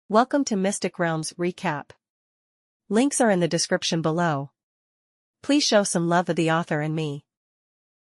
Welcome to Mystic Realms Recap. Links are in the description below. Please show some love of the author and me.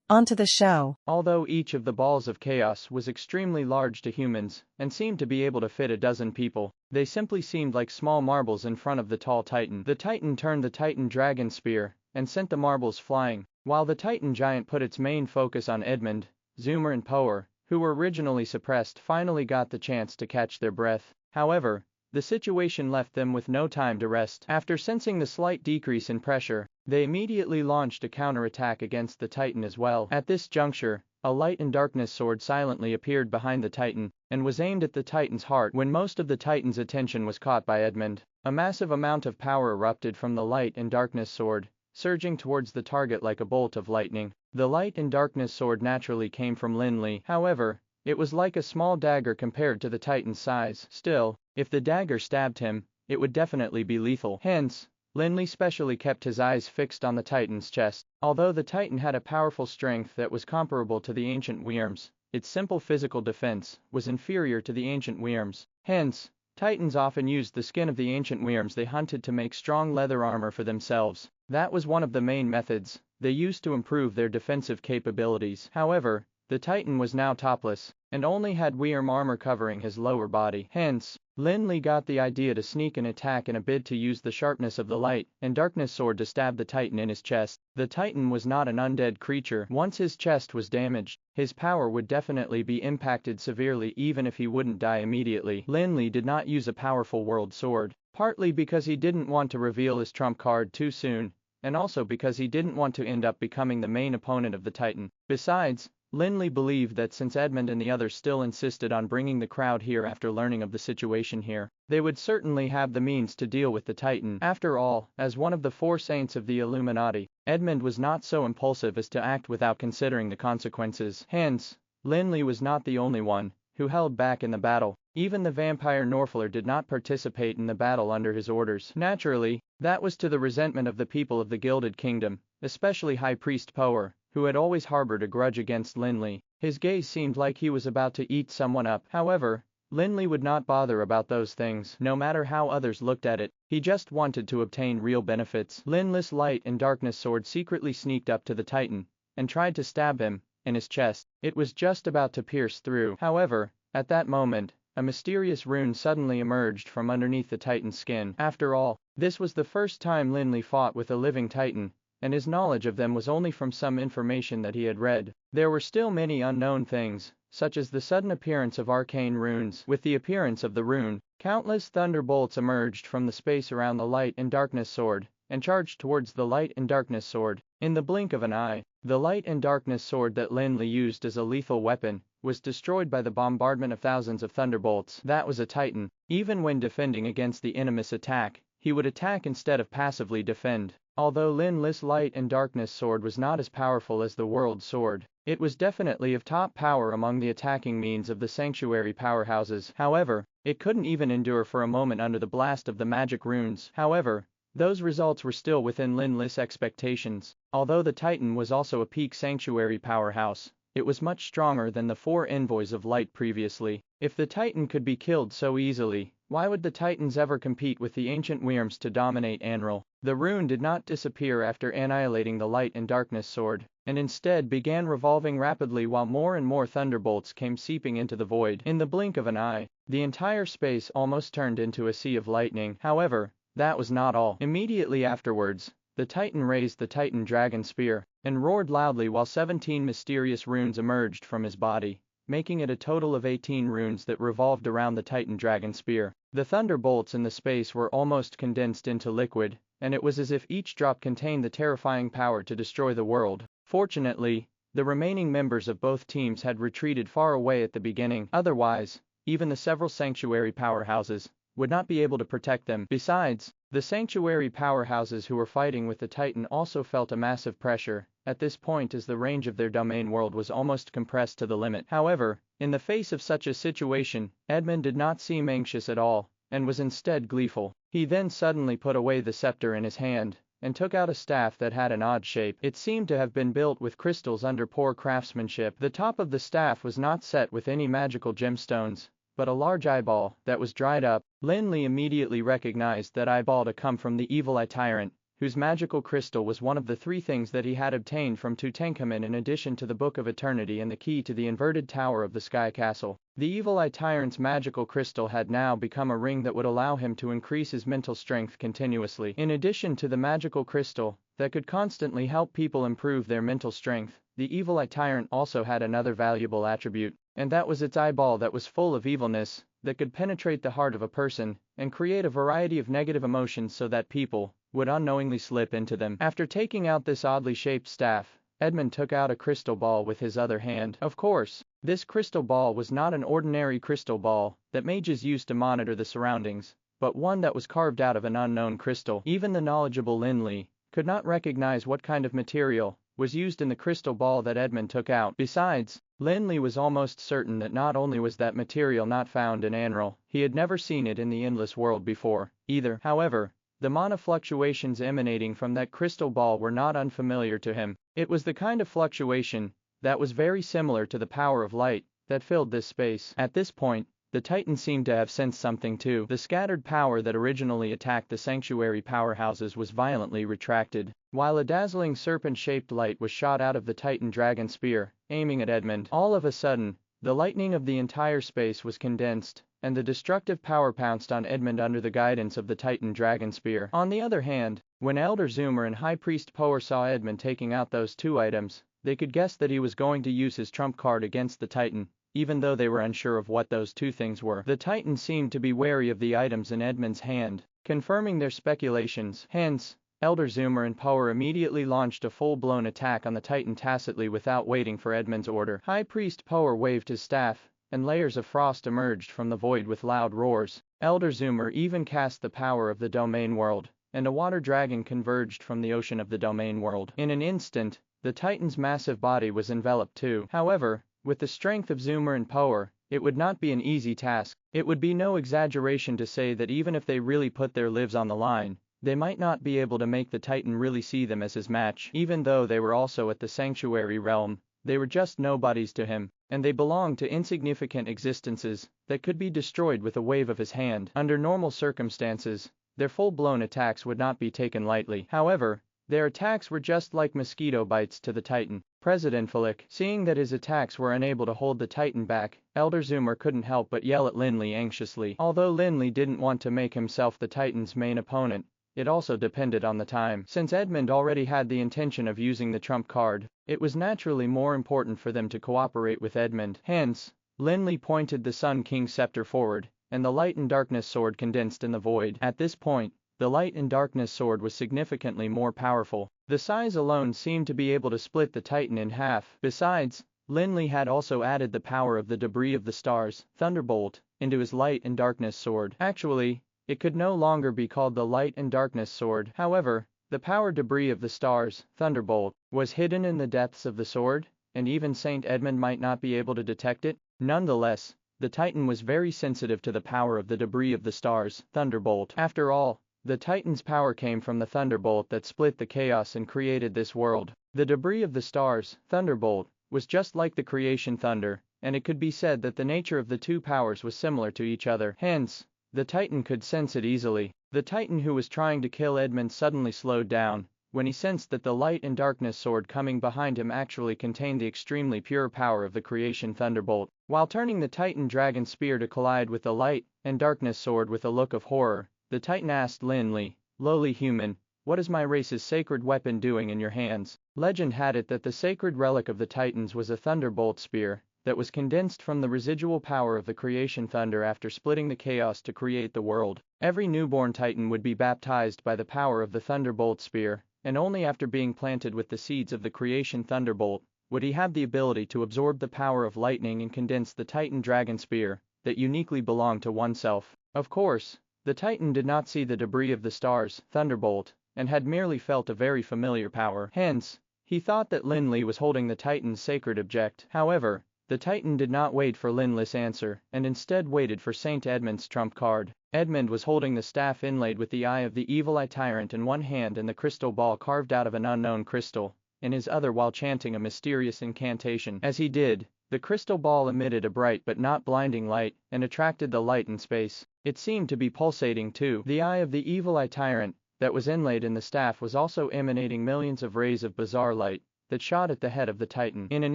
On to the show. Although each of the balls of chaos was extremely large to humans and seemed to be able to fit a dozen people, they simply seemed like small marbles in front of the tall Titan. The Titan turned the Titan dragon spear and sent the marbles flying, while the Titan giant put its main focus on Edmund, Zoomer and Power, who were originally suppressed, finally got the chance to catch their breath. However, the situation left them with no time to rest. After sensing the slight decrease in pressure, they immediately launched a counterattack against the Titan as well. At this juncture, a light and darkness sword silently appeared behind the Titan and was aimed at the Titan's heart. When most of the Titan's attention was caught by Edmund, a massive amount of power erupted from the light and darkness sword, surging towards the target like a bolt of lightning. The light and darkness sword naturally came from Lin Li. However, it was like a small dagger compared to the Titan's size. Still, if the dagger stabbed him, it would definitely be lethal. Hence, Lin Li specially kept his eyes fixed on the Titan's chest. Although the Titan had a powerful strength that was comparable to the ancient Wyrms, its simple physical defense was inferior to the ancient Wyrms. Hence, Titans often used the skin of the ancient Wyrms they hunted to make strong leather armor for themselves. That was one of the main methods they used to improve their defensive capabilities. However, the Titan was now topless, and only had Wyrm armor covering his lower body. Hence, Lin Li got the idea to sneak an attack in a bid to use the sharpness of the light and darkness sword to stab the Titan in his chest. The Titan was not an undead creature. Once his chest was damaged, his power would definitely be impacted severely even if he wouldn't die immediately. Lin Li did not use a powerful world sword, partly because he didn't want to reveal his trump card too soon, and also because he didn't want to end up becoming the main opponent of the Titan. Besides, Lin Li believed that since Edmund and the others still insisted on bringing the crowd here after learning of the situation here, they would certainly have the means to deal with the Titan. After all, as one of the four saints of the Illuminati, Edmund was not so impulsive as to act without considering the consequences. Hence, Lin Li was not the only one who held back in the battle. Even the vampire Norfler did not participate in the battle under his orders. Naturally, that was to the resentment of the people of the Gilded Kingdom, especially High Priest Power, who had always harbored a grudge against Lin Li. His gaze seemed like he was about to eat someone up. However, Lin Li would not bother about those things, no matter how others looked at it. He just wanted to obtain real benefits. Lin Li's light and darkness sword secretly sneaked up to the Titan and tried to stab him in his chest. It was just about to pierce through. However, at that moment, a mysterious rune suddenly emerged from underneath the Titan's skin. After all, this was the first time Lin Li fought with a living Titan, and his knowledge of them was only from some information that he had read. There were still many unknown things, such as the sudden appearance of arcane runes. With the appearance of the rune, countless thunderbolts emerged from the space around the light and darkness sword, and charged towards the light and darkness sword. In the blink of an eye, the light and darkness sword that Lin Li used as a lethal weapon was destroyed by the bombardment of thousands of thunderbolts. That was a Titan. Even when defending against the enemy's attack, he would attack instead of passively defend. Although Lin Li's light and darkness sword was not as powerful as the world sword, it was definitely of top power among the attacking means of the sanctuary powerhouses. However, it couldn't even endure for a moment under the blast of the magic runes. However, those results were still within Lin Li's expectations. Although the Titan was also a peak sanctuary powerhouse, it was much stronger than the four envoys of light previously. If the Titan could be killed so easily, why would the Titans ever compete with the ancient Wyrms to dominate Anril? The rune did not disappear after annihilating the light and darkness sword, and instead began revolving rapidly while more and more thunderbolts came seeping into the void. In the blink of an eye, the entire space almost turned into a sea of lightning. However, that was not all. Immediately afterwards, the Titan raised the Titan dragon spear and roared loudly while 17 mysterious runes emerged from his body, making it a total of 18 runes that revolved around the Titan dragon spear. The thunderbolts in the space were almost condensed into liquid, and it was as if each drop contained the terrifying power to destroy the world. Fortunately, the remaining members of both teams had retreated far away at the beginning. Otherwise, even the several sanctuary powerhouses would not be able to protect them. Besides, the sanctuary powerhouses who were fighting with the Titan also felt a massive pressure at this point, as the range of their domain world was almost compressed to the limit. However, in the face of such a situation, Edmund did not seem anxious at all, and was instead gleeful. He then suddenly put away the scepter in his hand, and took out a staff that had an odd shape. It seemed to have been built with crystals under poor craftsmanship. The top of the staff was not set with any magical gemstones, but a large eyeball that was dried up. Lin Li immediately recognized that eyeball to come from the evil eye tyrant, whose magical crystal was one of the 3 things that he had obtained from Tutankhamun in addition to the Book of Eternity and the key to the inverted tower of the Sky Castle. The evil eye tyrant's magical crystal had now become a ring that would allow him to increase his mental strength continuously. In addition to the magical crystal that could constantly help people improve their mental strength, the evil eye tyrant also had another valuable attribute, and that was its eyeball that was full of evilness, that could penetrate the heart of a person and create a variety of negative emotions so that people would unknowingly slip into them. After taking out this oddly shaped staff, Edmund took out a crystal ball with his other hand. Of course, this crystal ball was not an ordinary crystal ball that mages used to monitor the surroundings, but one that was carved out of an unknown crystal. Even the knowledgeable Lin Li could not recognize what kind of material was used in the crystal ball that Edmund took out. Besides, Lin Li was almost certain that not only was that material not found in Anral, he had never seen it in the endless world before, either. However, the mana fluctuations emanating from that crystal ball were not unfamiliar to him. It was the kind of fluctuation that was very similar to the power of light that filled this space. At this point, the Titan seemed to have sensed something too. The scattered power that originally attacked the sanctuary powerhouses was violently retracted, while a dazzling serpent-shaped light was shot out of the Titan dragon spear, aiming at Edmund. All of a sudden, the lightning of the entire space was condensed, and the destructive power pounced on Edmund under the guidance of the Titan dragon spear. On the other hand, when Elder Zoomer and High Priest Power saw Edmund taking out those 2 items, they could guess that he was going to use his trump card against the Titan, even though they were unsure of what those 2 things were. The Titan seemed to be wary of the items in Edmund's hand, confirming their speculations. Hence, Elder Zoomer and Power immediately launched a full-blown attack on the Titan tacitly without waiting for Edmund's order. High Priest Power waved his staff, and layers of frost emerged from the void with loud roars. Elder Zoomer even cast the power of the domain world, and a water dragon converged from the ocean of the domain world. In an instant, the Titan's massive body was enveloped too. However, with the strength of Zoomer and Power, it would not be an easy task. It would be no exaggeration to say that even if they really put their lives on the line, they might not be able to make the Titan really see them as his match. Even though they were also at the sanctuary realm, they were just nobodies to him, and they belonged to insignificant existences that could be destroyed with a wave of his hand. Under normal circumstances, their full-blown attacks would not be taken lightly. However, their attacks were just like mosquito bites to the Titan. President Flick, seeing that his attacks were unable to hold the Titan back, Elder Zoomer couldn't help but yell at Lin Li anxiously. Although Lin Li didn't want to make himself the Titan's main opponent, it also depended on the time. Since Edmund already had the intention of using the trump card, it was naturally more important for them to cooperate with Edmund. Hence, Lin Li pointed the Sun King's scepter forward, and the light and darkness sword condensed in the void. At this point, the light and darkness sword was significantly more powerful. The size alone seemed to be able to split the Titan in half. Besides, Lin Li had also added the power of the debris of the stars, Thunderbolt, into his light and darkness sword. Actually, it could no longer be called the light and darkness sword. However, the power debris of the stars, Thunderbolt, was hidden in the depths of the sword, and even Saint Edmund might not be able to detect it. Nonetheless, the Titan was very sensitive to the power of the debris of the stars, Thunderbolt. After all, the Titan's power came from the Thunderbolt that split the chaos and created this world. The debris of the stars, Thunderbolt, was just like the creation thunder, and it could be said that the nature of the 2 powers was similar to each other. Hence, the Titan could sense it easily. The Titan who was trying to kill Edmund suddenly slowed down when he sensed that the light and darkness sword coming behind him actually contained the extremely pure power of the creation thunderbolt. While turning the Titan dragon spear to collide with the light and darkness sword with a look of horror, the Titan asked Lin Li, "Lowly human, what is my race's sacred weapon doing in your hands?" Legend had it that the sacred relic of the Titans was a thunderbolt spear that was condensed from the residual power of the creation thunder after splitting the chaos to create the world. Every newborn Titan would be baptized by the power of the thunderbolt spear, and only after being planted with the seeds of the creation thunderbolt would he have the ability to absorb the power of lightning and condense the Titan dragon spear that uniquely belonged to oneself. Of course, the Titan did not see the debris of the stars, Thunderbolt, and had merely felt a very familiar power. Hence, he thought that Lin Li was holding the Titan's sacred object. However, the Titan did not wait for Lin Li's answer, and instead waited for Saint Edmund's trump card. Edmund was holding the staff inlaid with the eye of the evil eye tyrant in one hand and the crystal ball carved out of an unknown crystal in his other while chanting a mysterious incantation. As he did, The crystal ball emitted a bright but not blinding light, and attracted the light in space. It seemed to be pulsating too. The eye of the evil eye tyrant that was inlaid in the staff was also emanating millions of rays of bizarre light that shot at the head of the Titan. In an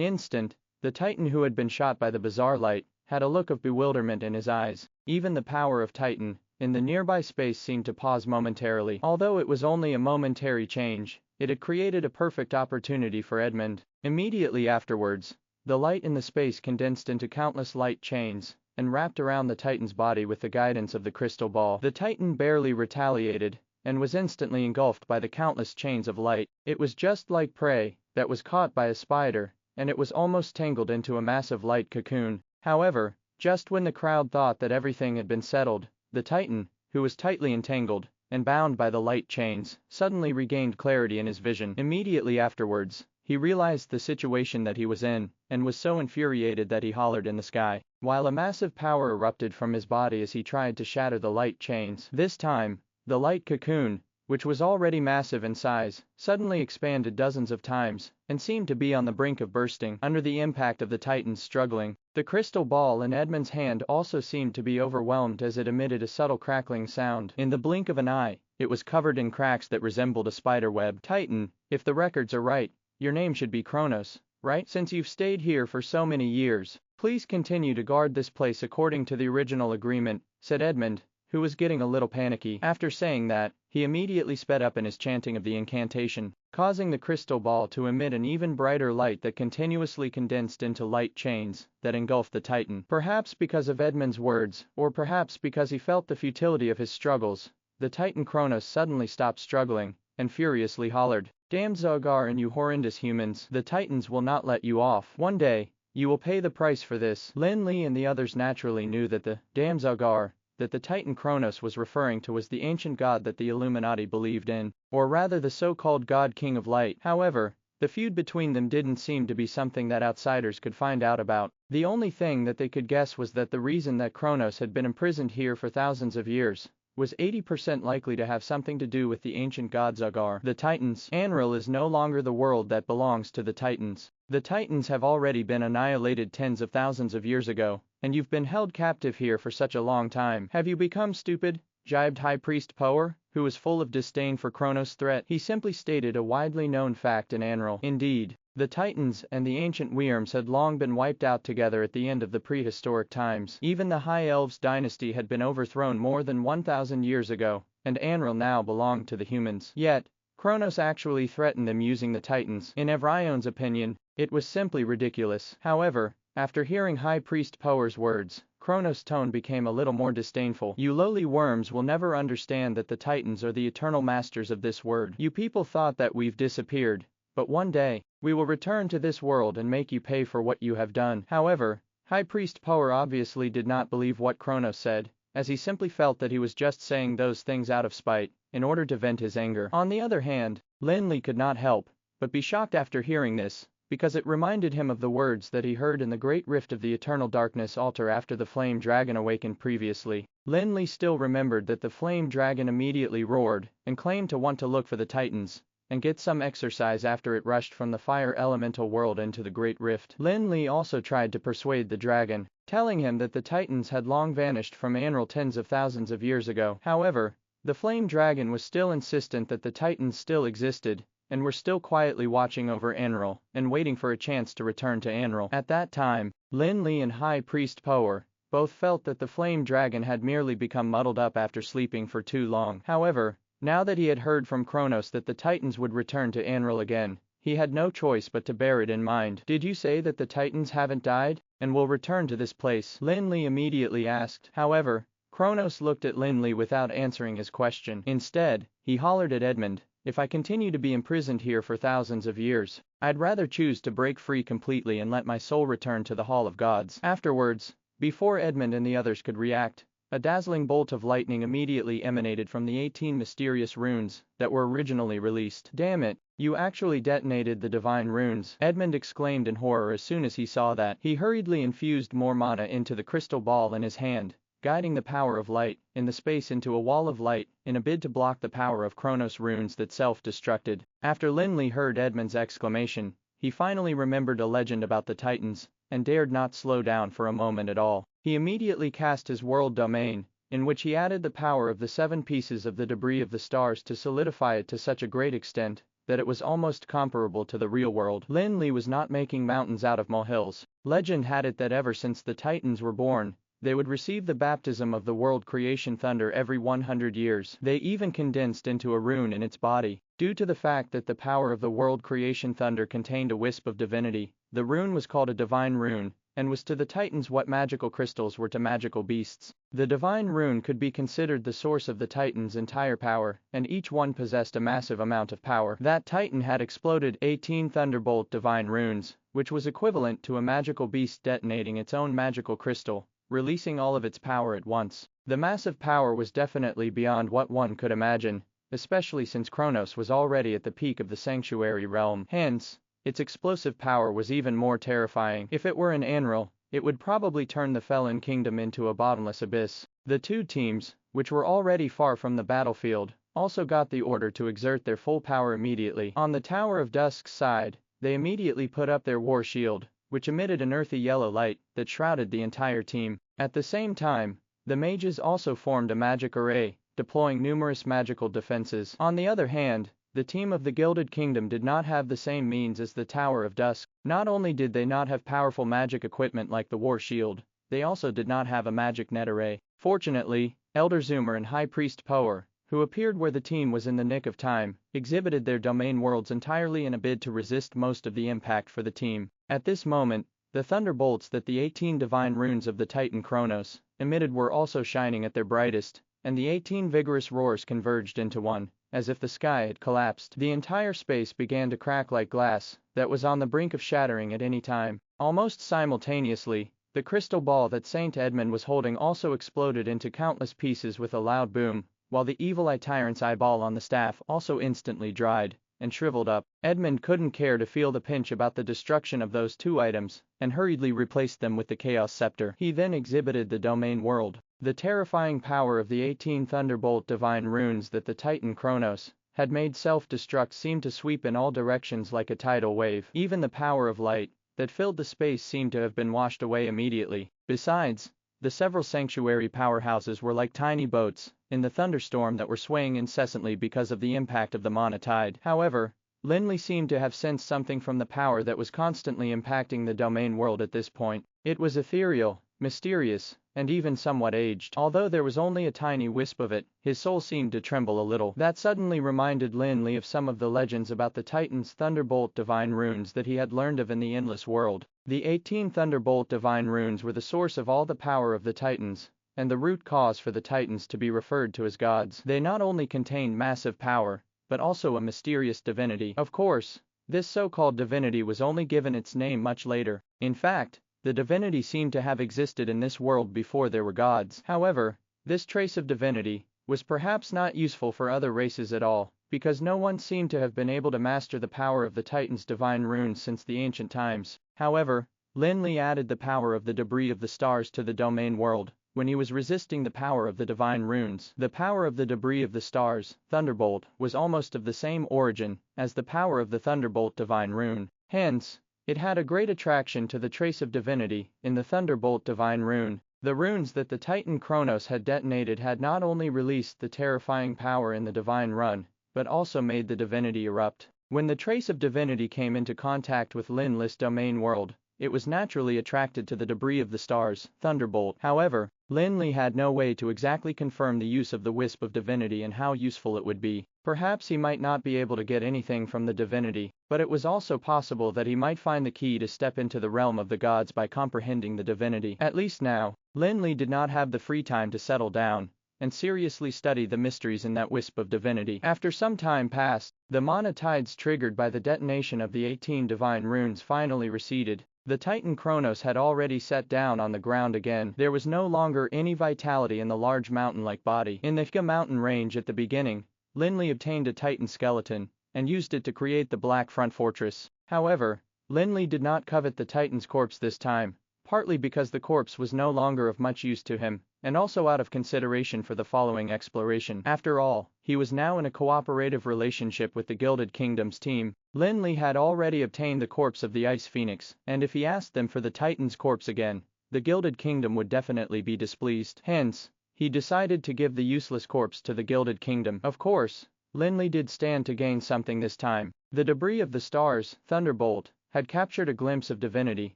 instant, the Titan who had been shot by the bizarre light had a look of bewilderment in his eyes. Even the power of Titan in the nearby space seemed to pause momentarily. Although it was only a momentary change, it had created a perfect opportunity for Edmund. Immediately afterwards, the light in the space condensed into countless light chains and wrapped around the Titan's body with the guidance of the crystal ball. The Titan barely retaliated and was instantly engulfed by the countless chains of light. It was just like prey that was caught by a spider, and it was almost tangled into a massive light cocoon. However, just when the crowd thought that everything had been settled, the Titan, who was tightly entangled and bound by the light chains, suddenly regained clarity in his vision. Immediately afterwards, he realized the situation that he was in, and was so infuriated that he hollered in the sky, while a massive power erupted from his body as he tried to shatter the light chains. This time, the light cocoon, which was already massive in size, suddenly expanded dozens of times, and seemed to be on the brink of bursting under the impact of the Titan's struggling. The crystal ball in Edmund's hand also seemed to be overwhelmed as it emitted a subtle crackling sound. In the blink of an eye, it was covered in cracks that resembled a spider web. Titan, if the records are right, your name should be Kronos, right? Since you've stayed here for so many years, please continue to guard this place according to the original agreement, said Edmund, who was getting a little panicky. After saying that, he immediately sped up in his chanting of the incantation, causing the crystal ball to emit an even brighter light that continuously condensed into light chains that engulfed the Titan. Perhaps because of Edmund's words, or perhaps because he felt the futility of his struggles, the Titan Kronos suddenly stopped struggling and furiously hollered, "Damn Zogar and you horrendous humans, the Titans will not let you off. One day, you will pay the price for this." Lin Li and the others naturally knew that the damn Zogar that the Titan Kronos was referring to was the ancient god that the Illuminati believed in, or rather the so-called God King of Light. However, the feud between them didn't seem to be something that outsiders could find out about. The only thing that they could guess was that the reason that Kronos had been imprisoned here for thousands of years was 80% likely to have something to do with the ancient god Zogar. The Titans. Anril is no longer the world that belongs to the Titans. The Titans have already been annihilated tens of thousands of years ago, and you've been held captive here for such a long time. Have you become stupid? Jibed High Priest Power, who was full of disdain for Kronos' threat. He simply stated a widely known fact in Anril. Indeed, the Titans and the ancient Wyrms had long been wiped out together at the end of the prehistoric times. Even the High Elves dynasty had been overthrown more than 1,000 years ago, and Anril now belonged to the humans. Yet, Kronos actually threatened them using the Titans. In Evrion's opinion, it was simply ridiculous. However, after hearing High Priest Power's words, Kronos' tone became a little more disdainful. "You lowly worms will never understand that the Titans are the eternal masters of this world. You people thought that we've disappeared, but one day, we will return to this world and make you pay for what you have done." However, High Priest Power obviously did not believe what Kronos said, as he simply felt that he was just saying those things out of spite, in order to vent his anger. On the other hand, Lin Li could not help but be shocked after hearing this, because it reminded him of the words that he heard in the Great Rift of the Eternal Darkness altar after the Flame Dragon awakened previously. Lin Li still remembered that the Flame Dragon immediately roared and claimed to want to look for the Titans and get some exercise after it rushed from the fire elemental world into the Great Rift. Lin Li also tried to persuade the dragon, telling him that the Titans had long vanished from Anril tens of thousands of years ago. However, the Flame Dragon was still insistent that the Titans still existed, and were still quietly watching over Anril, and waiting for a chance to return to Anril. At that time, Lin Li and High Priest Power both felt that the Flame Dragon had merely become muddled up after sleeping for too long. However, now that he had heard from Kronos that the Titans would return to Anril again, he had no choice but to bear it in mind. "Did you say that the Titans haven't died, and will return to this place?" Lin Li immediately asked. However, Kronos looked at Lin Li without answering his question. Instead, he hollered at Edmund, "If I continue to be imprisoned here for thousands of years, I'd rather choose to break free completely and let my soul return to the Hall of Gods." Afterwards, before Edmund and the others could react, a dazzling bolt of lightning immediately emanated from the 18 mysterious runes that were originally released. "Damn it, you actually detonated the divine runes," Edmund exclaimed in horror as soon as he saw that. He hurriedly infused more mana into the crystal ball in his hand, guiding the power of light in the space into a wall of light in a bid to block the power of Kronos runes that self-destructed. After Lin Li heard Edmund's exclamation, he finally remembered a legend about the Titans and dared not slow down for a moment at all. He immediately cast his world domain, in which he added the power of the 7 pieces of the debris of the stars to solidify it to such a great extent that it was almost comparable to the real world. Lin Li was not making mountains out of molehills. Legend had it that ever since the Titans were born, they would receive the baptism of the world creation thunder every 100 years. They even condensed into a rune in its body. Due to the fact that the power of the world creation thunder contained a wisp of divinity, the rune was called a divine rune, and was to the Titans what magical crystals were to magical beasts. The divine rune could be considered the source of the Titans' entire power, and each one possessed a massive amount of power. That Titan had exploded 18 thunderbolt divine runes, which was equivalent to a magical beast detonating its own magical crystal, releasing all of its power at once. The massive power was definitely beyond what one could imagine, especially since Kronos was already at the peak of the sanctuary realm. Hence, its explosive power was even more terrifying. If it were an Anril, it would probably turn the Felon Kingdom into a bottomless abyss. The 2 teams, which were already far from the battlefield, also got the order to exert their full power immediately. On the Tower of Dusk's side, they immediately put up their war shield, which emitted an earthy yellow light that shrouded the entire team. At the same time, the mages also formed a magic array, deploying numerous magical defenses. On the other hand, the team of the Gilded Kingdom did not have the same means as the Tower of Dusk. Not only did they not have powerful magic equipment like the War Shield, they also did not have a magic net array. Fortunately, Elder Zoomer and High Priest Power, who appeared where the team was in the nick of time, exhibited their domain worlds entirely in a bid to resist most of the impact for the team. At this moment, the thunderbolts that the 18 divine runes of the Titan Kronos emitted were also shining at their brightest, and the 18 vigorous roars converged into one. As if the sky had collapsed. The entire space began to crack like glass that was on the brink of shattering at any time. Almost simultaneously, the crystal ball that Saint Edmund was holding also exploded into countless pieces with a loud boom, while the evil eye tyrant's eyeball on the staff also instantly dried and shriveled up. Edmund couldn't care to feel the pinch about the destruction of those 2 items, and hurriedly replaced them with the Chaos Scepter. He then exhibited the domain world. The terrifying power of the 18 thunderbolt divine runes that the Titan Kronos had made self-destruct seemed to sweep in all directions like a tidal wave. Even the power of light that filled the space seemed to have been washed away immediately. Besides, the several sanctuary powerhouses were like tiny boats in the thunderstorm that were swaying incessantly because of the impact of the Mana tide. However, Lin Li seemed to have sensed something from the power that was constantly impacting the domain world at this point. It was ethereal, mysterious, and even somewhat aged. Although there was only a tiny wisp of it, his soul seemed to tremble a little. That suddenly reminded Lin Li of some of the legends about the Titan's thunderbolt divine runes that he had learned of in the Endless World. The 18 thunderbolt divine runes were the source of all the power of the Titans, and the root cause for the Titans to be referred to as gods. They not only contained massive power, but also a mysterious divinity. Of course, this so-called divinity was only given its name much later. In fact, the divinity seemed to have existed in this world before there were gods. However, this trace of divinity was perhaps not useful for other races at all, because no one seemed to have been able to master the power of the Titan's divine runes since the ancient times. However, Lin Li added the power of the debris of the stars to the domain world, when he was resisting the power of the divine runes. The power of the debris of the stars, Thunderbolt, was almost of the same origin as the power of the Thunderbolt divine rune. Hence, it had a great attraction to the trace of divinity in the Thunderbolt divine rune. The runes that the Titan Kronos had detonated had not only released the terrifying power in the divine rune, but also made the divinity erupt. When the trace of divinity came into contact with Lin Li's domain world, it was naturally attracted to the debris of the stars, Thunderbolt. However, Lin Li had no way to exactly confirm the use of the wisp of divinity and how useful it would be. Perhaps he might not be able to get anything from the divinity, but it was also possible that he might find the key to step into the realm of the gods by comprehending the divinity. At least now, Lin Li did not have the free time to settle down and seriously study the mysteries in that wisp of divinity. After some time passed, the mana tides triggered by the detonation of the 18 divine runes finally receded. The Titan Kronos had already sat down on the ground again. There was no longer any vitality in the large mountain-like body. In the Higa mountain range at the beginning, Lin Li obtained a Titan skeleton and used it to create the Black Front Fortress. However, Lin Li did not covet the Titan's corpse this time, partly because the corpse was no longer of much use to him, and also out of consideration for the following exploration. After all, he was now in a cooperative relationship with the Gilded Kingdom's team. Lin Li had already obtained the corpse of the Ice Phoenix, and if he asked them for the Titan's corpse again, the Gilded Kingdom would definitely be displeased. Hence, he decided to give the useless corpse to the Gilded Kingdom. Of course, Lin Li did stand to gain something this time. The debris of the star's thunderbolt had captured a glimpse of divinity.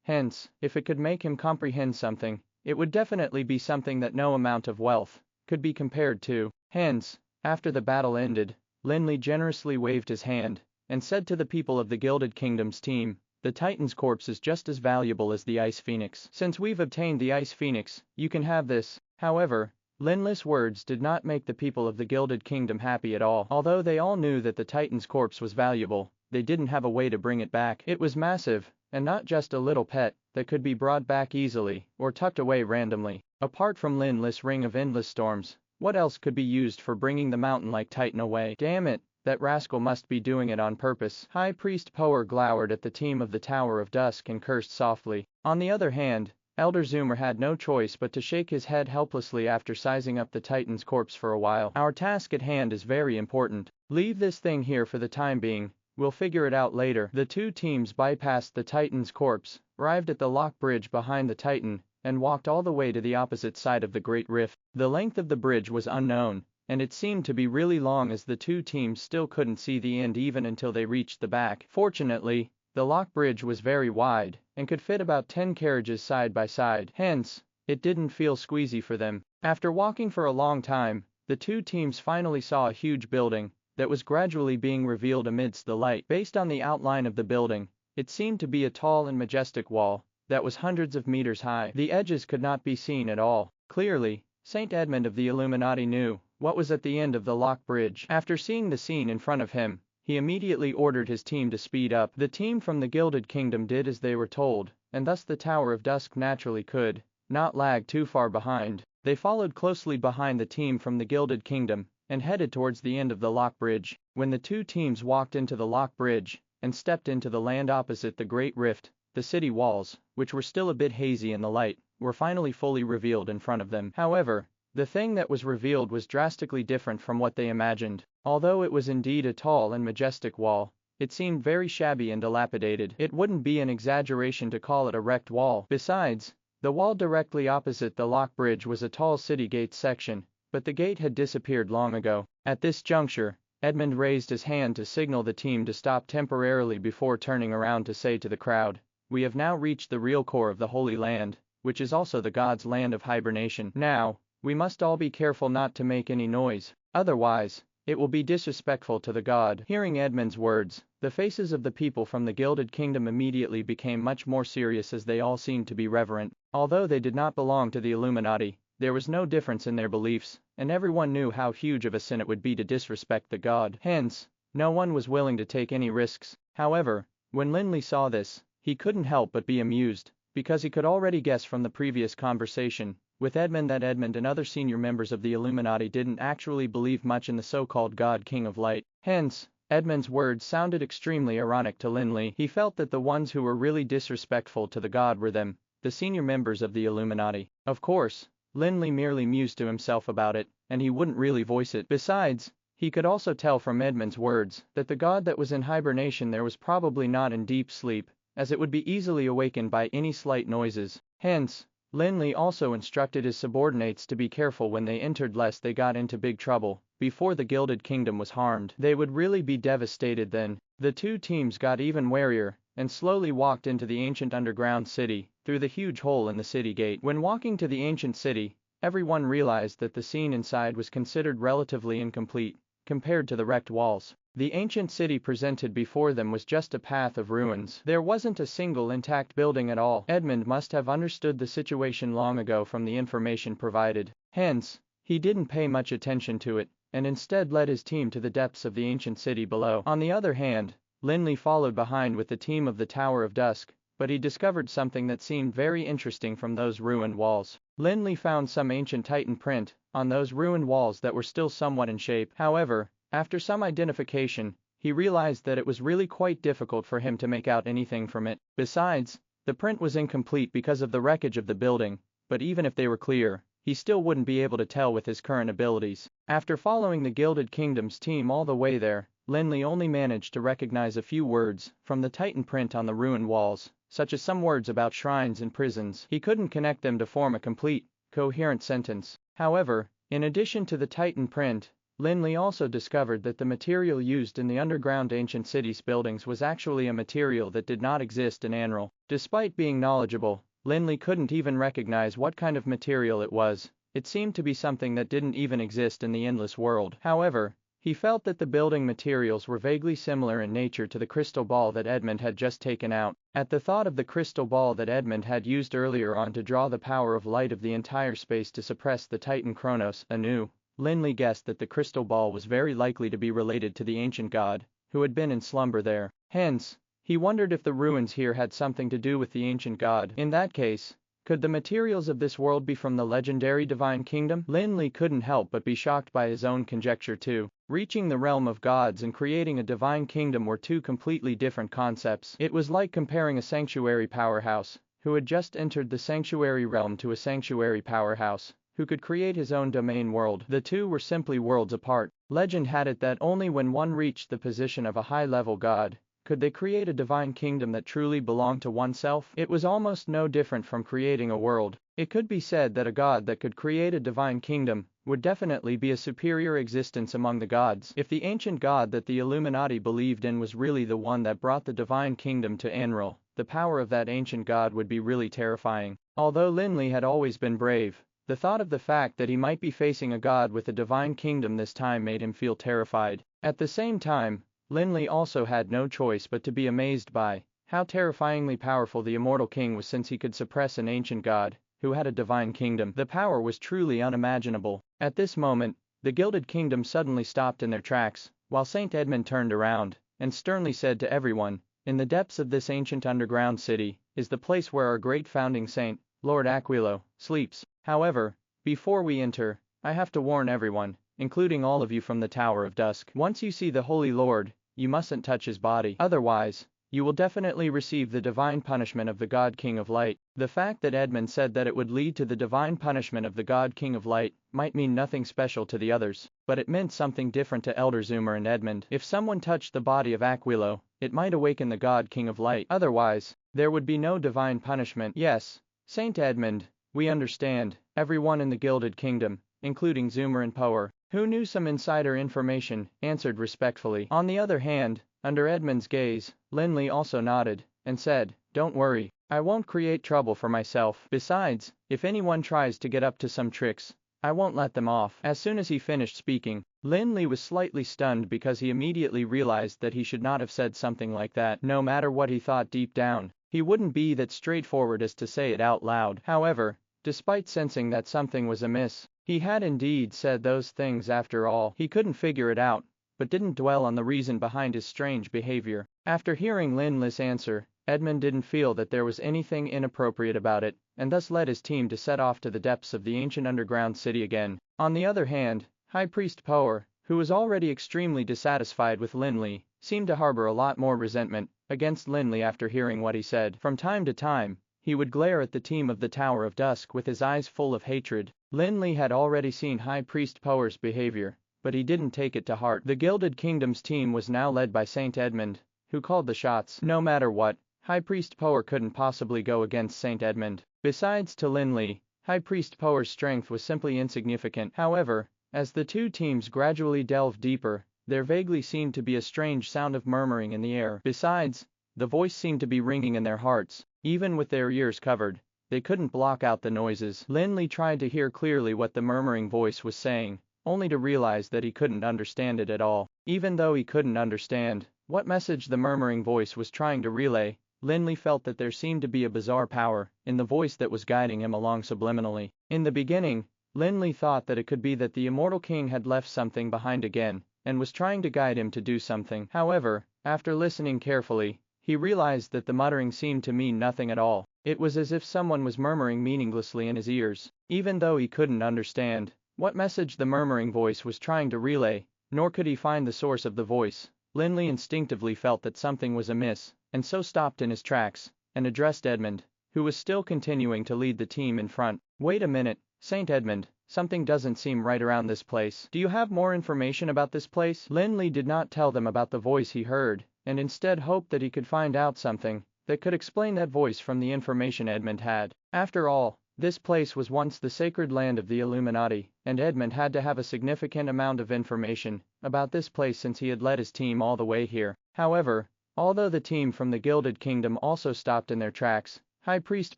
Hence, if it could make him comprehend something, it would definitely be something that no amount of wealth could be compared to. Hence, after the battle ended, Lin Li generously waved his hand and said to the people of the Gilded Kingdom's team, "The Titan's corpse is just as valuable as the Ice Phoenix. Since we've obtained the Ice Phoenix, you can have this." However, Lin Li's words did not make the people of the Gilded Kingdom happy at all. Although they all knew that the Titan's corpse was valuable, they didn't have a way to bring it back. It was massive, and not just a little pet that could be brought back easily or tucked away randomly. Apart from Lin Li's ring of endless storms, what else could be used for bringing the mountain-like Titan away? Damn it, that rascal must be doing it on purpose. High Priest Power glowered at the team of the Tower of Dusk and cursed softly. On the other hand, Elder Zoomer had no choice but to shake his head helplessly after sizing up the Titan's corpse for a while. "Our task at hand is very important. Leave this thing here for the time being. We'll figure it out later." The two teams bypassed the Titan's corpse, arrived at the lock bridge behind the Titan, and walked all the way to the opposite side of the Great Rift. The length of the bridge was unknown, and it seemed to be really long as the two teams still couldn't see the end even until they reached the back. Fortunately, the lock bridge was very wide, and could fit about 10 carriages side by side. Hence, it didn't feel squeezy for them. After walking for a long time, the two teams finally saw a huge building that was gradually being revealed amidst the light. Based on the outline of the building, it seemed to be a tall and majestic wall that was hundreds of meters high. The edges could not be seen at all. Clearly, Saint Edmund of the Illuminati knew what was at the end of the lock bridge. After seeing the scene in front of him, he immediately ordered his team to speed up. The team from the Gilded Kingdom did as they were told, and thus the Tower of Dusk naturally could not lag too far behind. They followed closely behind the team from the Gilded Kingdom and headed towards the end of the lock bridge. When the two teams walked into the lock bridge and stepped into the land opposite the Great Rift, the city walls, which were still a bit hazy in the light, were finally fully revealed in front of them. However, the thing that was revealed was drastically different from what they imagined. Although it was indeed a tall and majestic wall, it seemed very shabby and dilapidated. It wouldn't be an exaggeration to call it a wrecked wall. Besides, the wall directly opposite the lock bridge was a tall city gate section, but the gate had disappeared long ago. At this juncture, Edmund raised his hand to signal the team to stop temporarily before turning around to say to the crowd, "We have now reached the real core of the Holy Land, which is also the god's land of hibernation. Now, we must all be careful not to make any noise, otherwise, it will be disrespectful to the god." Hearing Edmund's words, the faces of the people from the Gilded Kingdom immediately became much more serious as they all seemed to be reverent. Although they did not belong to the Illuminati, there was no difference in their beliefs, and everyone knew how huge of a sin it would be to disrespect the god. Hence, no one was willing to take any risks. However, when Lin Li saw this, he couldn't help but be amused, because he could already guess from the previous conversation with Edmund that Edmund and other senior members of the Illuminati didn't actually believe much in the so-called God King of Light. Hence, Edmund's words sounded extremely ironic to Lin Li. He felt that the ones who were really disrespectful to the god were them, the senior members of the Illuminati. Of course, Lin Li merely mused to himself about it, and he wouldn't really voice it. Besides, he could also tell from Edmund's words that the god that was in hibernation there was probably not in deep sleep, as it would be easily awakened by any slight noises. Hence, Lin Li also instructed his subordinates to be careful when they entered lest they got into big trouble before the Gilded Kingdom was harmed. They would really be devastated then. The two teams got even warier and slowly walked into the ancient underground city through the huge hole in the city gate. When walking to the ancient city, everyone realized that the scene inside was considered relatively incomplete compared to the wrecked walls. The ancient city presented before them was just a path of ruins. There wasn't a single intact building at all. Edmund must have understood the situation long ago from the information provided. Hence, he didn't pay much attention to it, and instead led his team to the depths of the ancient city below. On the other hand, Lin Li followed behind with the team of the Tower of Dusk, but he discovered something that seemed very interesting from those ruined walls. Lin Li found some ancient Titan print on those ruined walls that were still somewhat in shape. However, after some identification, he realized that it was really quite difficult for him to make out anything from it. Besides, the print was incomplete because of the wreckage of the building, but even if they were clear, he still wouldn't be able to tell with his current abilities. After following the Gilded Kingdom's team all the way there, Lin Li only managed to recognize a few words from the Titan print on the ruined walls, such as some words about shrines and prisons. He couldn't connect them to form a complete, coherent sentence. However, in addition to the Titan print, Lin Li also discovered that the material used in the underground ancient city's buildings was actually a material that did not exist in Anral. Despite being knowledgeable, Lin Li couldn't even recognize what kind of material it was. It seemed to be something that didn't even exist in the endless world. However, he felt that the building materials were vaguely similar in nature to the crystal ball that Edmund had just taken out. At the thought of the crystal ball that Edmund had used earlier on to draw the power of light of the entire space to suppress the Titan Kronos anew, Lin Li guessed that the crystal ball was very likely to be related to the ancient god, who had been in slumber there. Hence, he wondered if the ruins here had something to do with the ancient god. In that case, could the materials of this world be from the legendary divine kingdom? Lin Li couldn't help but be shocked by his own conjecture too. Reaching the realm of gods and creating a divine kingdom were two completely different concepts. It was like comparing a sanctuary powerhouse, who had just entered the sanctuary realm, to a sanctuary powerhouse, who could create his own domain world. The two were simply worlds apart. Legend had it that only when one reached the position of a high-level god, could they create a divine kingdom that truly belonged to oneself. It was almost no different from creating a world. It could be said that a god that could create a divine kingdom would definitely be a superior existence among the gods. If the ancient god that the Illuminati believed in was really the one that brought the divine kingdom to Anral, the power of that ancient god would be really terrifying. Although Lin Li had always been brave, the thought of the fact that he might be facing a god with a divine kingdom this time made him feel terrified. At the same time, Lin Li also had no choice but to be amazed by how terrifyingly powerful the immortal king was, since he could suppress an ancient god who had a divine kingdom. The power was truly unimaginable. At this moment, the Gilded Kingdom suddenly stopped in their tracks, while Saint Edmund turned around and sternly said to everyone, "In the depths of this ancient underground city is the place where our great founding saint, Lord Aquilo, sleeps. However, before we enter, I have to warn everyone, including all of you from the Tower of Dusk. Once you see the Holy Lord, you mustn't touch his body. Otherwise, you will definitely receive the divine punishment of the God King of Light." The fact that Edmund said that it would lead to the divine punishment of the God King of Light might mean nothing special to the others, but it meant something different to Elder Zoomer and Edmund. If someone touched the body of Aquilo, it might awaken the God King of Light. Otherwise, there would be no divine punishment. "Yes, Saint Edmund, we understand," everyone in the Gilded Kingdom, including Zoomer and Power, who knew some insider information, answered respectfully. On the other hand, under Edmund's gaze, Lin Li also nodded and said, "Don't worry, I won't create trouble for myself. Besides, if anyone tries to get up to some tricks, I won't let them off." As soon as he finished speaking, Lin Li was slightly stunned because he immediately realized that he should not have said something like that. No matter what he thought deep down, he wouldn't be that straightforward as to say it out loud. However, despite sensing that something was amiss, he had indeed said those things after all. He couldn't figure it out, but didn't dwell on the reason behind his strange behavior. After hearing Lin Li's answer, Edmund didn't feel that there was anything inappropriate about it, and thus led his team to set off to the depths of the ancient underground city again. On the other hand, High Priest Power, who was already extremely dissatisfied with Lin Li, seemed to harbor a lot more resentment against Lin Li after hearing what he said. From time to time, he would glare at the team of the Tower of Dusk with his eyes full of hatred. Lin Li had already seen High Priest Power's behavior, but he didn't take it to heart. The Gilded Kingdom's team was now led by Saint Edmund, who called the shots. No matter what, High Priest Power couldn't possibly go against Saint Edmund. Besides, to Lin Li, High Priest Power's strength was simply insignificant. However, as the two teams gradually delved deeper, there vaguely seemed to be a strange sound of murmuring in the air. Besides, the voice seemed to be ringing in their hearts. Even with their ears covered, they couldn't block out the noises. Lin Li tried to hear clearly what the murmuring voice was saying, only to realize that he couldn't understand it at all. Even though he couldn't understand what message the murmuring voice was trying to relay, Lin Li felt that there seemed to be a bizarre power in the voice that was guiding him along subliminally. In the beginning, Lin Li thought that it could be that the immortal king had left something behind again, and was trying to guide him to do something. However, after listening carefully, he realized that the muttering seemed to mean nothing at all. It was as if someone was murmuring meaninglessly in his ears. Even though he couldn't understand what message the murmuring voice was trying to relay, nor could he find the source of the voice, Lin Li instinctively felt that something was amiss, and so stopped in his tracks and addressed Edmund, who was still continuing to lead the team in front. "Wait a minute, Saint Edmund, something doesn't seem right around this place. Do you have more information about this place? Lin Li did not tell them about the voice he heard, and instead hoped that he could find out something that could explain that voice from the information Edmund had. After all, this place was once the sacred land of the Illuminati, and Edmund had to have a significant amount of information about this place since he had led his team all the way here. However, although the team from the Gilded Kingdom also stopped in their tracks, High Priest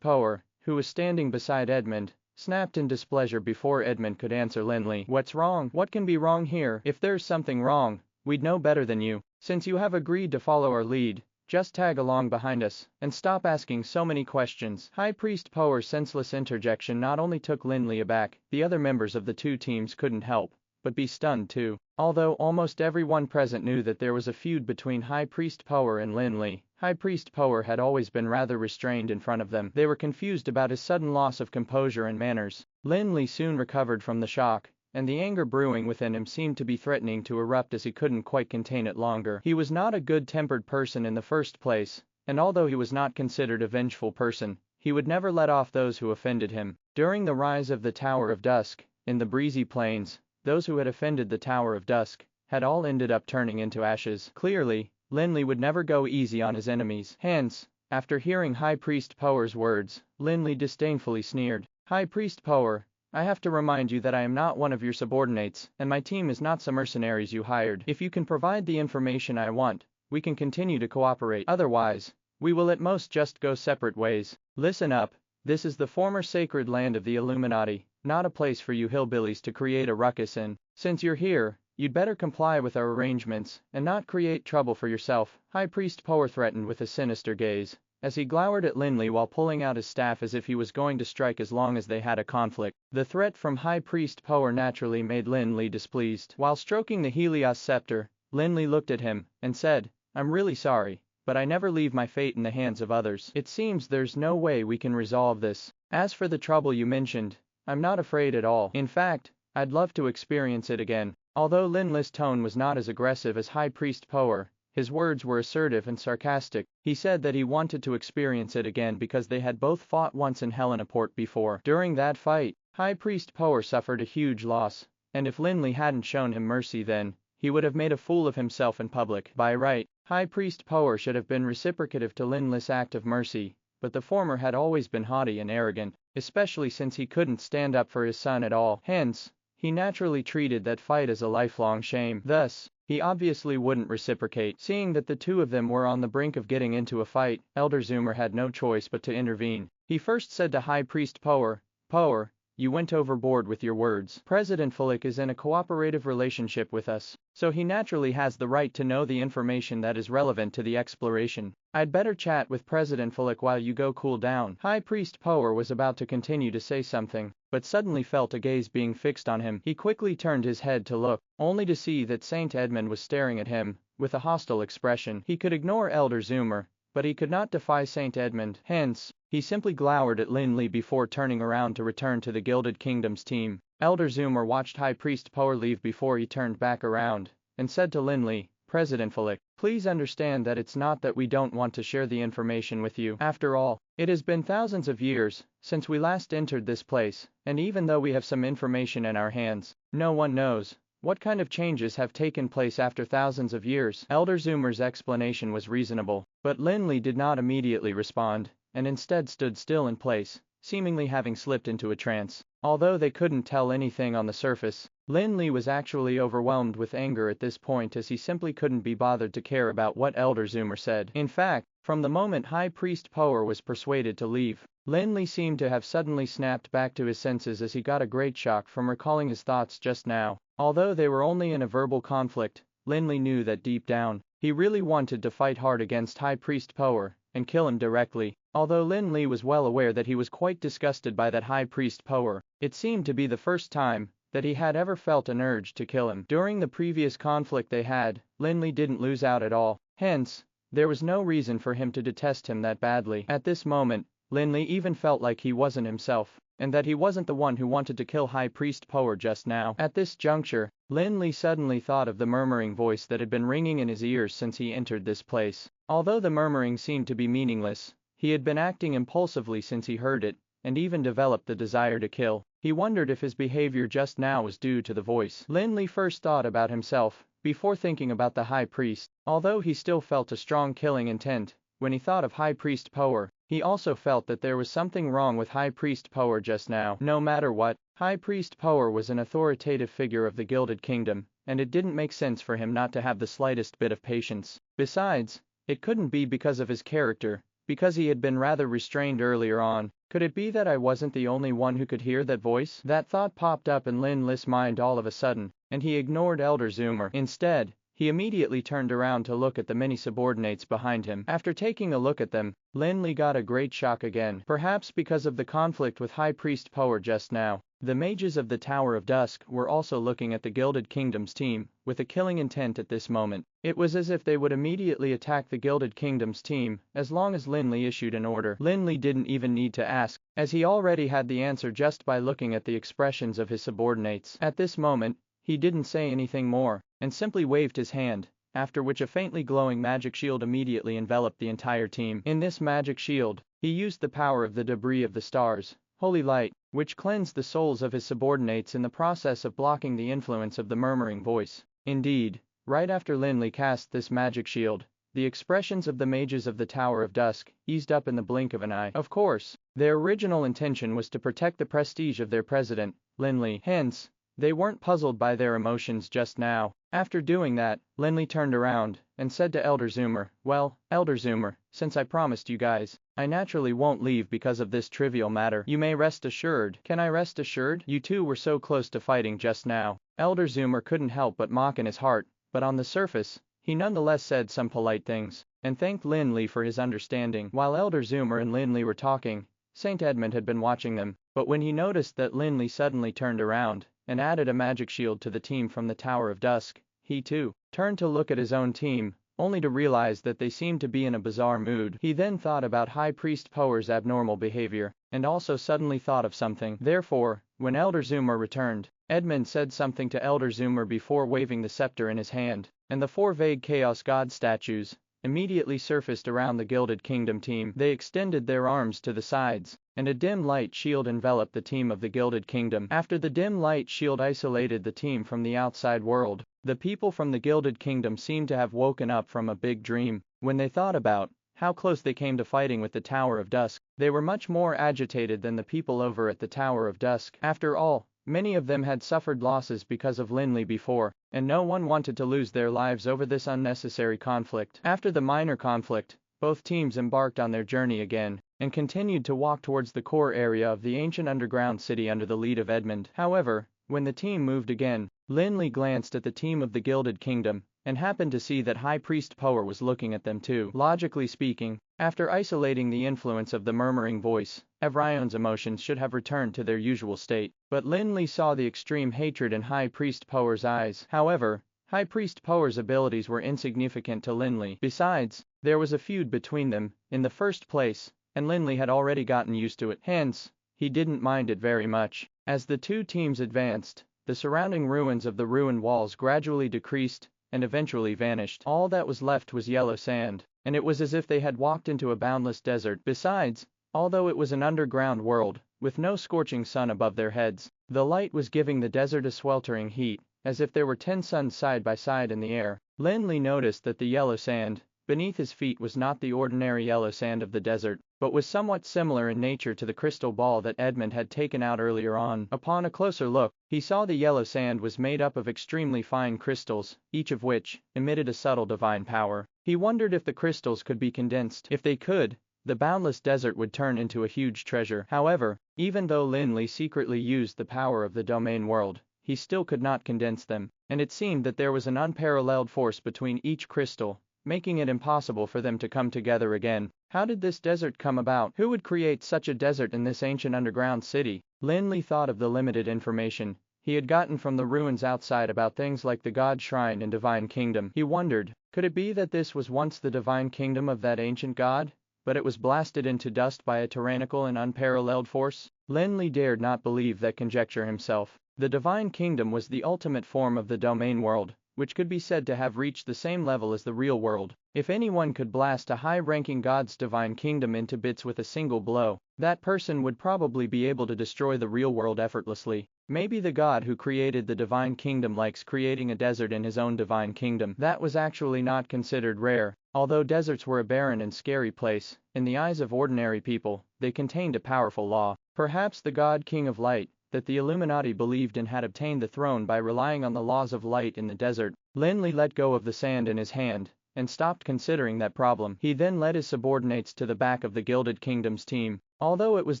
Power, who was standing beside Edmund, snapped in displeasure before Edmund could answer Lin Li. What's wrong? What can be wrong here? If there's something wrong, we'd know better than you. Since you have agreed to follow our lead, just tag along behind us, and stop asking so many questions. High Priest Power's senseless interjection not only took Lin Li aback, the other members of the two teams couldn't help but be stunned too. Although almost everyone present knew that there was a feud between High Priest Power and Lin Li, High Priest Power had always been rather restrained in front of them. They were confused about his sudden loss of composure and manners. Lin Li soon recovered from the shock, and the anger brewing within him seemed to be threatening to erupt as he couldn't quite contain it longer. He was not a good-tempered person in the first place, and although he was not considered a vengeful person, he would never let off those who offended him. During the rise of the Tower of Dusk, in the breezy plains, those who had offended the Tower of Dusk had all ended up turning into ashes. Clearly, Lin Li would never go easy on his enemies. Hence, after hearing High Priest Power's words, Lin Li disdainfully sneered. High Priest Power, I have to remind you that I am not one of your subordinates, and my team is not some mercenaries you hired. If you can provide the information I want, we can continue to cooperate. Otherwise, we will at most just go separate ways. Listen up, this is the former sacred land of the Illuminati, not a place for you hillbillies to create a ruckus in. Since you're here, you'd better comply with our arrangements, and not create trouble for yourself. High Priest Power threatened with a sinister gaze, as he glowered at Lin Li while pulling out his staff as if he was going to strike as long as they had a conflict. The threat from High Priest Power naturally made Lin Li displeased. While stroking the Helios scepter, Lin Li looked at him and said, I'm really sorry, but I never leave my fate in the hands of others. It seems there's no way we can resolve this. As for the trouble you mentioned, I'm not afraid at all. In fact, I'd love to experience it again. Although Lin Li's tone was not as aggressive as High Priest Power, his words were assertive and sarcastic. He said that he wanted to experience it again because they had both fought once in Hellenaport before. During that fight, High Priest Power suffered a huge loss, and if Lin Li hadn't shown him mercy then, he would have made a fool of himself in public. By right, High Priest Power should have been reciprocative to Lin Li's act of mercy, but the former had always been haughty and arrogant, especially since he couldn't stand up for his son at all. Hence, he naturally treated that fight as a lifelong shame. Thus, he obviously wouldn't reciprocate. Seeing that the two of them were on the brink of getting into a fight, Elder Zoomer had no choice but to intervene. He first said to High Priest Power, Power, you went overboard with your words. President Fulik is in a cooperative relationship with us, so he naturally has the right to know the information that is relevant to the exploration. I'd better chat with President Fulik while you go cool down. High Priest Power was about to continue to say something, but suddenly felt a gaze being fixed on him. He quickly turned his head to look, only to see that Saint Edmund was staring at him with a hostile expression. He could ignore Elder Zoomer, but he could not defy Saint Edmund. Hence, he simply glowered at Lin Li before turning around to return to the Gilded Kingdom's team. Elder Zoomer watched High Priest Power leave before he turned back around, and said to Lin Li, President Fulik, please understand that it's not that we don't want to share the information with you. After all, it has been thousands of years since we last entered this place, and even though we have some information in our hands, no one knows what kind of changes have taken place after thousands of years. Elder Zoomer's explanation was reasonable, but Lin Li did not immediately respond, and instead stood still in place, seemingly having slipped into a trance. Although they couldn't tell anything on the surface, Lin Li was actually overwhelmed with anger at this point as he simply couldn't be bothered to care about what Elder Zoomer said. In fact, from the moment High Priest Power was persuaded to leave, Lin Li seemed to have suddenly snapped back to his senses as he got a great shock from recalling his thoughts just now. Although they were only in a verbal conflict, Lin Li knew that deep down, he really wanted to fight hard against High Priest Power and kill him directly. Although Lin Li was well aware that he was quite disgusted by that High Priest Power, it seemed to be the first time that he had ever felt an urge to kill him. During the previous conflict they had, Lin Li didn't lose out at all. Hence, there was no reason for him to detest him that badly. At this moment, Lin Li even felt like he wasn't himself, and that he wasn't the one who wanted to kill High Priest Power just now. At this juncture, Lin Li suddenly thought of the murmuring voice that had been ringing in his ears since he entered this place. Although the murmuring seemed to be meaningless, he had been acting impulsively since he heard it, and even developed the desire to kill. He wondered if his behavior just now was due to the voice. Lin Li first thought about himself, before thinking about the High Priest. Although he still felt a strong killing intent, when he thought of High Priest Power, he also felt that there was something wrong with High Priest Power just now. No matter what, High Priest Power was an authoritative figure of the Gilded Kingdom, and it didn't make sense for him not to have the slightest bit of patience. Besides, it couldn't be because of his character, because he had been rather restrained earlier on. Could it be that I wasn't the only one who could hear that voice? That thought popped up in Lin Li's mind all of a sudden, and he ignored Elder Zoomer. Instead, he immediately turned around to look at the many subordinates behind him. After taking a look at them, Lin Li got a great shock again. Perhaps because of the conflict with High Priest Power just now, the mages of the Tower of Dusk were also looking at the Gilded Kingdom's team, with a killing intent at this moment. It was as if they would immediately attack the Gilded Kingdom's team, as long as Lin Li issued an order. Lin Li didn't even need to ask, as he already had the answer just by looking at the expressions of his subordinates. At this moment, he didn't say anything more, and simply waved his hand, after which a faintly glowing magic shield immediately enveloped the entire team. In this magic shield, he used the power of the debris of the stars, holy light, which cleansed the souls of his subordinates in the process of blocking the influence of the murmuring voice. Indeed, right after Lin Li cast this magic shield, the expressions of the mages of the Tower of Dusk eased up in the blink of an eye. Of course, their original intention was to protect the prestige of their president, Lin Li. Hence, they weren't puzzled by their emotions just now. After doing that, Lin Li turned around and said to Elder Zoomer, "Well, Elder Zoomer, since I promised you guys, I naturally won't leave because of this trivial matter. You may rest assured." "Can I rest assured? You two were so close to fighting just now." Elder Zoomer couldn't help but mock in his heart, but on the surface, he nonetheless said some polite things, and thanked Lin Li for his understanding. While Elder Zoomer and Lin Li were talking, Saint Edmund had been watching them, but when he noticed that Lin Li suddenly turned around and added a magic shield to the team from the Tower of Dusk, he too turned to look at his own team, only to realize that they seemed to be in a bizarre mood. He then thought about High Priest Power's abnormal behavior, and also suddenly thought of something. Therefore, when Elder Zoomer returned, Edmund said something to Elder Zoomer before waving the scepter in his hand, and the four vague Chaos God statues immediately surfaced around the Gilded Kingdom team. They extended their arms to the sides, and a dim light shield enveloped the team of the Gilded Kingdom. After the dim light shield isolated the team from the outside world, the people from the Gilded Kingdom seemed to have woken up from a big dream. When they thought about how close they came to fighting with the Tower of Dusk, they were much more agitated than the people over at the Tower of Dusk. After all, many of them had suffered losses because of Lin Li before, and no one wanted to lose their lives over this unnecessary conflict. After the minor conflict, both teams embarked on their journey again, and continued to walk towards the core area of the ancient underground city under the lead of Edmund. However, when the team moved again, Lin Li glanced at the team of the Gilded Kingdom, and happened to see that High Priest Power was looking at them too. Logically speaking, after isolating the influence of the murmuring voice, Evrion's emotions should have returned to their usual state, but Lin Li saw the extreme hatred in High Priest Power's eyes. However, High Priest Power's abilities were insignificant to Lin Li. Besides, there was a feud between them, in the first place, and Lin Li had already gotten used to it. Hence, he didn't mind it very much. As the two teams advanced, the surrounding ruins of the ruined walls gradually decreased, and eventually vanished. All that was left was yellow sand, and it was as if they had walked into a boundless desert. Besides, although it was an underground world, with no scorching sun above their heads, the light was giving the desert a sweltering heat, as if there were 10 suns side by side in the air. Lin Li noticed that the yellow sand beneath his feet was not the ordinary yellow sand of the desert, but was somewhat similar in nature to the crystal ball that Edmund had taken out earlier on. Upon a closer look, he saw the yellow sand was made up of extremely fine crystals, each of which emitted a subtle divine power. He wondered if the crystals could be condensed. If they could, the boundless desert would turn into a huge treasure. However, even though Lin Li secretly used the power of the domain world, he still could not condense them, and it seemed that there was an unparalleled force between each crystal, making it impossible for them to come together again. How did this desert come about? Who would create such a desert in this ancient underground city? Lin Li thought of the limited information he had gotten from the ruins outside about things like the God Shrine and Divine Kingdom. He wondered, could it be that this was once the Divine Kingdom of that ancient god, but it was blasted into dust by a tyrannical and unparalleled force? Lin Li dared not believe that conjecture himself. The Divine Kingdom was the ultimate form of the domain world, which could be said to have reached the same level as the real world. If anyone could blast a high-ranking god's divine kingdom into bits with a single blow, that person would probably be able to destroy the real world effortlessly. Maybe the god who created the divine kingdom likes creating a desert in his own divine kingdom. That was actually not considered rare. Although deserts were a barren and scary place, in the eyes of ordinary people, they contained a powerful law. Perhaps the god king of light, that the Illuminati believed in, had obtained the throne by relying on the laws of light in the desert. Lin Li let go of the sand in his hand and stopped considering that problem. He then led his subordinates to the back of the Gilded Kingdom's team. Although it was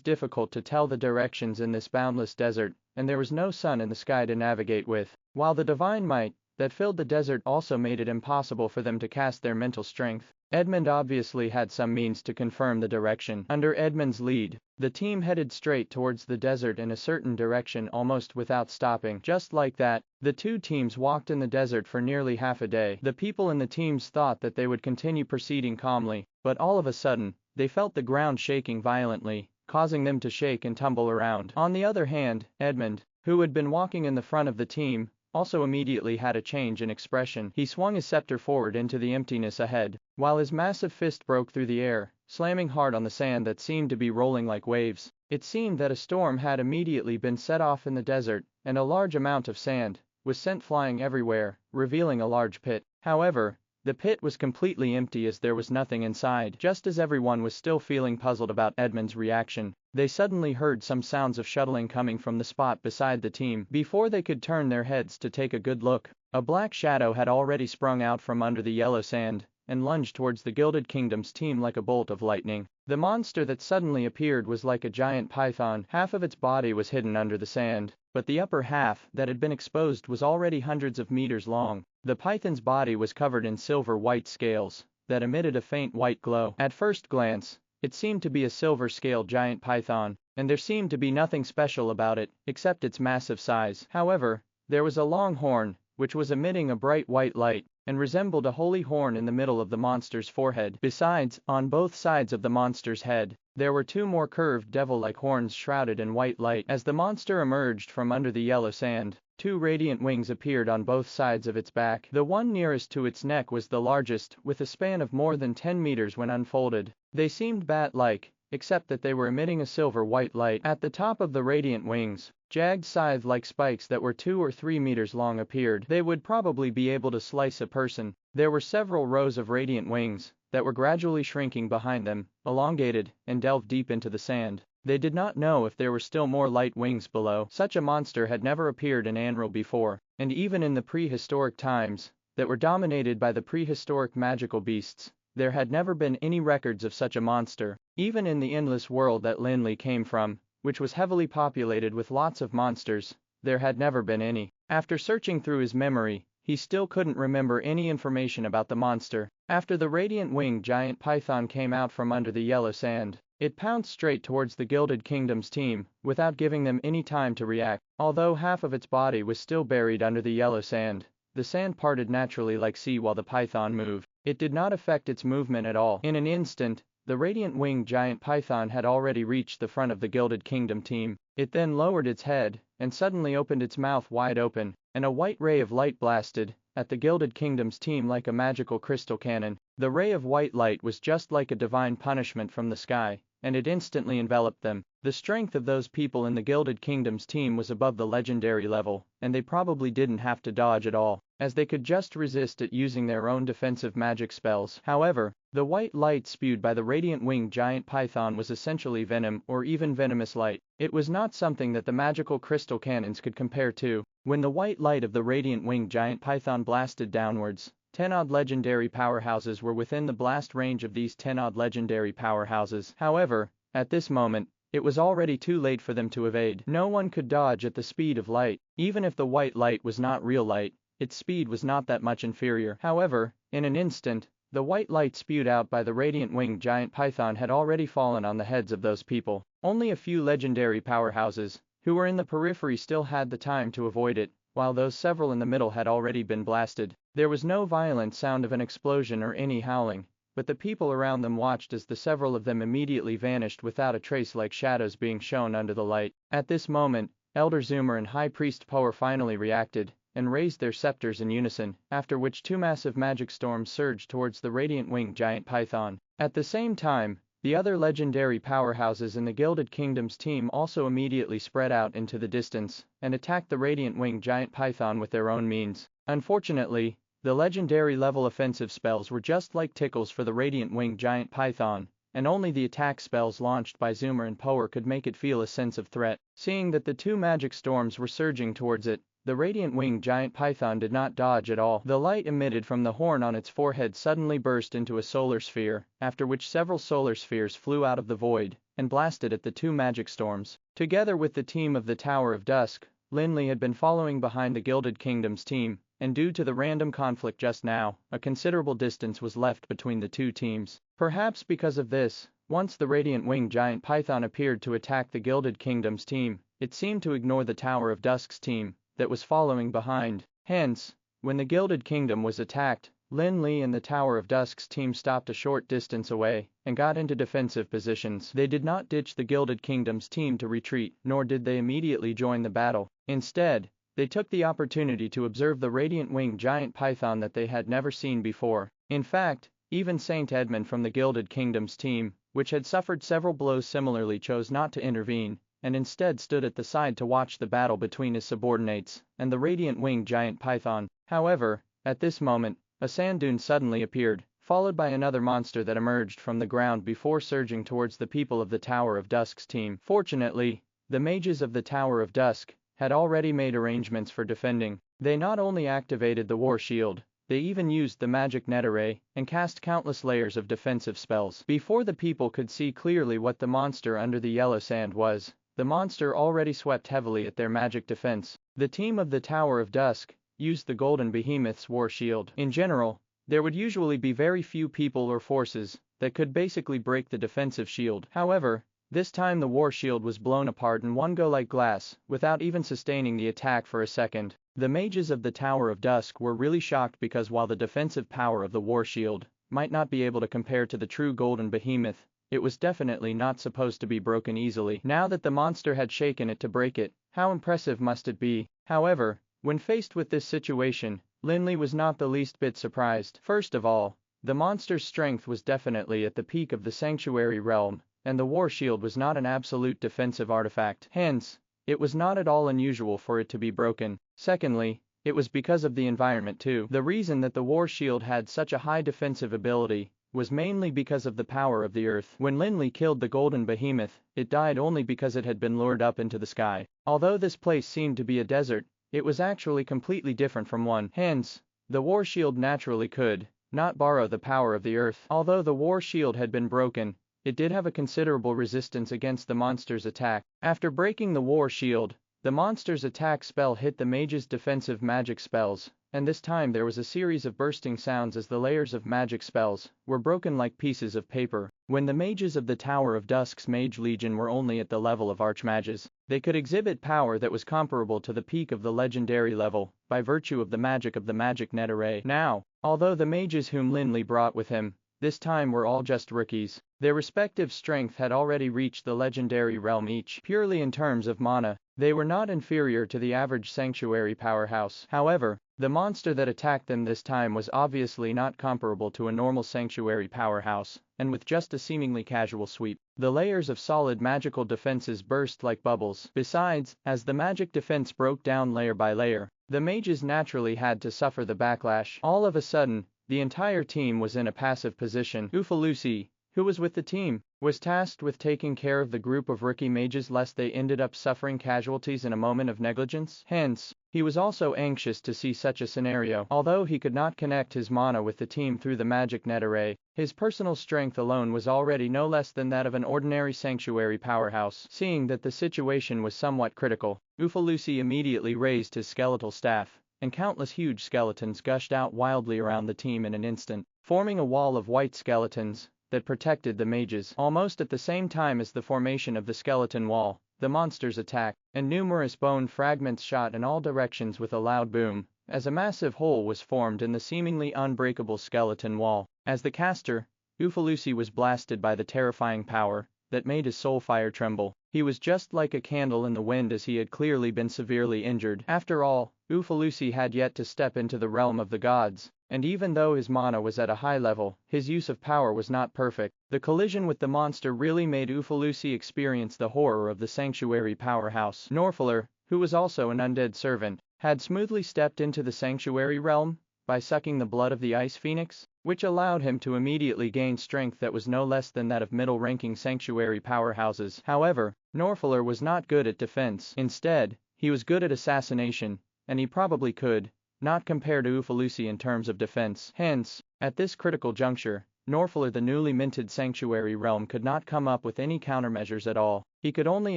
difficult to tell the directions in this boundless desert, and there was no sun in the sky to navigate with, while the divine might that filled the desert also made it impossible for them to cast their mental strength, Edmund obviously had some means to confirm the direction. Under Edmund's lead, the team headed straight towards the desert in a certain direction almost without stopping. Just like that, the two teams walked in the desert for nearly half a day. The people in the teams thought that they would continue proceeding calmly, but all of a sudden, they felt the ground shaking violently, causing them to shake and tumble around. On the other hand, Edmund, who had been walking in the front of the team, also immediately had a change in expression. He swung his scepter forward into the emptiness ahead, while his massive fist broke through the air, slamming hard on the sand that seemed to be rolling like waves. It seemed that a storm had immediately been set off in the desert, and a large amount of sand was sent flying everywhere, revealing a large pit. However, the pit was completely empty as there was nothing inside. Just as everyone was still feeling puzzled about Edmund's reaction, they suddenly heard some sounds of shuttling coming from the spot beside the team. Before they could turn their heads to take a good look, a black shadow had already sprung out from under the yellow sand and lunged towards the Gilded Kingdom's team like a bolt of lightning. The monster that suddenly appeared was like a giant python. Half of its body was hidden under the sand, but the upper half that had been exposed was already hundreds of meters long. The python's body was covered in silver-white scales that emitted a faint white glow. At first glance, it seemed to be a silver-scaled giant python, and there seemed to be nothing special about it, except its massive size. However, there was a long horn, which was emitting a bright white light, and resembled a holy horn in the middle of the monster's forehead. Besides, on both sides of the monster's head, there were two more curved devil-like horns shrouded in white light. As the monster emerged from under the yellow sand, two radiant wings appeared on both sides of its back. The one nearest to its neck was the largest, with a span of more than 10 meters when unfolded. They seemed bat-like, except that they were emitting a silver-white light. At the top of the radiant wings, jagged scythe-like spikes that were 2 or 3 meters long appeared. They would probably be able to slice a person. There were several rows of radiant wings that were gradually shrinking behind them, elongated, and delved deep into the sand. They did not know if there were still more light wings below. Such a monster had never appeared in Anral before, and even in the prehistoric times that were dominated by the prehistoric magical beasts, there had never been any records of such a monster. Even in the endless world that Lin Li came from, which was heavily populated with lots of monsters, there had never been any. After searching through his memory, he still couldn't remember any information about the monster. After the radiant winged giant python came out from under the yellow sand, it pounced straight towards the Gilded Kingdom's team, without giving them any time to react. Although half of its body was still buried under the yellow sand, the sand parted naturally like sea while the python moved. It did not affect its movement at all. In an instant, the radiant winged giant python had already reached the front of the Gilded Kingdom team. It then lowered its head, and suddenly opened its mouth wide open, and a white ray of light blasted at the Gilded Kingdom's team like a magical crystal cannon. The ray of white light was just like a divine punishment from the sky, and it instantly enveloped them. The strength of those people in the Gilded Kingdom's team was above the legendary level, and they probably didn't have to dodge at all, as they could just resist it using their own defensive magic spells. However, the white light spewed by the radiant winged giant python was essentially venom, or even venomous light. It was not something that the magical crystal cannons could compare to. When the white light of the radiant winged giant python blasted downwards, 10-odd legendary powerhouses were within the blast range of these 10-odd legendary powerhouses. However, at this moment, it was already too late for them to evade. No one could dodge at the speed of light. Even if the white light was not real light, its speed was not that much inferior. However, in an instant, the white light spewed out by the radiant winged giant python had already fallen on the heads of those people. Only a few legendary powerhouses, who were in the periphery, still had the time to avoid it, while those several in the middle had already been blasted. There was no violent sound of an explosion or any howling, but the people around them watched as the several of them immediately vanished without a trace, like shadows being shown under the light. At this moment, Elder Zoomer and High Priest Power finally reacted, and raised their scepters in unison, after which two massive magic storms surged towards the radiant winged giant python. At the same time, The other legendary powerhouses in the Gilded Kingdom's team also immediately spread out into the distance and attacked the Radiant Winged Giant Python with their own means. Unfortunately, the legendary level offensive spells were just like tickles for the Radiant Winged Giant Python, and only the attack spells launched by Zoomer and Power could make it feel a sense of threat. Seeing that the two magic storms were surging towards it, the Radiant Winged Giant Python did not dodge at all. The light emitted from the horn on its forehead suddenly burst into a solar sphere, after which several solar spheres flew out of the void and blasted at the two magic storms. Together with the team of the Tower of Dusk, Lin Li had been following behind the Gilded Kingdom's team, and due to the random conflict just now, a considerable distance was left between the two teams. Perhaps because of this, once the Radiant Winged Giant Python appeared to attack the Gilded Kingdom's team, it seemed to ignore the Tower of Dusk's team that was following behind. Hence, when the Gilded Kingdom was attacked, Lin Li and the Tower of Dusk's team stopped a short distance away and got into defensive positions. They did not ditch the Gilded Kingdom's team to retreat, nor did they immediately join the battle. Instead, they took the opportunity to observe the Radiant Winged Giant Python that they had never seen before. In fact, even Saint Edmund from the Gilded Kingdom's team, which had suffered several blows similarly, chose not to intervene, and instead stood at the side to watch the battle between his subordinates and the Radiant Winged Giant Python. However, at this moment, a sand dune suddenly appeared, followed by another monster that emerged from the ground before surging towards the people of the Tower of Dusk's team. Fortunately, the mages of the Tower of Dusk had already made arrangements for defending. They not only activated the war shield, they even used the magic net array and cast countless layers of defensive spells. Before the people could see clearly what the monster under the yellow sand was, the monster already swept heavily at their magic defense. The team of the Tower of Dusk used the Golden Behemoth's war shield. In general, there would usually be very few people or forces that could basically break the defensive shield. However, this time the war shield was blown apart in one go like glass, without even sustaining the attack for a second. The mages of the Tower of Dusk were really shocked because while the defensive power of the war shield might not be able to compare to the true Golden Behemoth, it was definitely not supposed to be broken easily. Now that the monster had shaken it to break it, how impressive must it be? However, when faced with this situation, Lin Li was not the least bit surprised. First of all, the monster's strength was definitely at the peak of the sanctuary realm, and the war shield was not an absolute defensive artifact. Hence, it was not at all unusual for it to be broken. Secondly, it was because of the environment too. The reason that the war shield had such a high defensive ability was mainly because of the power of the earth. When Lin Li killed the Golden Behemoth, it died only because it had been lured up into the sky. Although this place seemed to be a desert, it was actually completely different from one. Hence, the war shield naturally could not borrow the power of the earth. Although the war shield had been broken, it did have a considerable resistance against the monster's attack. After breaking the war shield, the monster's attack spell hit the mage's defensive magic spells, and this time there was a series of bursting sounds as the layers of magic spells were broken like pieces of paper. When the mages of the Tower of Dusk's Mage Legion were only at the level of archmages, they could exhibit power that was comparable to the peak of the legendary level, by virtue of the magic net array. Now, although the mages whom Lin Li brought with him this time were all just rookies, their respective strength had already reached the legendary realm each. Purely in terms of mana, they were not inferior to the average sanctuary powerhouse. However, the monster that attacked them this time was obviously not comparable to a normal sanctuary powerhouse, and with just a seemingly casual sweep, the layers of solid magical defenses burst like bubbles. Besides, as the magic defense broke down layer by layer, the mages naturally had to suffer the backlash. All of a sudden, the entire team was in a passive position. Ufalusi, who was with the team, was tasked with taking care of the group of rookie mages lest they ended up suffering casualties in a moment of negligence. Hence, he was also anxious to see such a scenario. Although he could not connect his mana with the team through the magic net array, his personal strength alone was already no less than that of an ordinary sanctuary powerhouse. Seeing that the situation was somewhat critical, Ufalusi immediately raised his skeletal staff, and countless huge skeletons gushed out wildly around the team in an instant, forming a wall of white skeletons that protected the mages. Almost at the same time as the formation of the skeleton wall, the monsters attacked, and numerous bone fragments shot in all directions with a loud boom, as a massive hole was formed in the seemingly unbreakable skeleton wall. As the caster, Ufalusi was blasted by the terrifying power that made his soul fire tremble. He was just like a candle in the wind, as he had clearly been severely injured. After all, Ufulusi had yet to step into the realm of the gods, and even though his mana was at a high level, his use of power was not perfect. The collision with the monster really made Ufulusi experience the horror of the sanctuary powerhouse. Norfaler, who was also an undead servant, had smoothly stepped into the sanctuary realm by sucking the blood of the ice phoenix, which allowed him to immediately gain strength that was no less than that of middle-ranking sanctuary powerhouses. However, Norfaler was not good at defense. Instead, he was good at assassination, and he probably could not compare to Ufulusi in terms of defense. Hence, at this critical juncture, Norfaler, the newly minted sanctuary realm, could not come up with any countermeasures at all. He could only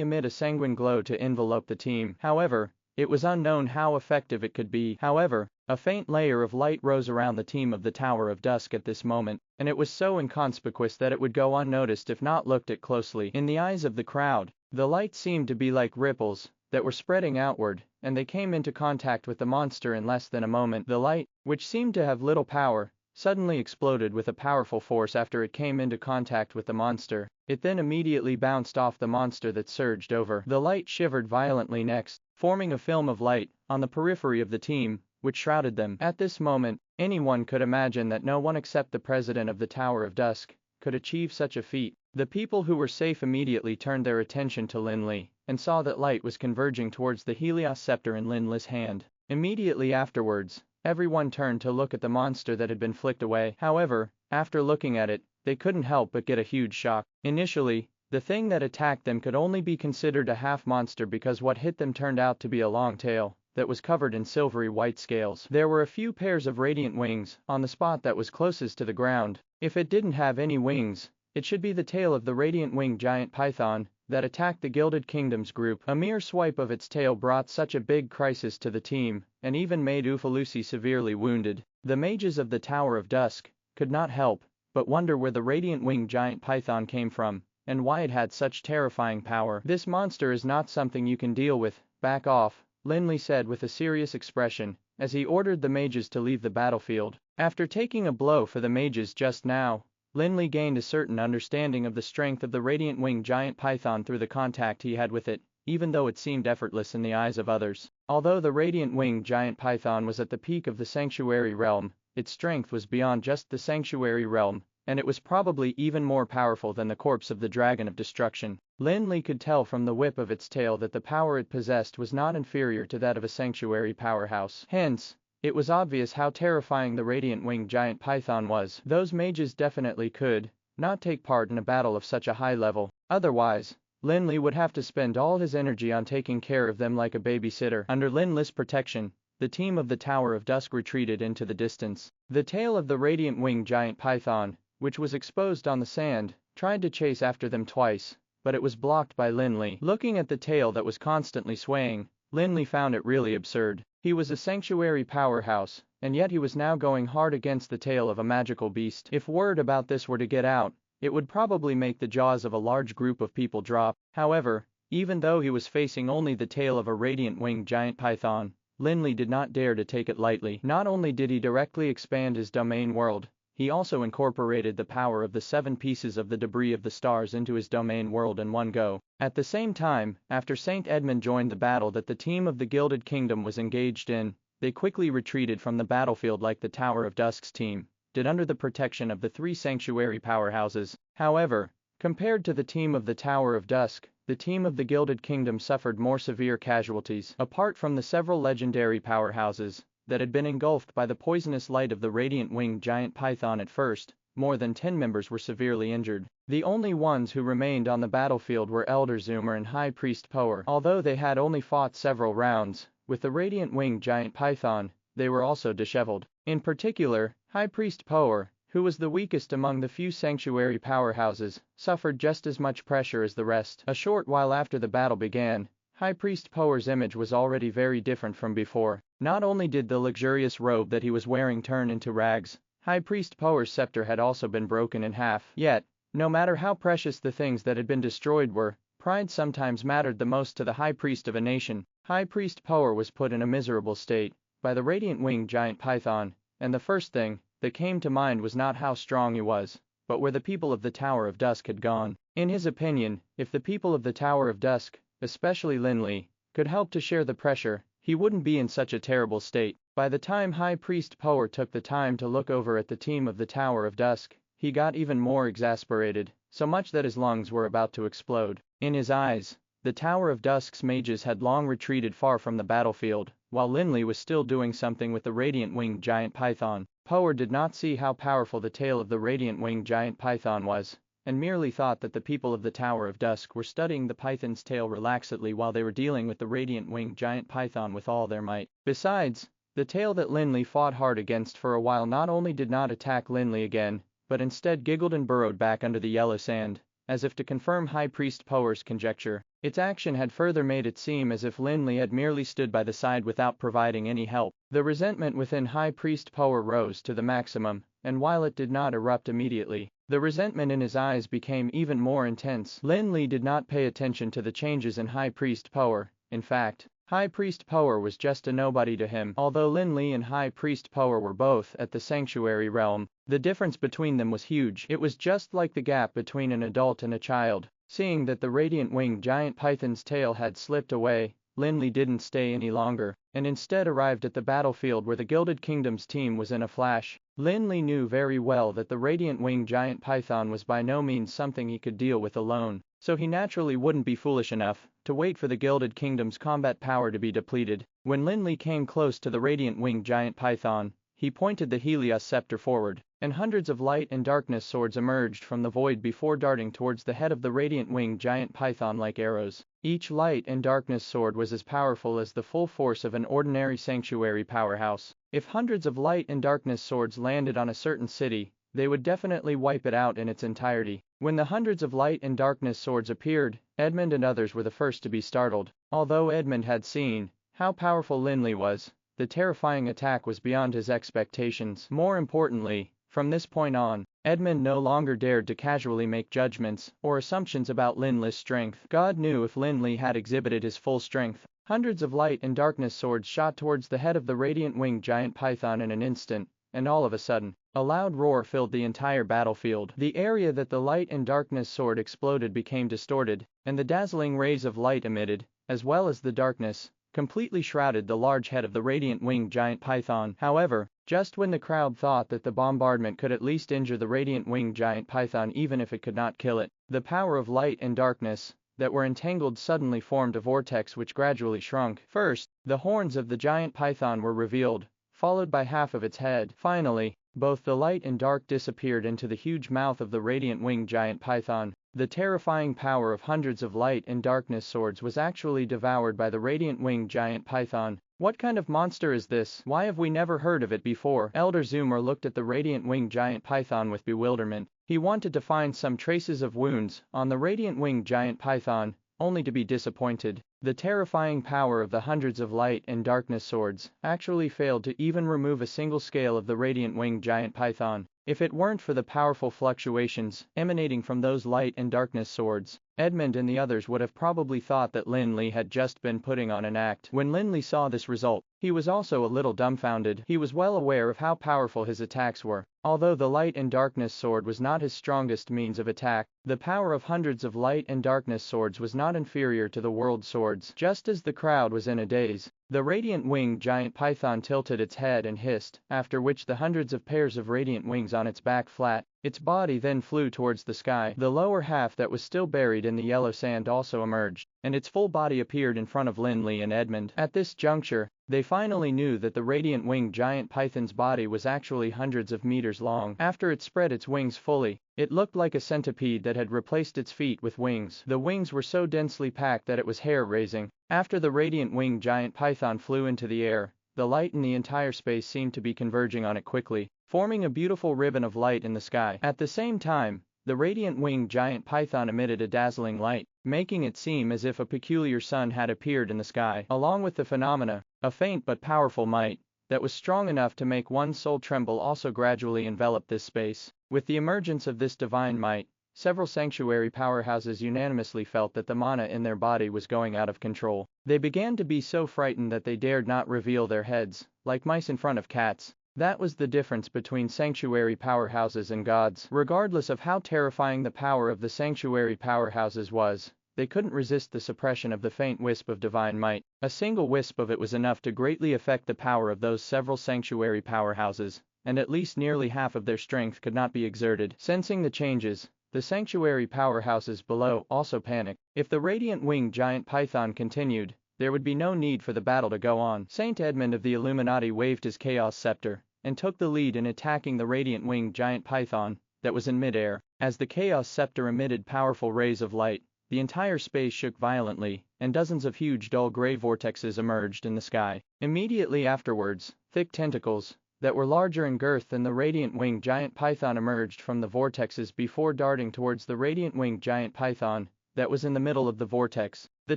emit a sanguine glow to envelope the team. However, it was unknown how effective it could be. However, a faint layer of light rose around the team of the Tower of Dusk at this moment, and it was so inconspicuous that it would go unnoticed if not looked at closely. In the eyes of the crowd, the light seemed to be like ripples that were spreading outward, and they came into contact with the monster in less than a moment. The light, which seemed to have little power, suddenly exploded with a powerful force after it came into contact with the monster. It then immediately bounced off the monster that surged over. The light shivered violently next, forming a film of light on the periphery of the team, which shrouded them. At this moment, anyone could imagine that no one except the president of the Tower of Dusk could achieve such a feat. The people who were safe immediately turned their attention to Lin Li, and saw that light was converging towards the Helios scepter in Lin Li's hand. Immediately afterwards, everyone turned to look at the monster that had been flicked away. However, after looking at it, they couldn't help but get a huge shock. Initially, the thing that attacked them could only be considered a half monster because what hit them turned out to be a long tail that was covered in silvery white scales. There were a few pairs of radiant wings on the spot that was closest to the ground. If it didn't have any wings, it should be the tail of the radiant winged giant python that attacked the Gilded Kingdoms group. A mere swipe of its tail brought such a big crisis to the team, and even made Ufulusi severely wounded. The mages of the Tower of Dusk could not help but wonder where the radiant winged giant python came from, and why it had such terrifying power. "This monster is not something you can deal with, back off," Lin Li said with a serious expression, as he ordered the mages to leave the battlefield. After taking a blow for the mages just now, Lin Li gained a certain understanding of the strength of the radiant winged giant python through the contact he had with it, even though it seemed effortless in the eyes of others. Although the radiant winged giant python was at the peak of the sanctuary realm, its strength was beyond just the sanctuary realm, and it was probably even more powerful than the corpse of the Dragon of Destruction. Lin Li could tell from the whip of its tail that the power it possessed was not inferior to that of a sanctuary powerhouse. Hence, it was obvious how terrifying the radiant winged giant python was. Those mages definitely could not take part in a battle of such a high level. Otherwise, Lin Li would have to spend all his energy on taking care of them like a babysitter. Under Lin Li's protection, the team of the Tower of Dusk retreated into the distance. The tail of the radiant winged giant python, which was exposed on the sand, tried to chase after them twice, but it was blocked by Lin Li. Looking at the tail that was constantly swaying, Lin Li found it really absurd. He was a sanctuary powerhouse, and yet he was now going hard against the tail of a magical beast. If word about this were to get out, it would probably make the jaws of a large group of people drop. However, even though he was facing only the tail of a radiant winged giant python, Lin Li did not dare to take it lightly. Not only did he directly expand his domain world, he also incorporated the power of the 7 pieces of the debris of the stars into his domain world in one go. At the same time, after Saint Edmund joined the battle that the team of the Gilded Kingdom was engaged in, they quickly retreated from the battlefield like the Tower of Dusk's team did under the protection of the 3 sanctuary powerhouses. However, compared to the team of the Tower of Dusk, the team of the Gilded Kingdom suffered more severe casualties. Apart from the several legendary powerhouses that had been engulfed by the poisonous light of the radiant winged giant python at first, more than 10 members were severely injured. The only ones who remained on the battlefield were Elder Zoomer and High Priest Power. Although they had only fought several rounds with the radiant winged giant python, they were also disheveled. In particular, High Priest Power, who was the weakest among the few sanctuary powerhouses, suffered just as much pressure as the rest. A short while after the battle began, High Priest Power's image was already very different from before. Not only did the luxurious robe that he was wearing turn into rags, High Priest Power's scepter had also been broken in half. Yet, no matter how precious the things that had been destroyed were, pride sometimes mattered the most to the High Priest of a nation. High Priest Power was put in a miserable state by the radiant winged giant python, and the first thing that came to mind was not how strong he was, but where the people of the Tower of Dusk had gone. In his opinion, if the people of the Tower of Dusk, especially Lin Li, could help to share the pressure, he wouldn't be in such a terrible state. By the time High Priest Power took the time to look over at the team of the Tower of Dusk, he got even more exasperated, so much that his lungs were about to explode. In his eyes, the Tower of Dusk's mages had long retreated far from the battlefield, while Lin Li was still doing something with the radiant winged giant python. Power did not see how powerful the tail of the radiant winged giant python was, and merely thought that the people of the Tower of Dusk were studying the python's tail relaxedly while they were dealing with the radiant winged giant python with all their might. Besides, the tail that Lin Li fought hard against for a while not only did not attack Lin Li again, but instead giggled and burrowed back under the yellow sand, as if to confirm High Priest Power's conjecture. Its action had further made it seem as if Lin Li had merely stood by the side without providing any help. The resentment within High Priest Power rose to the maximum, and while it did not erupt immediately, the resentment in his eyes became even more intense. Lin Li did not pay attention to the changes in High Priest Power. In fact, High Priest Power was just a nobody to him. Although Lin Li and High Priest Power were both at the Sanctuary Realm, the difference between them was huge. It was just like the gap between an adult and a child. Seeing that the radiant winged giant python's tail had slipped away, Lin Li didn't stay any longer, and instead arrived at the battlefield where the Gilded Kingdom's team was in a flash. Lin Li knew very well that the radiant winged giant python was by no means something he could deal with alone, so he naturally wouldn't be foolish enough to wait for the Gilded Kingdom's combat power to be depleted. When Lin Li came close to the radiant winged giant python, he pointed the Helios scepter forward, and hundreds of light and darkness swords emerged from the void before darting towards the head of the radiant winged giant python like arrows. Each light and darkness sword was as powerful as the full force of an ordinary sanctuary powerhouse. If hundreds of light and darkness swords landed on a certain city, they would definitely wipe it out in its entirety. When the hundreds of light and darkness swords appeared, Edmund and others were the first to be startled. Although Edmund had seen how powerful Lin Li was, the terrifying attack was beyond his expectations. More importantly, from this point on, Edmund no longer dared to casually make judgments or assumptions about Lin Li's strength. God knew if Lin Li had exhibited his full strength. Hundreds of light and darkness swords shot towards the head of the radiant winged giant python in an instant, and all of a sudden, a loud roar filled the entire battlefield. The area that the light and darkness sword exploded became distorted, and the dazzling rays of light emitted, as well as the darkness, completely shrouded the large head of the radiant winged giant python. However, just when the crowd thought that the bombardment could at least injure the radiant winged giant python even if it could not kill it, the power of light and darkness that were entangled suddenly formed a vortex which gradually shrunk. First, the horns of the giant python were revealed, followed by half of its head. Finally, both the light and dark disappeared into the huge mouth of the radiant winged giant python. The terrifying power of hundreds of light and darkness swords was actually devoured by the radiant winged giant python. What kind of monster is this? Why have we never heard of it before? Elder Zoomer looked at the radiant winged giant python with bewilderment. He wanted to find some traces of wounds on the radiant winged giant python, only to be disappointed. The terrifying power of the hundreds of light and darkness swords actually failed to even remove a single scale of the radiant winged giant python. If it weren't for the powerful fluctuations emanating from those light and darkness swords, Edmund and the others would have probably thought that Lin Li had just been putting on an act. When Lin Li saw this result, he was also a little dumbfounded. He was well aware of how powerful his attacks were. Although the light and darkness sword was not his strongest means of attack, the power of hundreds of light and darkness swords was not inferior to the world swords. Just as the crowd was in a daze, the radiant winged giant python tilted its head and hissed, after which the hundreds of pairs of radiant wings on its back flat. Its body then flew towards the sky. The lower half that was still buried in the yellow sand also emerged, and its full body appeared in front of Lin Li and Edmund. At this juncture, they finally knew that the radiant winged giant python's body was actually hundreds of meters long. After it spread its wings fully, it looked like a centipede that had replaced its feet with wings. The wings were so densely packed that it was hair-raising. After the radiant winged giant python flew into the air, the light in the entire space seemed to be converging on it quickly, forming a beautiful ribbon of light in the sky. At the same time, the radiant winged giant python emitted a dazzling light, making it seem as if a peculiar sun had appeared in the sky. Along with the phenomena, a faint but powerful might that was strong enough to make one's soul tremble also gradually enveloped this space. With the emergence of this divine might, several sanctuary powerhouses unanimously felt that the mana in their body was going out of control. They began to be so frightened that they dared not reveal their heads, like mice in front of cats. That was the difference between sanctuary powerhouses and gods. Regardless of how terrifying the power of the sanctuary powerhouses was, they couldn't resist the suppression of the faint wisp of divine might. A single wisp of it was enough to greatly affect the power of those several sanctuary powerhouses, and at least nearly half of their strength could not be exerted. Sensing the changes, the sanctuary powerhouses below also panicked. If the radiant winged giant python continued, there would be no need for the battle to go on. Saint Edmund of the Illuminati waved his chaos scepter and took the lead in attacking the radiant winged giant python that was in midair. As the chaos scepter emitted powerful rays of light, the entire space shook violently, and dozens of huge dull gray vortexes emerged in the sky. Immediately afterwards, thick tentacles that were larger in girth than the radiant winged giant python emerged from the vortexes before darting towards the radiant winged giant python that was in the middle of the vortex. The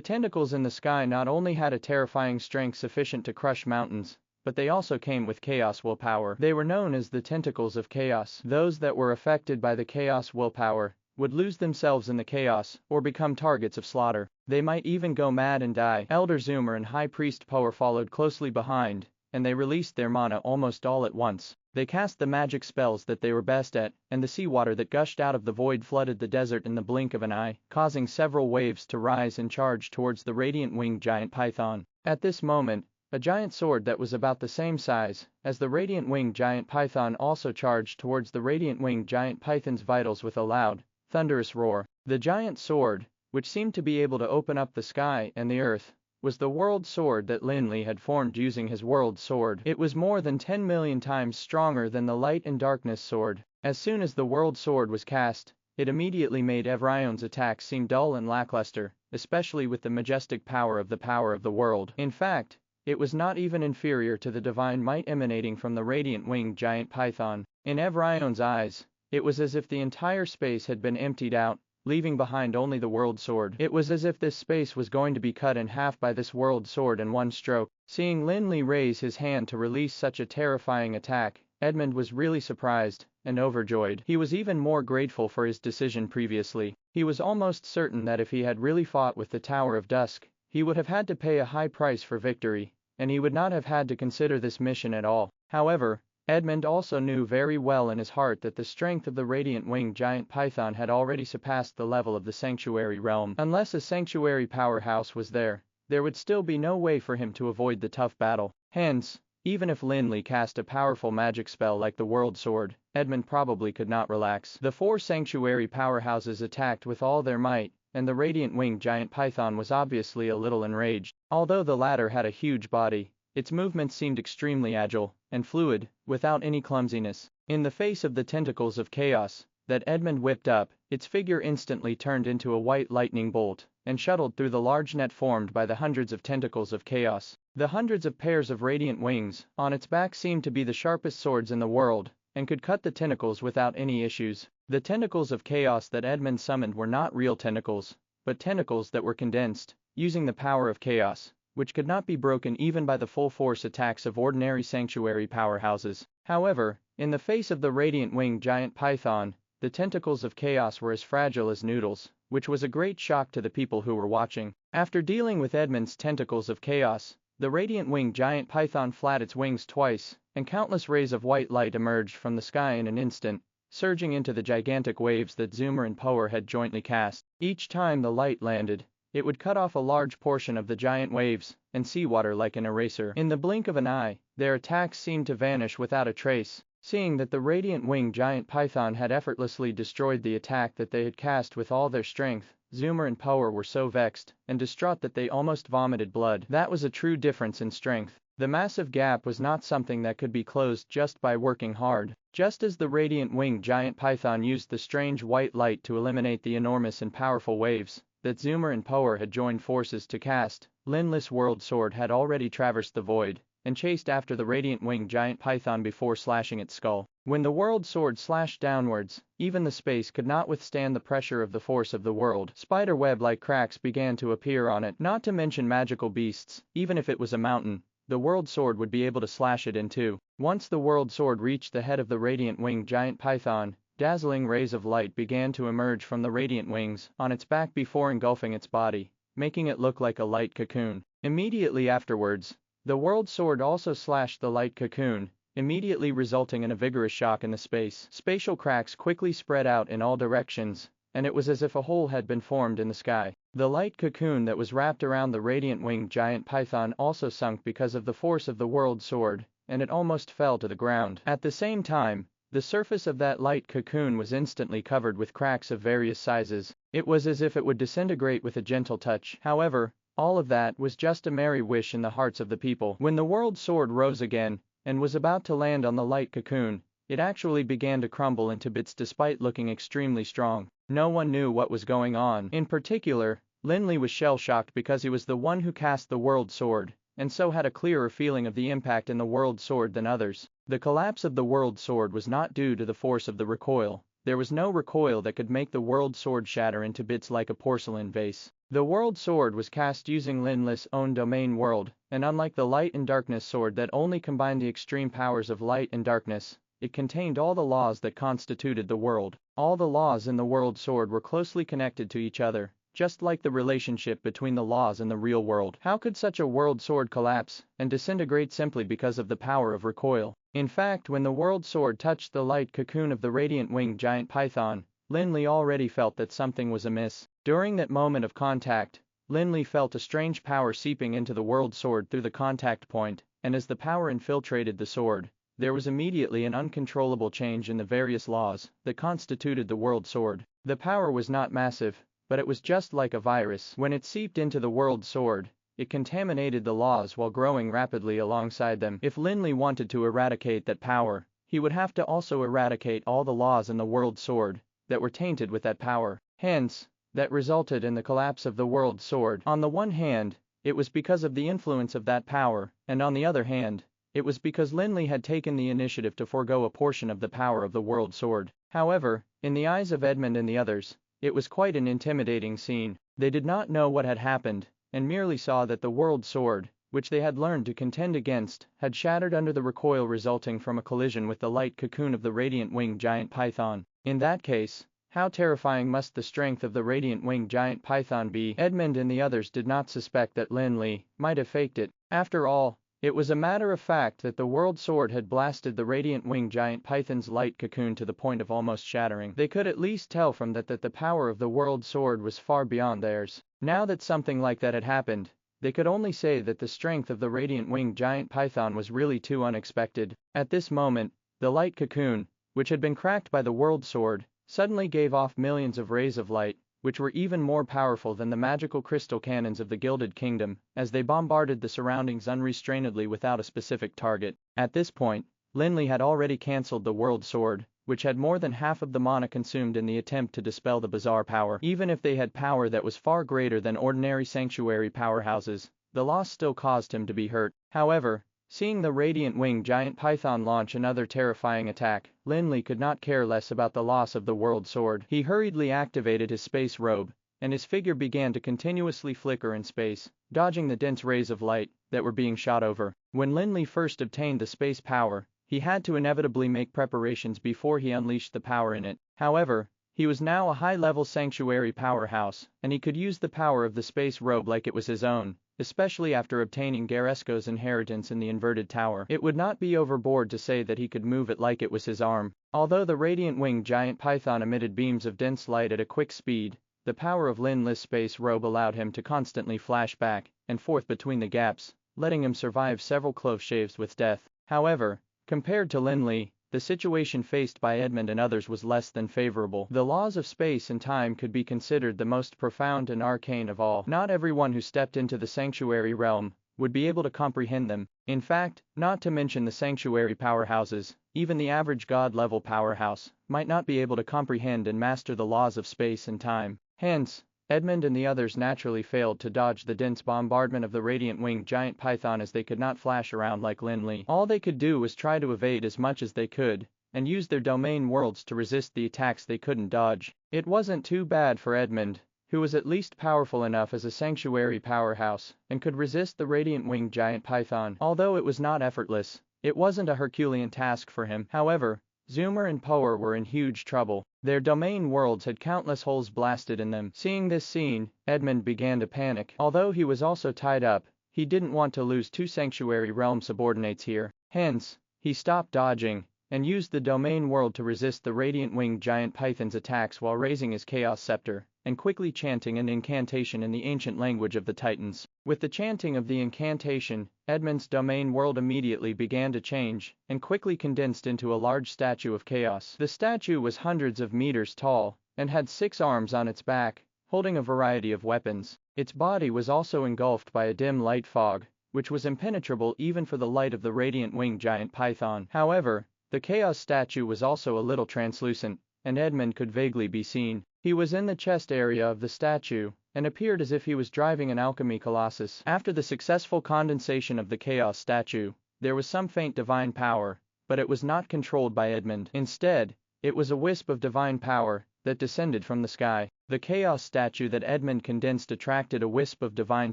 tentacles in the sky not only had a terrifying strength sufficient to crush mountains, but they also came with chaos willpower. They were known as the tentacles of chaos. Those that were affected by the chaos willpower would lose themselves in the chaos or become targets of slaughter. They might even go mad and die. Elder Zoomer and High Priest Power followed closely behind, and they released their mana almost all at once. They cast the magic spells that they were best at, and the seawater that gushed out of the void flooded the desert in the blink of an eye, causing several waves to rise and charge towards the radiant winged giant python. At this moment, a giant sword that was about the same size as the radiant winged giant python also charged towards the radiant winged giant python's vitals with a loud, thunderous roar. The giant sword, which seemed to be able to open up the sky and the earth, was the world sword that Lin Li had formed using his world sword. It was more than 10 million times stronger than the light and darkness sword. As soon as the world sword was cast, it immediately made Evrion's attacks seem dull and lackluster, especially with the majestic power of the world. In fact, it was not even inferior to the divine might emanating from the radiant winged giant python. In Evrion's eyes, it was as if the entire space had been emptied out, leaving behind only the world sword. It was as if this space was going to be cut in half by this world sword in one stroke. Seeing Lin Li raise his hand to release such a terrifying attack, Edmund was really surprised and overjoyed. He was even more grateful for his decision previously. He was almost certain that if he had really fought with the Tower of Dusk, he would have had to pay a high price for victory, and he would not have had to consider this mission at all. However, Edmund also knew very well in his heart that the strength of the radiant winged giant python had already surpassed the level of the sanctuary realm. Unless a sanctuary powerhouse was there, there would still be no way for him to avoid the tough battle. Hence, even if Lin Li cast a powerful magic spell like the world sword, Edmund probably could not relax. The four sanctuary powerhouses attacked with all their might, and the radiant winged giant python was obviously a little enraged. Although the latter had a huge body, its movements seemed extremely agile and fluid, without any clumsiness. In the face of the tentacles of chaos that Edmund whipped up, its figure instantly turned into a white lightning bolt and shuttled through the large net formed by the hundreds of tentacles of chaos. The hundreds of pairs of radiant wings on its back seemed to be the sharpest swords in the world and could cut the tentacles without any issues. The tentacles of chaos that Edmund summoned were not real tentacles, but tentacles that were condensed, using the power of chaos, which could not be broken even by the full force attacks of ordinary sanctuary powerhouses. However, in the face of the radiant winged giant python, the tentacles of chaos were as fragile as noodles, which was a great shock to the people who were watching. After dealing with Edmund's tentacles of chaos, the radiant winged giant python flapped its wings twice, and countless rays of white light emerged from the sky in an instant, surging into the gigantic waves that Zoomer and Power had jointly cast. Each time the light landed, it would cut off a large portion of the giant waves and seawater like an eraser. In the blink of an eye, their attacks seemed to vanish without a trace. Seeing that the radiant winged giant python had effortlessly destroyed the attack that they had cast with all their strength, Zoomer and Power were so vexed and distraught that they almost vomited blood. That was a true difference in strength. The massive gap was not something that could be closed just by working hard. Just as the radiant winged giant python used the strange white light to eliminate the enormous and powerful waves that Zoomer and Power had joined forces to cast, Lin Li's world sword had already traversed the void and chased after the radiant winged giant python before slashing its skull. When the world sword slashed downwards, even the space could not withstand the pressure of the force of the world. Spiderweb-like cracks began to appear on it, not to mention magical beasts. Even if it was a mountain, the world sword would be able to slash it in two. Once the world sword reached the head of the radiant winged giant python, dazzling rays of light began to emerge from the radiant wings on its back before engulfing its body, making it look like a light cocoon. Immediately afterwards, the world sword also slashed the light cocoon, immediately resulting in a vigorous shock in the space. Spatial cracks quickly spread out in all directions, and it was as if a hole had been formed in the sky. The light cocoon that was wrapped around the radiant-winged giant python also sunk because of the force of the world sword, and it almost fell to the ground. At the same time, the surface of that light cocoon was instantly covered with cracks of various sizes. It was as if it would disintegrate with a gentle touch. However, all of that was just a merry wish in the hearts of the people. When the world sword rose again, and was about to land on the light cocoon, it actually began to crumble into bits despite looking extremely strong. No one knew what was going on. In particular, Lin Li was shell-shocked because he was the one who cast the world sword, and so had a clearer feeling of the impact in the world sword than others. The collapse of the world sword was not due to the force of the recoil. There was no recoil that could make the world sword shatter into bits like a porcelain vase. The world sword was cast using Lin Li's own domain world, and unlike the light and darkness sword that only combined the extreme powers of light and darkness, it contained all the laws that constituted the world. All the laws in the world sword were closely connected to each other, just like the relationship between the laws in the real world. How could such a world sword collapse and disintegrate simply because of the power of recoil? In fact, when the world sword touched the light cocoon of the radiant-winged giant python, Lin Li already felt that something was amiss. During that moment of contact, Lin Li felt a strange power seeping into the world sword through the contact point, and as the power infiltrated the sword, there was immediately an uncontrollable change in the various laws that constituted the world sword. The power was not massive, but it was just like a virus. When it seeped into the world sword, it contaminated the laws while growing rapidly alongside them. If Lin Li wanted to eradicate that power, he would have to also eradicate all the laws in the world sword that were tainted with that power. Hence, that resulted in the collapse of the world sword. On the one hand, it was because of the influence of that power, and on the other hand, it was because Lin Li had taken the initiative to forego a portion of the power of the world sword. However, in the eyes of Edmund and the others, it was quite an intimidating scene. They did not know what had happened, and merely saw that the world sword, which they had learned to contend against, had shattered under the recoil resulting from a collision with the light cocoon of the radiant-winged giant python. In that case, how terrifying must the strength of the radiant-winged giant python be? Edmund and the others did not suspect that Lin Li might have faked it. After all, it was a matter of fact that the world sword had blasted the radiant-winged giant python's light cocoon to the point of almost shattering. They could at least tell from that the power of the world sword was far beyond theirs. Now that something like that had happened, they could only say that the strength of the radiant-winged giant python was really too unexpected. At this moment, the light cocoon, which had been cracked by the world sword, suddenly gave off millions of rays of light, which were even more powerful than the magical crystal cannons of the Gilded Kingdom, as they bombarded the surroundings unrestrainedly without a specific target. At this point, Lin Li had already cancelled the world sword, which had more than half of the mana consumed in the attempt to dispel the bizarre power. Even if they had power that was far greater than ordinary sanctuary powerhouses, the loss still caused him to be hurt. However, seeing the radiant-winged giant python launch another terrifying attack, Lin Li could not care less about the loss of the world sword. He hurriedly activated his space robe, and his figure began to continuously flicker in space, dodging the dense rays of light that were being shot over. When Lin Li first obtained the space power, he had to inevitably make preparations before he unleashed the power in it. However, he was now a high-level sanctuary powerhouse, and he could use the power of the space robe like it was his own, especially after obtaining Garesco's inheritance in the inverted tower. It would not be overboard to say that he could move it like it was his arm. Although the radiant-winged giant python emitted beams of dense light at a quick speed, the power of Lin Li's space robe allowed him to constantly flash back and forth between the gaps, letting him survive several close shaves with death. However, compared to Lin Li, the situation faced by Edmund and others was less than favorable. The laws of space and time could be considered the most profound and arcane of all. Not everyone who stepped into the sanctuary realm would be able to comprehend them. In fact, not to mention the sanctuary powerhouses, even the average god-level powerhouse might not be able to comprehend and master the laws of space and time. Hence, Edmund and the others naturally failed to dodge the dense bombardment of the radiant-winged giant python as they could not flash around like Lin Li. All they could do was try to evade as much as they could, and use their domain worlds to resist the attacks they couldn't dodge. It wasn't too bad for Edmund, who was at least powerful enough as a sanctuary powerhouse, and could resist the radiant-winged giant python. Although it was not effortless, it wasn't a Herculean task for him. However, Zoomer and Poer were in huge trouble. Their domain worlds had countless holes blasted in them. Seeing this scene, Edmund began to panic. Although he was also tied up, he didn't want to lose two sanctuary realm subordinates here. Hence, He stopped dodging and used the domain world to resist the radiant winged giant python's attacks while raising his chaos scepter and quickly chanting an incantation in the ancient language of the Titans. With the chanting of the incantation, Edmund's domain world immediately began to change and quickly condensed into a large statue of chaos. The statue was hundreds of meters tall and had 6 arms on its back, holding a variety of weapons. Its body was also engulfed by a dim light fog, which was impenetrable even for the light of the radiant winged giant python. However, the chaos statue was also a little translucent, and Edmund could vaguely be seen. He was in the chest area of the statue, and appeared as if he was driving an alchemy colossus. After the successful condensation of the chaos statue, there was some faint divine power, but it was not controlled by Edmund. Instead, it was a wisp of divine power that descended from the sky. The chaos statue that Edmund condensed attracted a wisp of divine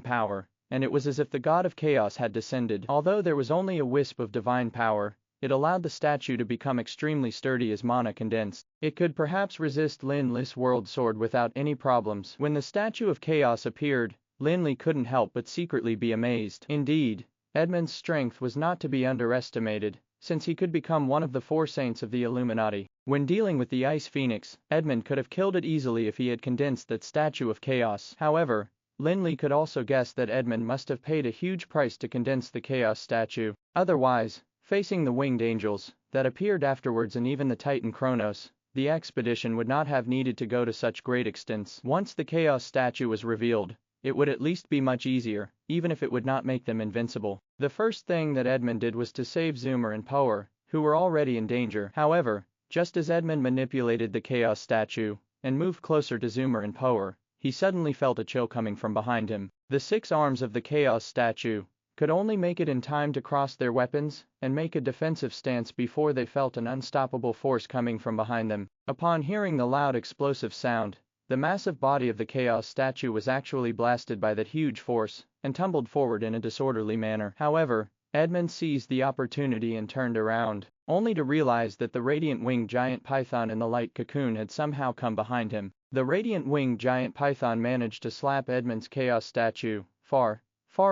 power, and it was as if the god of chaos had descended. Although there was only a wisp of divine power, it allowed the statue to become extremely sturdy as mana condensed. It could perhaps resist Lin Li's world sword without any problems. When the statue of chaos appeared, Lin Li couldn't help but secretly be amazed. Indeed, Edmund's strength was not to be underestimated, since he could become one of the 4 saints of the Illuminati. When dealing with the Ice Phoenix, Edmund could have killed it easily if he had condensed that statue of chaos. However, Lin Li could also guess that Edmund must have paid a huge price to condense the chaos statue. Otherwise, facing the winged angels that appeared afterwards and even the Titan Kronos, the expedition would not have needed to go to such great extents. Once the chaos statue was revealed, it would at least be much easier, even if it would not make them invincible. The first thing that Edmund did was to save Zoomer and Power, who were already in danger. However, just as Edmund manipulated the chaos statue and moved closer to Zoomer and Power, he suddenly felt a chill coming from behind him. The 6 arms of the chaos statue could only make it in time to cross their weapons and make a defensive stance before they felt an unstoppable force coming from behind them. Upon hearing the loud explosive sound, the massive body of the chaos statue was actually blasted by that huge force and tumbled forward in a disorderly manner. However, Edmund seized the opportunity and turned around, only to realize that the radiant winged giant python in the light cocoon had somehow come behind him. The radiant winged giant python managed to slap Edmund's chaos statue far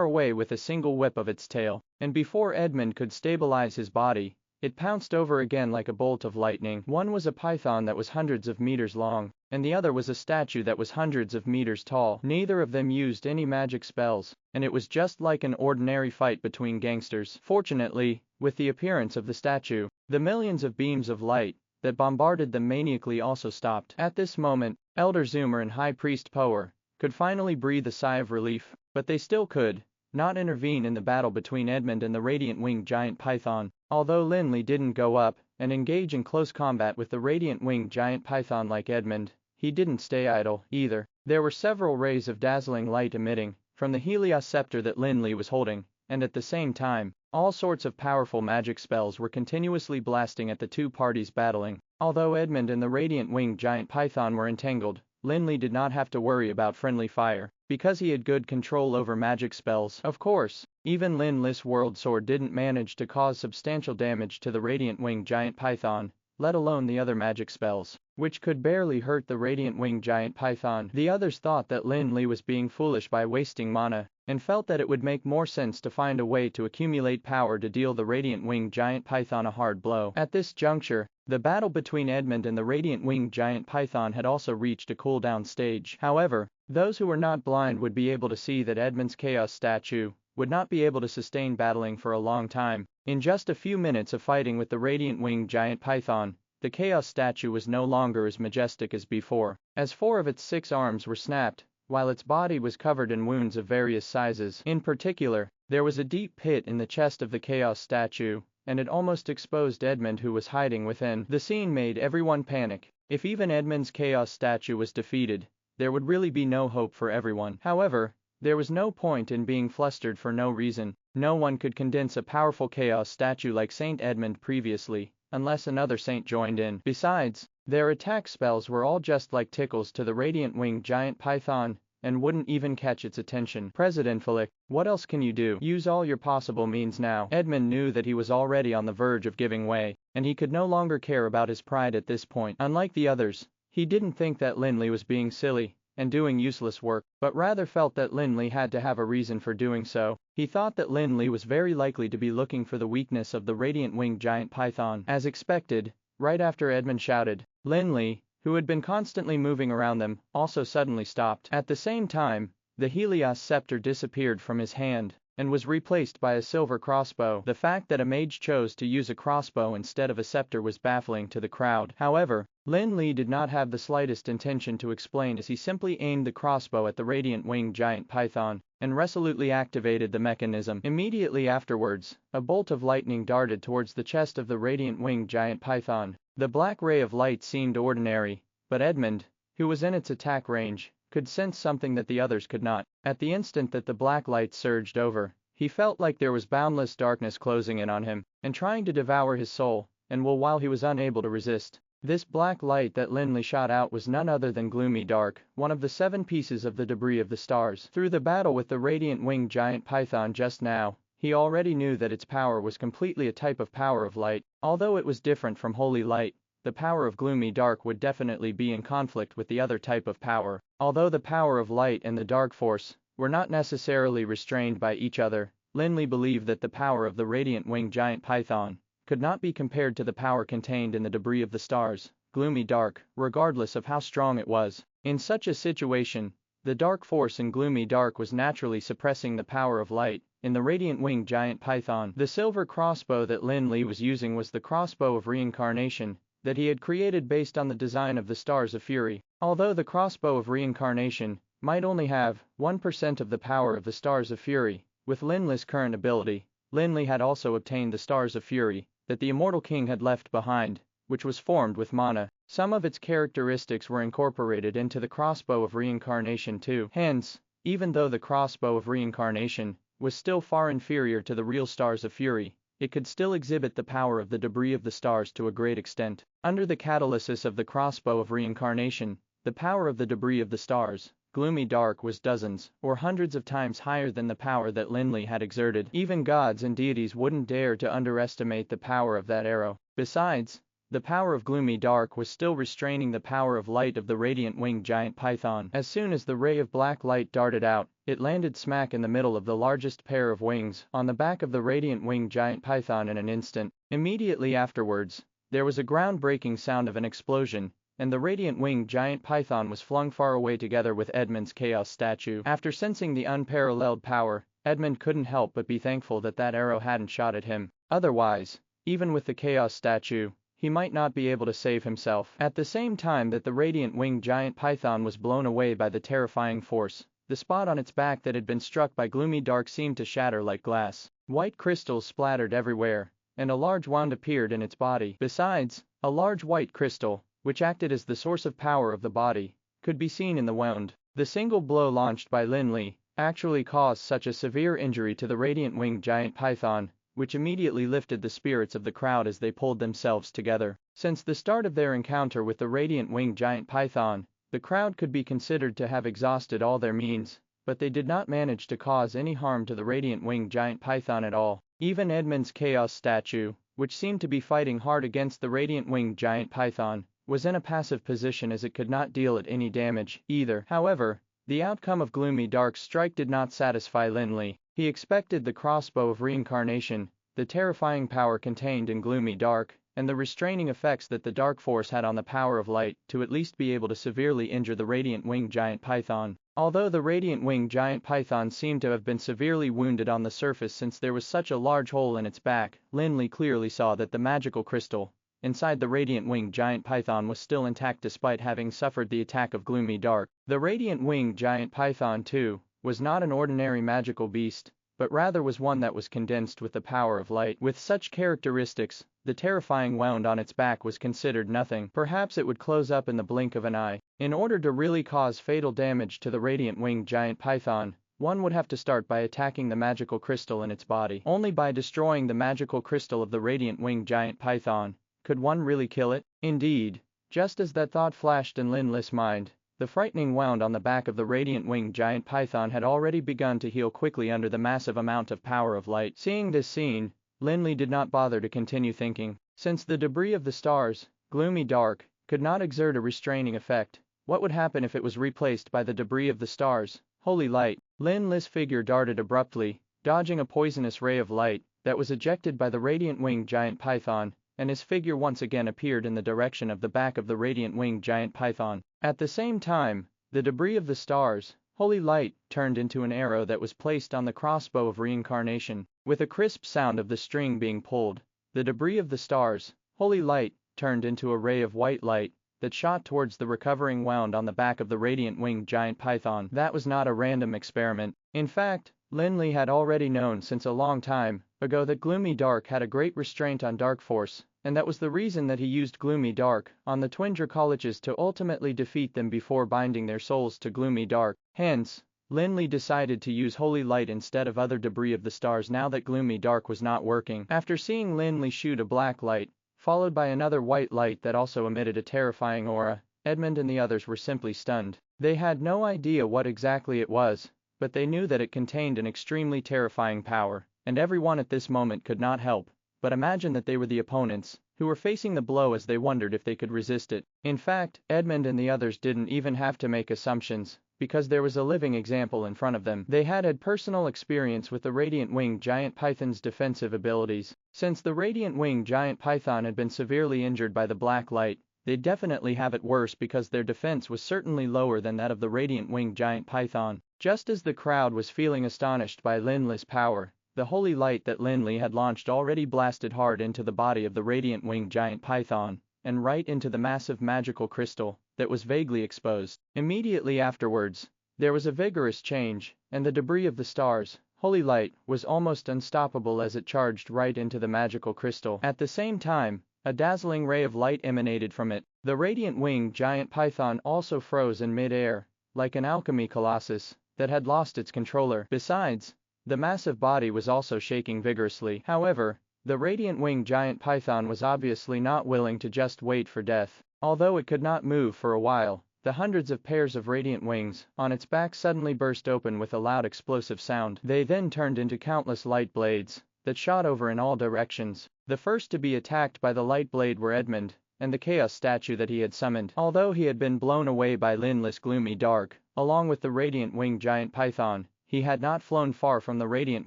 away with a single whip of its tail, and before Edmund could stabilize his body, it pounced over again like a bolt of lightning. One was a python that was hundreds of meters long, and the other was a statue that was hundreds of meters tall. Neither of them used any magic spells, and it was just like an ordinary fight between gangsters. Fortunately, with the appearance of the statue, the millions of beams of light that bombarded them maniacally also stopped. At this moment, Elder Zoomer and High Priest Power could finally breathe a sigh of relief, but they still could not intervene in the battle between Edmund and the radiant winged giant python. Although Lin Li didn't go up and engage in close combat with the radiant winged giant python like Edmund, he didn't stay idle either. There were several rays of dazzling light emitting from the Helios scepter that Lin Li was holding, and at the same time, all sorts of powerful magic spells were continuously blasting at the 2 parties battling. Although Edmund and the radiant winged giant python were entangled, Lin Li did not have to worry about friendly fire, because he had good control over magic spells. Of course, even Lin Li's world sword didn't manage to cause substantial damage to the radiant winged giant python, let alone the other magic spells, which could barely hurt the radiant winged giant python. The others thought that Lin Li was being foolish by wasting mana, and felt that it would make more sense to find a way to accumulate power to deal the radiant winged giant python a hard blow. At this juncture, the battle between Edmund and the radiant winged giant python had also reached a cooldown stage. However, those who were not blind would be able to see that Edmund's chaos statue would not be able to sustain battling for a long time. In just a few minutes of fighting with the radiant winged giant python, the chaos statue was no longer as majestic as before, as 4 of its 6 arms were snapped, while its body was covered in wounds of various sizes. In particular, there was a deep pit in the chest of the chaos statue, and it almost exposed Edmund, who was hiding within. The scene made everyone panic. If even Edmund's chaos statue was defeated, there would really be no hope for everyone. However, there was no point in being flustered for no reason. No one could condense a powerful chaos statue like Saint Edmund previously, unless another saint joined in. Besides, their attack spells were all just like tickles to the radiant winged giant python, and wouldn't even catch its attention. President Flick, what else can you do? Use all your possible means now. Edmund knew that he was already on the verge of giving way, and he could no longer care about his pride at this point. Unlike the others, he didn't think that Lin Li was being silly, and doing useless work, but rather felt that Lin Li had to have a reason for doing so. He thought that Lin Li was very likely to be looking for the weakness of the radiant winged giant python. As expected, right after Edmund shouted, Lin Li, who had been constantly moving around them, also suddenly stopped. At the same time, the Helios scepter disappeared from his hand and was replaced by a silver crossbow. The fact that a mage chose to use a crossbow instead of a scepter was baffling to the crowd. However, Lin Li did not have the slightest intention to explain as he simply aimed the crossbow at the radiant winged giant python and resolutely activated the mechanism. Immediately afterwards, a bolt of lightning darted towards the chest of the radiant winged giant python. The black ray of light seemed ordinary, but Edmund, who was in its attack range, could sense something that the others could not. At the instant that the black light surged over, he felt like there was boundless darkness closing in on him and trying to devour his soul, and while he was unable to resist, this black light that Lin Li shot out was none other than gloomy dark, one of the 7 pieces of the debris of the stars. Through the battle with the radiant winged giant python just now, he already knew that its power was completely a type of power of light. Although it was different from holy light, the power of gloomy dark would definitely be in conflict with the other type of power. Although the power of light and the dark force were not necessarily restrained by each other, Lin Li believed that the power of the radiant winged giant python could not be compared to the power contained in the debris of the stars, gloomy dark, regardless of how strong it was. In such a situation, the dark force in gloomy dark was naturally suppressing the power of light in the radiant winged giant python. The silver crossbow that Lin Li was using was the crossbow of reincarnation that he had created based on the design of the Stars of Fury. Although the crossbow of reincarnation might only have 1% of the power of the Stars of Fury, with Lin Li's current ability, Lin Li had also obtained the Stars of Fury that the Immortal King had left behind, which was formed with mana. Some of its characteristics were incorporated into the crossbow of reincarnation too. Hence, even though the crossbow of reincarnation was still far inferior to the real Stars of Fury, it could still exhibit the power of the debris of the stars to a great extent. Under the catalysis of the crossbow of reincarnation, the power of the debris of the stars, gloomy dark, was dozens or hundreds of times higher than the power that Lin Li had exerted. Even gods and deities wouldn't dare to underestimate the power of that arrow. Besides, the power of gloomy dark was still restraining the power of light of the radiant winged giant python. As soon as the ray of black light darted out, it landed smack in the middle of the largest pair of wings on the back of the radiant winged giant python in an instant. Immediately afterwards, there was a groundbreaking sound of an explosion, and the radiant winged giant python was flung far away together with Edmund's chaos statue. After sensing the unparalleled power, Edmund couldn't help but be thankful that that arrow hadn't shot at him. Otherwise, even with the chaos statue, he might not be able to save himself. At the same time that the radiant winged giant python was blown away by the terrifying force, the spot on its back that had been struck by gloomy dark seemed to shatter like glass. White crystals splattered everywhere, and a large wound appeared in its body. Besides, a large white crystal, which acted as the source of power of the body, could be seen in the wound. The single blow launched by Lin Li actually caused such a severe injury to the radiant winged giant python, which immediately lifted the spirits of the crowd as they pulled themselves together. Since the start of their encounter with the radiant winged giant python, the crowd could be considered to have exhausted all their means, but they did not manage to cause any harm to the radiant winged giant python at all. Even Edmund's chaos statue, which seemed to be fighting hard against the radiant winged giant python, was in a passive position as it could not deal it any damage either. However, the outcome of gloomy dark's strike did not satisfy Lin Li. He expected the crossbow of reincarnation, the terrifying power contained in gloomy dark, and the restraining effects that the dark force had on the power of light to at least be able to severely injure the radiant winged giant python. Although the radiant winged giant python seemed to have been severely wounded on the surface since there was such a large hole in its back, Lin Li clearly saw that the magical crystal inside the radiant winged giant python was still intact despite having suffered the attack of gloomy dark. The radiant winged giant python too was not an ordinary magical beast, but rather was one that was condensed with the power of light. With such characteristics, the terrifying wound on its back was considered nothing. Perhaps it would close up in the blink of an eye. In order to really cause fatal damage to the radiant winged giant python, one would have to start by attacking the magical crystal in its body. Only by destroying the magical crystal of the radiant winged giant python could one really kill it. Indeed, just as that thought flashed in Lin Li's mind, the frightening wound on the back of the radiant winged giant python had already begun to heal quickly under the massive amount of power of light. Seeing this scene, Lin Li did not bother to continue thinking. Since the debris of the stars, gloomy dark, could not exert a restraining effect, What would happen if it was replaced by the debris of the stars, holy light? Lin Li's figure darted abruptly, dodging a poisonous ray of light that was ejected by the radiant winged giant python, and his figure once again appeared in the direction of the back of the radiant winged giant python. At the same time, the debris of the stars, holy light, turned into an arrow that was placed on the crossbow of reincarnation. With a crisp sound of the string being pulled, the debris of the stars, holy light, turned into a ray of white light that shot towards the recovering wound on the back of the radiant winged giant python. That was not a random experiment. In fact, Lin Li had already known since a long time ago that Gloomy Dark had a great restraint on Dark Force, and that was the reason that he used Gloomy Dark on the twin Dracoliches to ultimately defeat them before binding their souls to Gloomy Dark. Hence, Lin Li decided to use Holy Light instead of other debris of the stars now that Gloomy Dark was not working. After seeing Lin Li shoot a black light, followed by another white light that also emitted a terrifying aura, Edmund and the others were simply stunned. They had no idea what exactly it was, but they knew that it contained an extremely terrifying power, and everyone at this moment could not help but imagine that they were the opponents, who were facing the blow as they wondered if they could resist it. In fact, Edmund and the others didn't even have to make assumptions, because there was a living example in front of them. They had personal experience with the Radiant Winged Giant Python's defensive abilities. Since the Radiant Winged Giant Python had been severely injured by the black light, they'd definitely have it worse because their defense was certainly lower than that of the Radiant Winged Giant Python. Just as the crowd was feeling astonished by Lin Li's power, the holy light that Lin Li had launched already blasted hard into the body of the Radiant Winged Giant Python, and right into the massive magical crystal that was vaguely exposed. Immediately afterwards, there was a vigorous change, and the debris of the stars, holy light, was almost unstoppable as it charged right into the magical crystal. At the same time, a dazzling ray of light emanated from it. The Radiant Winged Giant Python also froze in mid-air, like an alchemy colossus that had lost its controller. Besides, the massive body was also shaking vigorously. However, the Radiant Winged Giant Python was obviously not willing to just wait for death. Although it could not move for a while, the hundreds of pairs of radiant wings on its back suddenly burst open with a loud explosive sound. They then turned into countless light blades that shot over in all directions. The first to be attacked by the light blade were Edmund and the chaos statue that he had summoned. Although he had been blown away by Lin Li's Gloomy Dark, along with the Radiant Winged Giant Python, he had not flown far from the Radiant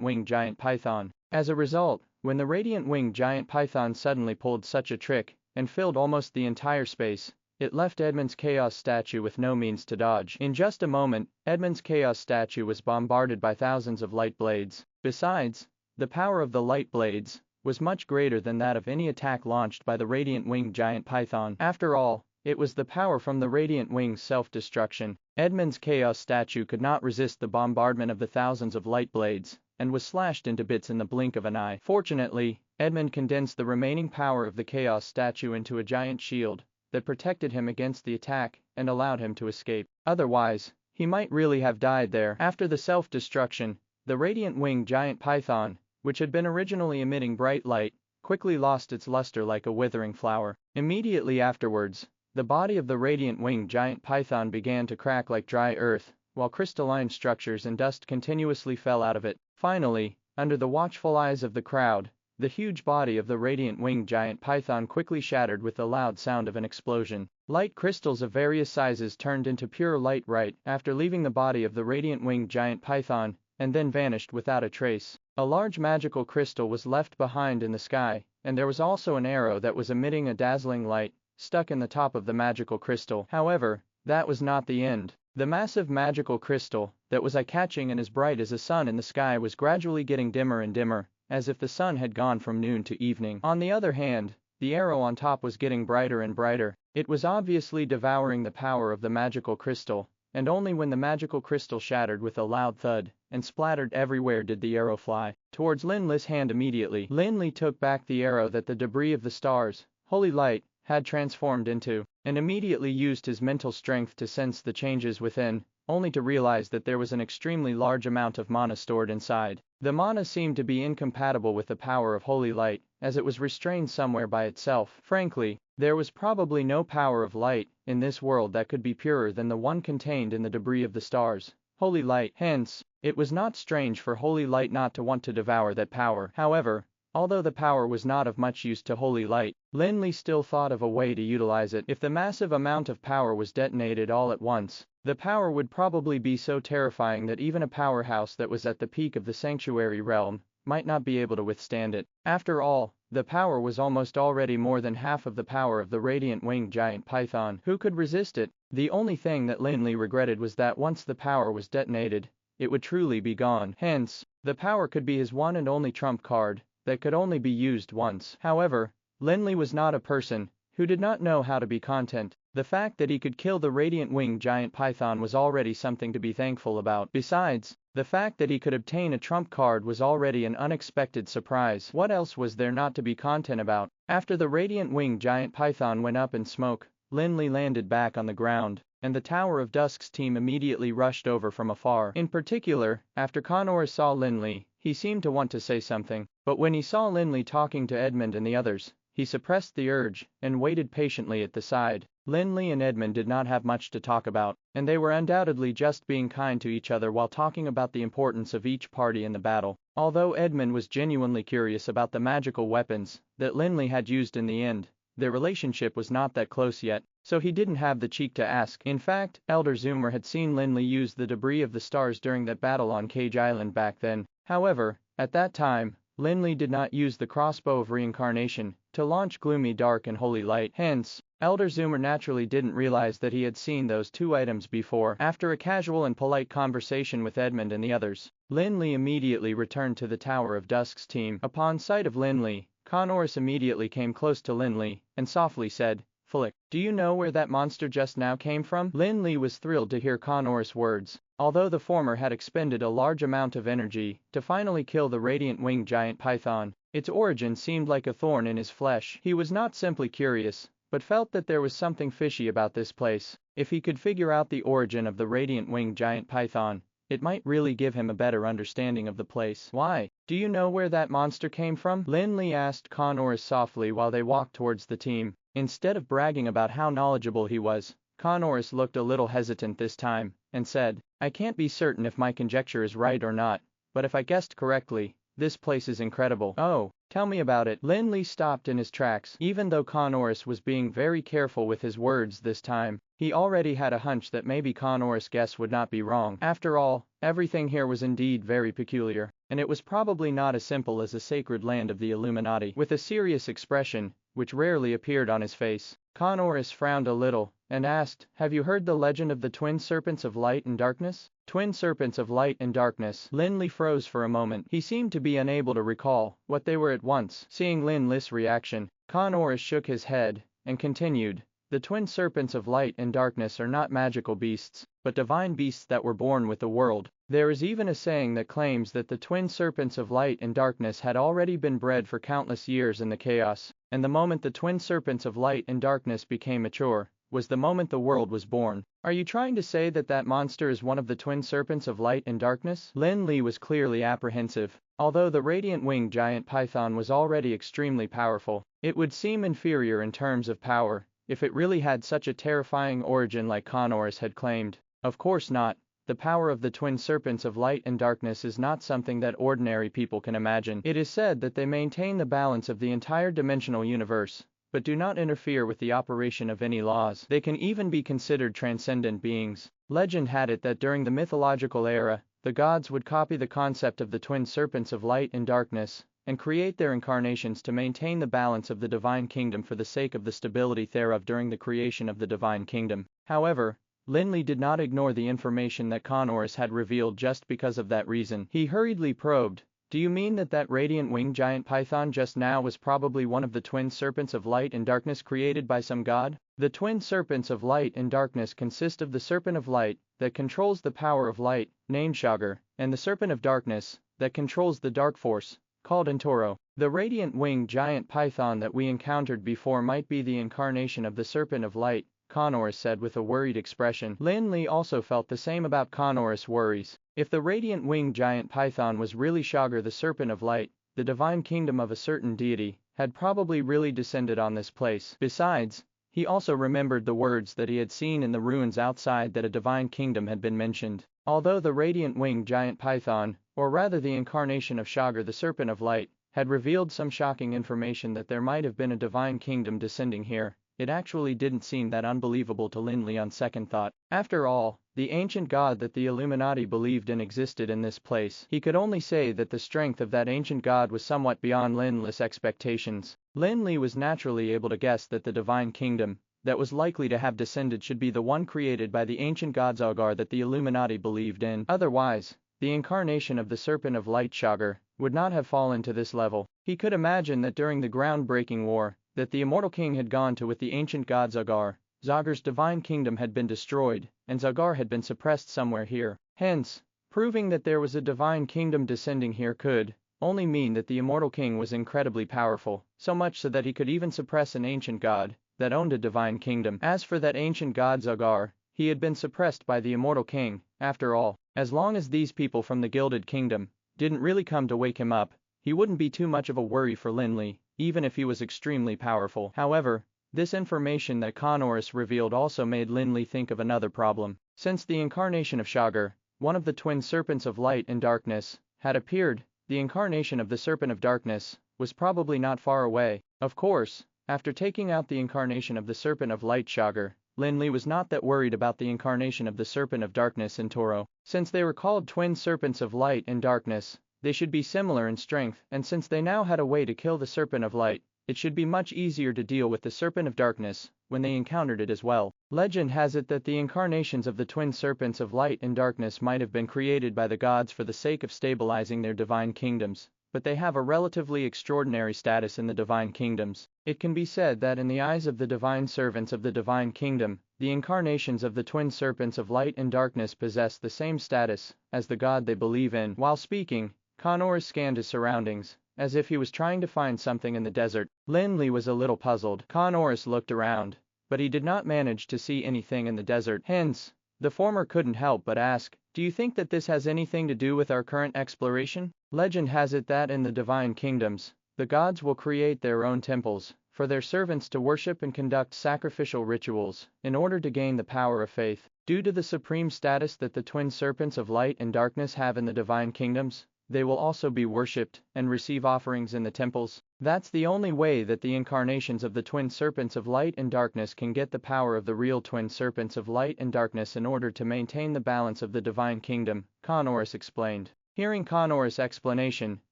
Winged Giant Python. As a result, when the Radiant Winged Giant Python suddenly pulled such a trick and filled almost the entire space, it left Edmund's chaos statue with no means to dodge. In just a moment, Edmund's chaos statue was bombarded by thousands of light blades. Besides, the power of the light blades was much greater than that of any attack launched by the Radiant Winged Giant Python. After all, it was the power from the Radiant Wing's self-destruction. Edmund's chaos statue could not resist the bombardment of the thousands of light blades, and was slashed into bits in the blink of an eye. Fortunately, Edmund condensed the remaining power of the chaos statue into a giant shield that protected him against the attack and allowed him to escape. Otherwise, he might really have died there. After the self-destruction, the Radiant Winged Giant Python, which had been originally emitting bright light, quickly lost its luster like a withering flower. Immediately afterwards, the body of the Radiant Winged Giant Python began to crack like dry earth, while crystalline structures and dust continuously fell out of it. Finally, under the watchful eyes of the crowd, the huge body of the Radiant Winged Giant Python quickly shattered with the loud sound of an explosion. Light crystals of various sizes turned into pure light right after leaving the body of the Radiant Winged Giant Python, and then vanished without a trace. A large magical crystal was left behind in the sky, and there was also an arrow that was emitting a dazzling light stuck in the top of the magical crystal. However, that was not the end. The massive magical crystal that was eye-catching and as bright as a sun in the sky was gradually getting dimmer and dimmer, as if the sun had gone from noon to evening. On the other hand, the arrow on top was getting brighter and brighter. It was obviously devouring the power of the magical crystal, and only when the magical crystal shattered with a loud thud and splattered everywhere did the arrow fly towards Lin Li's hand. Immediately, Lin Li took back the arrow that the debris of the stars, holy light, had transformed into, and immediately used his mental strength to sense the changes within, only to realize that there was an extremely large amount of mana stored inside. The mana seemed to be incompatible with the power of holy light, as it was restrained somewhere by itself. Frankly, there was probably no power of light in this world that could be purer than the one contained in the debris of the stars, holy light. Hence, it was not strange for holy light not to want to devour that power. However, Although the power was not of much use to Holy Light, Lin Li still thought of a way to utilize it. If the massive amount of power was detonated all at once, the power would probably be so terrifying that even a powerhouse that was at the peak of the sanctuary realm might not be able to withstand it. After all, the power was almost already more than half of the power of the radiant winged giant python. Who could resist it? The only thing that Lin Li regretted was that once the power was detonated, it would truly be gone. Hence, the power could be his one and only trump card that could only be used once. However, Lin Li was not a person who did not know how to be content. The fact that he could kill the radiant winged giant python was already something to be thankful about. Besides, the fact that he could obtain a trump card was already an unexpected surprise. What else was there not to be content about? After the radiant winged giant python went up in smoke, Lin Li landed back on the ground, and the Tower of Dusk's team immediately rushed over from afar. In particular, after Connor saw Lin Li, he seemed to want to say something, but when he saw Lin Li talking to Edmund and the others, he suppressed the urge and waited patiently at the side. Lin Li and Edmund did not have much to talk about, and they were undoubtedly just being kind to each other while talking about the importance of each party in the battle. Although Edmund was genuinely curious about the magical weapons that Lin Li had used in the end, their relationship was not that close yet, so he didn't have the cheek to ask. In fact, Elder Zoomer had seen Lin Li use the debris of the stars during that battle on Cage Island back then. However, at that time, Lin Li did not use the crossbow of reincarnation to launch gloomy dark and holy light. Hence, Elder Zoomer naturally didn't realize that he had seen those two items before. After a casual and polite conversation with Edmund and the others, Lin Li immediately returned to the Tower of Dusk's team. Upon sight of Lin Li, Connorus immediately came close to Lin Li and softly said, "Flick, do you know where that monster just now came from?" Lin Li was thrilled to hear Connorus' words. Although the former had expended a large amount of energy to finally kill the radiant winged giant python, its origin seemed like a thorn in his flesh. He was not simply curious, but felt that there was something fishy about this place. If he could figure out the origin of the radiant winged giant python, it might really give him a better understanding of the place. "Why? Do you know where that monster came from?" Lin Li asked Connorus softly while they walked towards the team. Instead of bragging about how knowledgeable he was, Connorus looked a little hesitant this time, and said, "I can't be certain if my conjecture is right or not, but if I guessed correctly, this place is incredible." "Oh, tell me about it." Lin Li stopped in his tracks. Even though Connorus was being very careful with his words this time, he already had a hunch that maybe Connorus' guess would not be wrong. After all, everything here was indeed very peculiar, and it was probably not as simple as a sacred land of the Illuminati. With a serious expression, which rarely appeared on his face, Connorus frowned a little, and asked, "Have you heard the legend of the twin serpents of light and darkness?" Twin serpents of light and darkness. Lin Li froze for a moment. He seemed to be unable to recall what they were at once. Seeing Lin Li's reaction, Connorus shook his head, and continued, "The twin serpents of light and darkness are not magical beasts, but divine beasts that were born with the world. There is even a saying that claims that the twin serpents of light and darkness had already been bred for countless years in the chaos, and the moment the twin serpents of light and darkness became mature, was the moment the world was born." "Are you trying to say that that monster is one of the twin serpents of light and darkness?" Lin Li was clearly apprehensive. Although the radiant winged giant python was already extremely powerful, it would seem inferior in terms of power if it really had such a terrifying origin like Connorus had claimed. Of course not. The power of the twin serpents of light and darkness is not something that ordinary people can imagine. It is said that they maintain the balance of the entire dimensional universe, but do not interfere with the operation of any laws. They can even be considered transcendent beings. Legend had it that during the mythological era, the gods would copy the concept of the twin serpents of light and darkness, and create their incarnations to maintain the balance of the divine kingdom for the sake of the stability thereof during the creation of the divine kingdom. However, Lin Li did not ignore the information that Connorus had revealed just because of that reason. He hurriedly probed, "Do you mean that that radiant winged giant python just now was probably one of the twin serpents of light and darkness created by some god?" The twin serpents of light and darkness consist of the serpent of light, that controls the power of light, named Shagar, and the serpent of darkness, that controls the dark force, called Entoro. The radiant winged giant python that we encountered before might be the incarnation of the serpent of light, Connorus said with a worried expression. Lin Li also felt the same about Connorus' worries. If the radiant winged giant python was really Shagar the serpent of light, the divine kingdom of a certain deity had probably really descended on this place. Besides, he also remembered the words that he had seen in the ruins outside that a divine kingdom had been mentioned. Although the radiant winged giant python, or rather the incarnation of Shagar the serpent of light, had revealed some shocking information that there might have been a divine kingdom descending here. It actually didn't seem that unbelievable to Lin Li on second thought. After all, the ancient god that the Illuminati believed in existed in this place. He could only say that the strength of that ancient god was somewhat beyond Lin Li's expectations. Lin Li was naturally able to guess that the divine kingdom that was likely to have descended should be the one created by the ancient god Zagar that the Illuminati believed in. Otherwise, the incarnation of the Serpent of Light Shagar would not have fallen to this level. He could imagine that during the groundbreaking war that the immortal king had gone to with the ancient god Zagar, Zagar's divine kingdom had been destroyed, and Zagar had been suppressed somewhere here. Hence, proving that there was a divine kingdom descending here could only mean that the immortal king was incredibly powerful, so much so that he could even suppress an ancient god that owned a divine kingdom. As for that ancient god Zagar, he had been suppressed by the immortal king. After all, as long as these people from the Gilded Kingdom didn't really come to wake him up, he wouldn't be too much of a worry for Lin Li, even if he was extremely powerful. However, this information that Connorus revealed also made Lin Li think of another problem. Since the incarnation of Shagar, one of the twin serpents of light and darkness, had appeared, the incarnation of the Serpent of Darkness was probably not far away. Of course, after taking out the incarnation of the Serpent of Light Shagar, Lin Li was not that worried about the incarnation of the Serpent of Darkness in Toro. Since they were called twin serpents of light and darkness, they should be similar in strength, and since they now had a way to kill the Serpent of Light, it should be much easier to deal with the Serpent of Darkness when they encountered it as well. Legend has it that the incarnations of the twin serpents of light and darkness might have been created by the gods for the sake of stabilizing their divine kingdoms, but they have a relatively extraordinary status in the divine kingdoms. It can be said that in the eyes of the divine servants of the divine kingdom, the incarnations of the twin serpents of light and darkness possess the same status as the god they believe in. While speaking, Connorus scanned his surroundings, as if he was trying to find something in the desert. Lin Li was a little puzzled. Connorus looked around, but he did not manage to see anything in the desert. Hence, the former couldn't help but ask, "Do you think that this has anything to do with our current exploration?" Legend has it that in the divine kingdoms, the gods will create their own temples for their servants to worship and conduct sacrificial rituals in order to gain the power of faith. Due to the supreme status that the twin serpents of light and darkness have in the divine kingdoms, they will also be worshipped and receive offerings in the temples. That's the only way that the incarnations of the twin serpents of light and darkness can get the power of the real twin serpents of light and darkness in order to maintain the balance of the divine kingdom, Connorus explained. Hearing Connorus' explanation,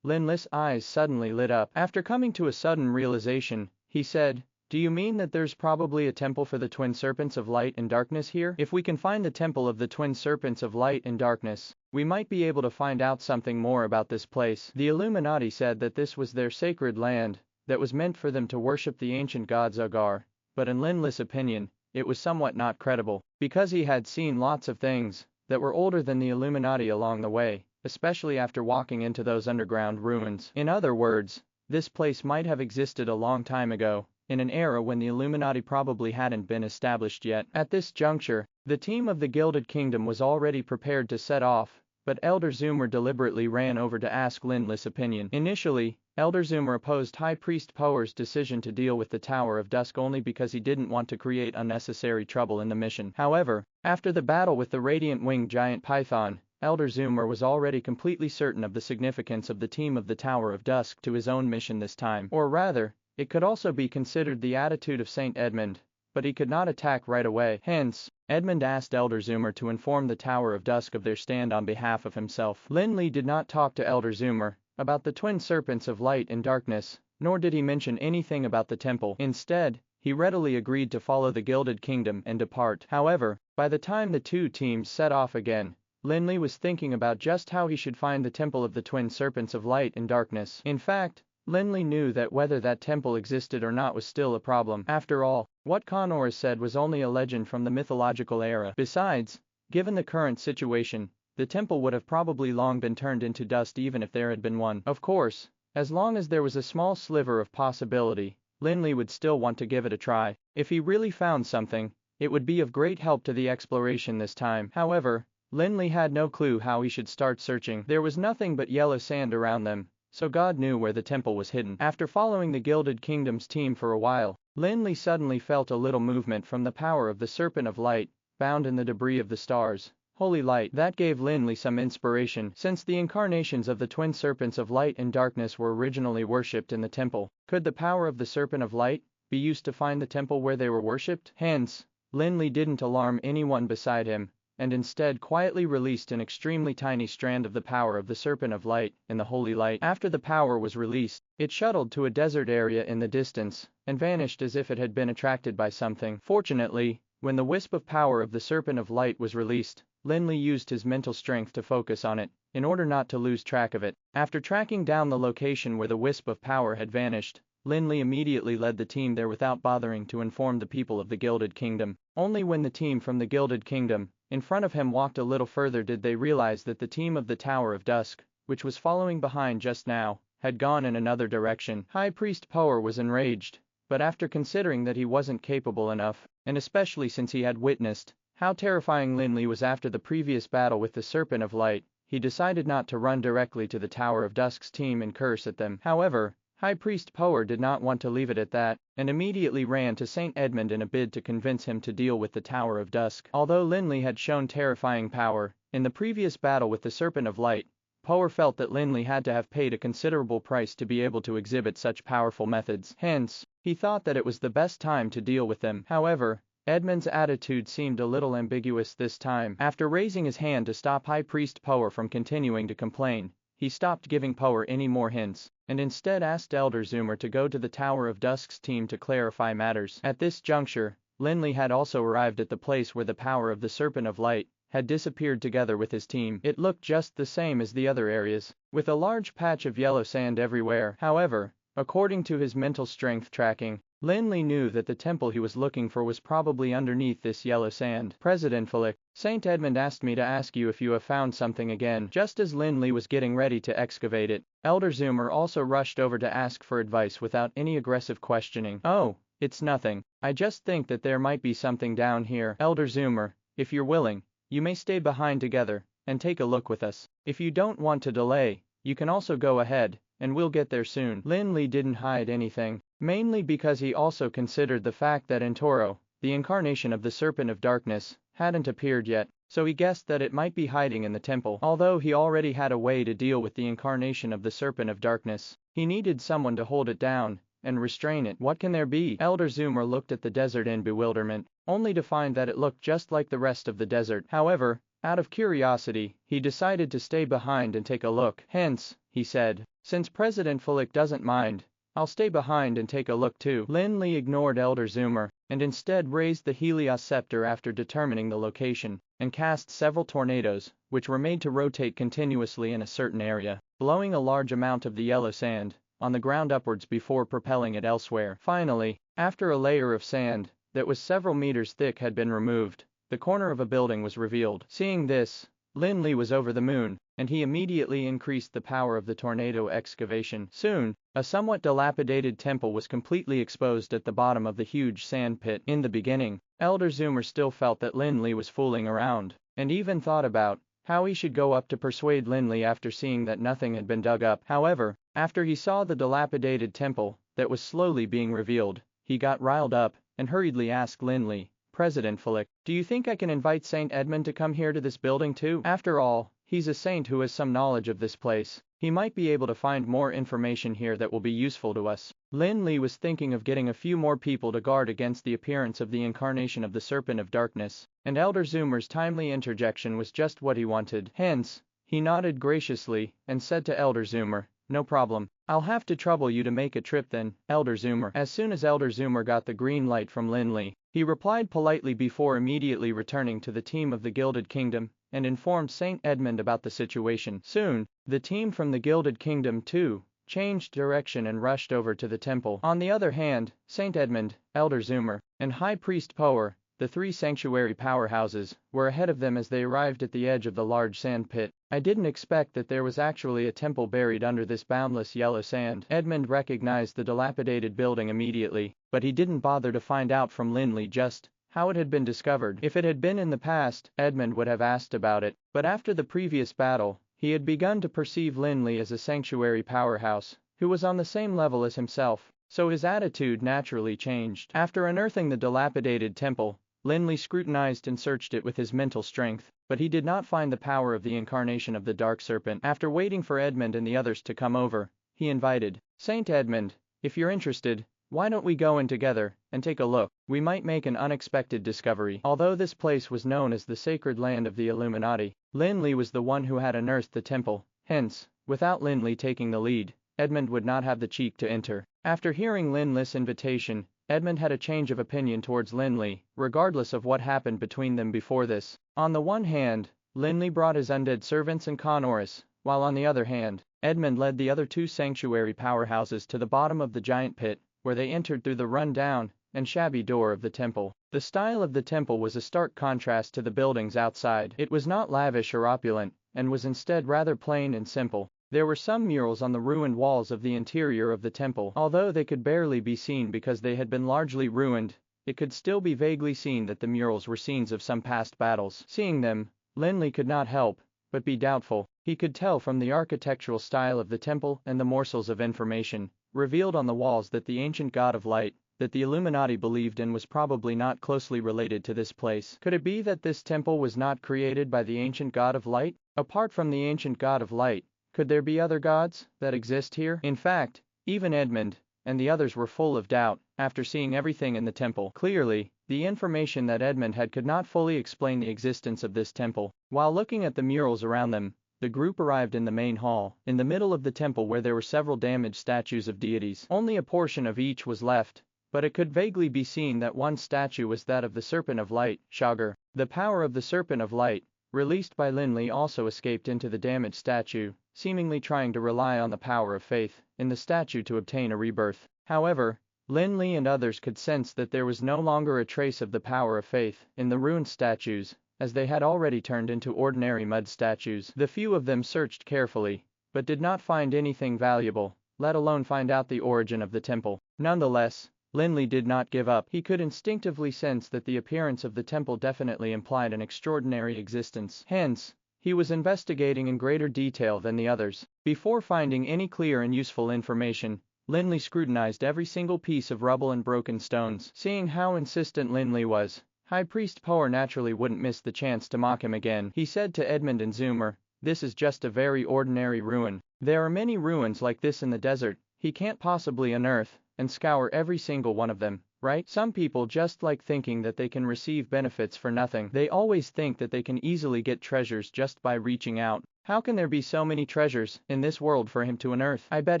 Lin Li's eyes suddenly lit up. After coming to a sudden realization, he said, "Do you mean that there's probably a temple for the twin serpents of light and darkness here? If we can find the temple of the twin serpents of light and darkness, we might be able to find out something more about this place." The Illuminati said that this was their sacred land that was meant for them to worship the ancient god Zagar, but in Lin Li's opinion, it was somewhat not credible, because he had seen lots of things that were older than the Illuminati along the way, especially after walking into those underground ruins. In other words, this place might have existed a long time ago, in an era when the Illuminati probably hadn't been established yet. At this juncture, the team of the Gilded Kingdom was already prepared to set off, but Elder Zoomer deliberately ran over to ask Lin Li's opinion. Initially, Elder Zoomer opposed High Priest Power's decision to deal with the Tower of Dusk only because he didn't want to create unnecessary trouble in the mission. However, after the battle with the Radiant Winged Giant Python, Elder Zoomer was already completely certain of the significance of the team of the Tower of Dusk to his own mission this time. Or rather, it could also be considered the attitude of Saint Edmund, but he could not attack right away. Hence, Edmund asked Elder Zoomer to inform the Tower of Dusk of their stand on behalf of himself. Lin Li did not talk to Elder Zoomer about the twin serpents of light and darkness, nor did he mention anything about the temple. Instead, he readily agreed to follow the Gilded Kingdom and depart. However, by the time the two teams set off again, Lin Li was thinking about just how he should find the temple of the twin serpents of light and darkness. In fact, Lin Li knew that whether that temple existed or not was still a problem. After all, what Connorus said was only a legend from the mythological era. Besides, given the current situation, the temple would have probably long been turned into dust even if there had been one. Of course, as long as there was a small sliver of possibility, Lin Li would still want to give it a try. If he really found something, it would be of great help to the exploration this time. However, Lin Li had no clue how he should start searching. There was nothing but yellow sand around them, so God knew where the temple was hidden. After following the Gilded Kingdom's team for a while, Lin Li suddenly felt a little movement from the power of the Serpent of Light, bound in the debris of the stars. holy light. That gave Lin Li some inspiration, since the incarnations of the twin serpents of light and darkness were originally worshipped in the temple. Could the power of the serpent of light be used to find the temple where they were worshipped? Hence, Lin Li didn't alarm anyone beside him, and instead quietly released an extremely tiny strand of the power of the serpent of light in the holy light. After the power was released, it shuttled to a desert area in the distance, and vanished as if it had been attracted by something. Fortunately, when the wisp of power of the serpent of light was released, Lin Li used his mental strength to focus on it, in order not to lose track of it. After tracking down the location where the wisp of power had vanished, Lin Li immediately led the team there without bothering to inform the people of the Gilded Kingdom. Only when the team from the Gilded Kingdom in front of him walked a little further did they realize that the team of the Tower of Dusk, which was following behind just now, had gone in another direction. High Priest Power was enraged, but after considering that he wasn't capable enough, and especially since he had witnessed how terrifying Lin Li was after the previous battle with the Serpent of Light, he decided not to run directly to the Tower of Dusk's team and curse at them. However, High Priest Power did not want to leave it at that, and immediately ran to Saint Edmund in a bid to convince him to deal with the Tower of Dusk. Although Lin Li had shown terrifying power in the previous battle with the Serpent of Light, Power felt that Lin Li had to have paid a considerable price to be able to exhibit such powerful methods. Hence, he thought that it was the best time to deal with them. However, Edmund's attitude seemed a little ambiguous this time. After raising his hand to stop High Priest Power from continuing to complain, he stopped giving Power any more hints, and instead asked Elder Zoomer to go to the Tower of Dusk's team to clarify matters. At this juncture, Lin Li had also arrived at the place where the power of the Serpent of Light had disappeared together with his team. It looked just the same as the other areas, with a large patch of yellow sand everywhere. However, according to his mental strength tracking, Lin Li knew that the temple he was looking for was probably underneath this yellow sand. President Felix, Saint Edmund asked me to ask you if you have found something again. Just as Lin Li was getting ready to excavate it, Elder Zoomer also rushed over to ask for advice without any aggressive questioning. Oh, it's nothing. I just think that there might be something down here. Elder Zoomer, if you're willing, you may stay behind together and take a look with us. If you don't want to delay, you can also go ahead, and we'll get there soon. Lin Li didn't hide anything, mainly because he also considered the fact that Intoro, the incarnation of the Serpent of Darkness, hadn't appeared yet, so he guessed that it might be hiding in the temple. Although he already had a way to deal with the incarnation of the Serpent of Darkness, he needed someone to hold it down and restrain it. What can there be? Elder Zoomer looked at the desert in bewilderment, only to find that it looked just like the rest of the desert. However, out of curiosity, he decided to stay behind and take a look. Hence, he said, since President Felix doesn't mind, I'll stay behind and take a look too. Lin Li ignored Elder Zoomer, and instead raised the Helios scepter after determining the location, and cast several tornadoes, which were made to rotate continuously in a certain area, blowing a large amount of the yellow sand on the ground upwards before propelling it elsewhere. Finally, after a layer of sand that was several meters thick had been removed, the corner of a building was revealed. Seeing this, Lin Li was over the moon, and he immediately increased the power of the tornado excavation. Soon, a somewhat dilapidated temple was completely exposed at the bottom of the huge sand pit. In the beginning, Elder Zoomer still felt that Lin Li was fooling around, and even thought about how he should go up to persuade Lin Li after seeing that nothing had been dug up. However, after he saw the dilapidated temple that was slowly being revealed, he got riled up and hurriedly asked Lin Li, President Felix, do you think I can invite Saint Edmund to come here to this building too? After all, he's a saint who has some knowledge of this place. He might be able to find more information here that will be useful to us. Lin Li was thinking of getting a few more people to guard against the appearance of the incarnation of the Serpent of Darkness, and Elder Zoomer's timely interjection was just what he wanted. Hence, he nodded graciously and said to Elder Zoomer, no problem. I'll have to trouble you to make a trip then, Elder Zoomer. As soon as Elder Zoomer got the green light from Lin Li, he replied politely before immediately returning to the team of the Gilded Kingdom and informed Saint Edmund about the situation. Soon, the team from the Gilded Kingdom too changed direction and rushed over to the temple. On the other hand, Saint Edmund, Elder Zoomer, and High Priest Power, the three sanctuary powerhouses, were ahead of them as they arrived at the edge of the large sand pit. I didn't expect that there was actually a temple buried under this boundless yellow sand. Edmund recognized the dilapidated building immediately, but he didn't bother to find out from Lin Li just how it had been discovered. If it had been in the past, Edmund would have asked about it, but after the previous battle, he had begun to perceive Lin Li as a sanctuary powerhouse, who was on the same level as himself, so his attitude naturally changed. After unearthing the dilapidated temple, Lin Li scrutinized and searched it with his mental strength, but he did not find the power of the incarnation of the dark serpent. After waiting for Edmund and the others to come over, he invited, "Saint Edmund, if you're interested, why don't we go in together and take a look? We might make an unexpected discovery." Although this place was known as the sacred land of the Illuminati, Lin Li was the one who had unearthed the temple. Hence, without Lin Li taking the lead, Edmund would not have the cheek to enter. After hearing Lin Li's invitation, Edmund had a change of opinion towards Lin Li, regardless of what happened between them before this. On the one hand, Lin Li brought his undead servants and Connorus, while on the other hand, Edmund led the other two sanctuary powerhouses to the bottom of the giant pit, where they entered through the run-down and shabby door of the temple. The style of the temple was a stark contrast to the buildings outside. It was not lavish or opulent, and was instead rather plain and simple. There were some murals on the ruined walls of the interior of the temple. Although they could barely be seen because they had been largely ruined, it could still be vaguely seen that the murals were scenes of some past battles. Seeing them, Lin Li could not help but be doubtful. He could tell from the architectural style of the temple and the morsels of information revealed on the walls that the ancient god of light that the Illuminati believed in was probably not closely related to this place. Could it be that this temple was not created by the ancient god of light? Apart from the ancient god of light, could there be other gods that exist here? In fact, even Edmund and the others were full of doubt after seeing everything in the temple. Clearly, the information that Edmund had could not fully explain the existence of this temple. While looking at the murals around them, the group arrived in the main hall, in the middle of the temple where there were several damaged statues of deities. Only a portion of each was left, but it could vaguely be seen that one statue was that of the Serpent of Light, Shagar. The power of the Serpent of Light, released by Lin Li, also escaped into the damaged statue, seemingly trying to rely on the power of faith in the statue to obtain a rebirth. However, Lin Li and others could sense that there was no longer a trace of the power of faith in the ruined statues, as they had already turned into ordinary mud statues. The few of them searched carefully, but did not find anything valuable, let alone find out the origin of the temple. Nonetheless, Lin Li did not give up. He could instinctively sense that the appearance of the temple definitely implied an extraordinary existence. Hence, he was investigating in greater detail than the others. Before finding any clear and useful information, Lin Li scrutinized every single piece of rubble and broken stones. Seeing how insistent Lin Li was, High Priest Power naturally wouldn't miss the chance to mock him again. He said to Edmund and Zoomer, "This is just a very ordinary ruin. There are many ruins like this in the desert. He can't possibly unearth and scour every single one of them, right? Some people just like thinking that they can receive benefits for nothing. They always think that they can easily get treasures just by reaching out. How can there be so many treasures in this world for him to unearth? I bet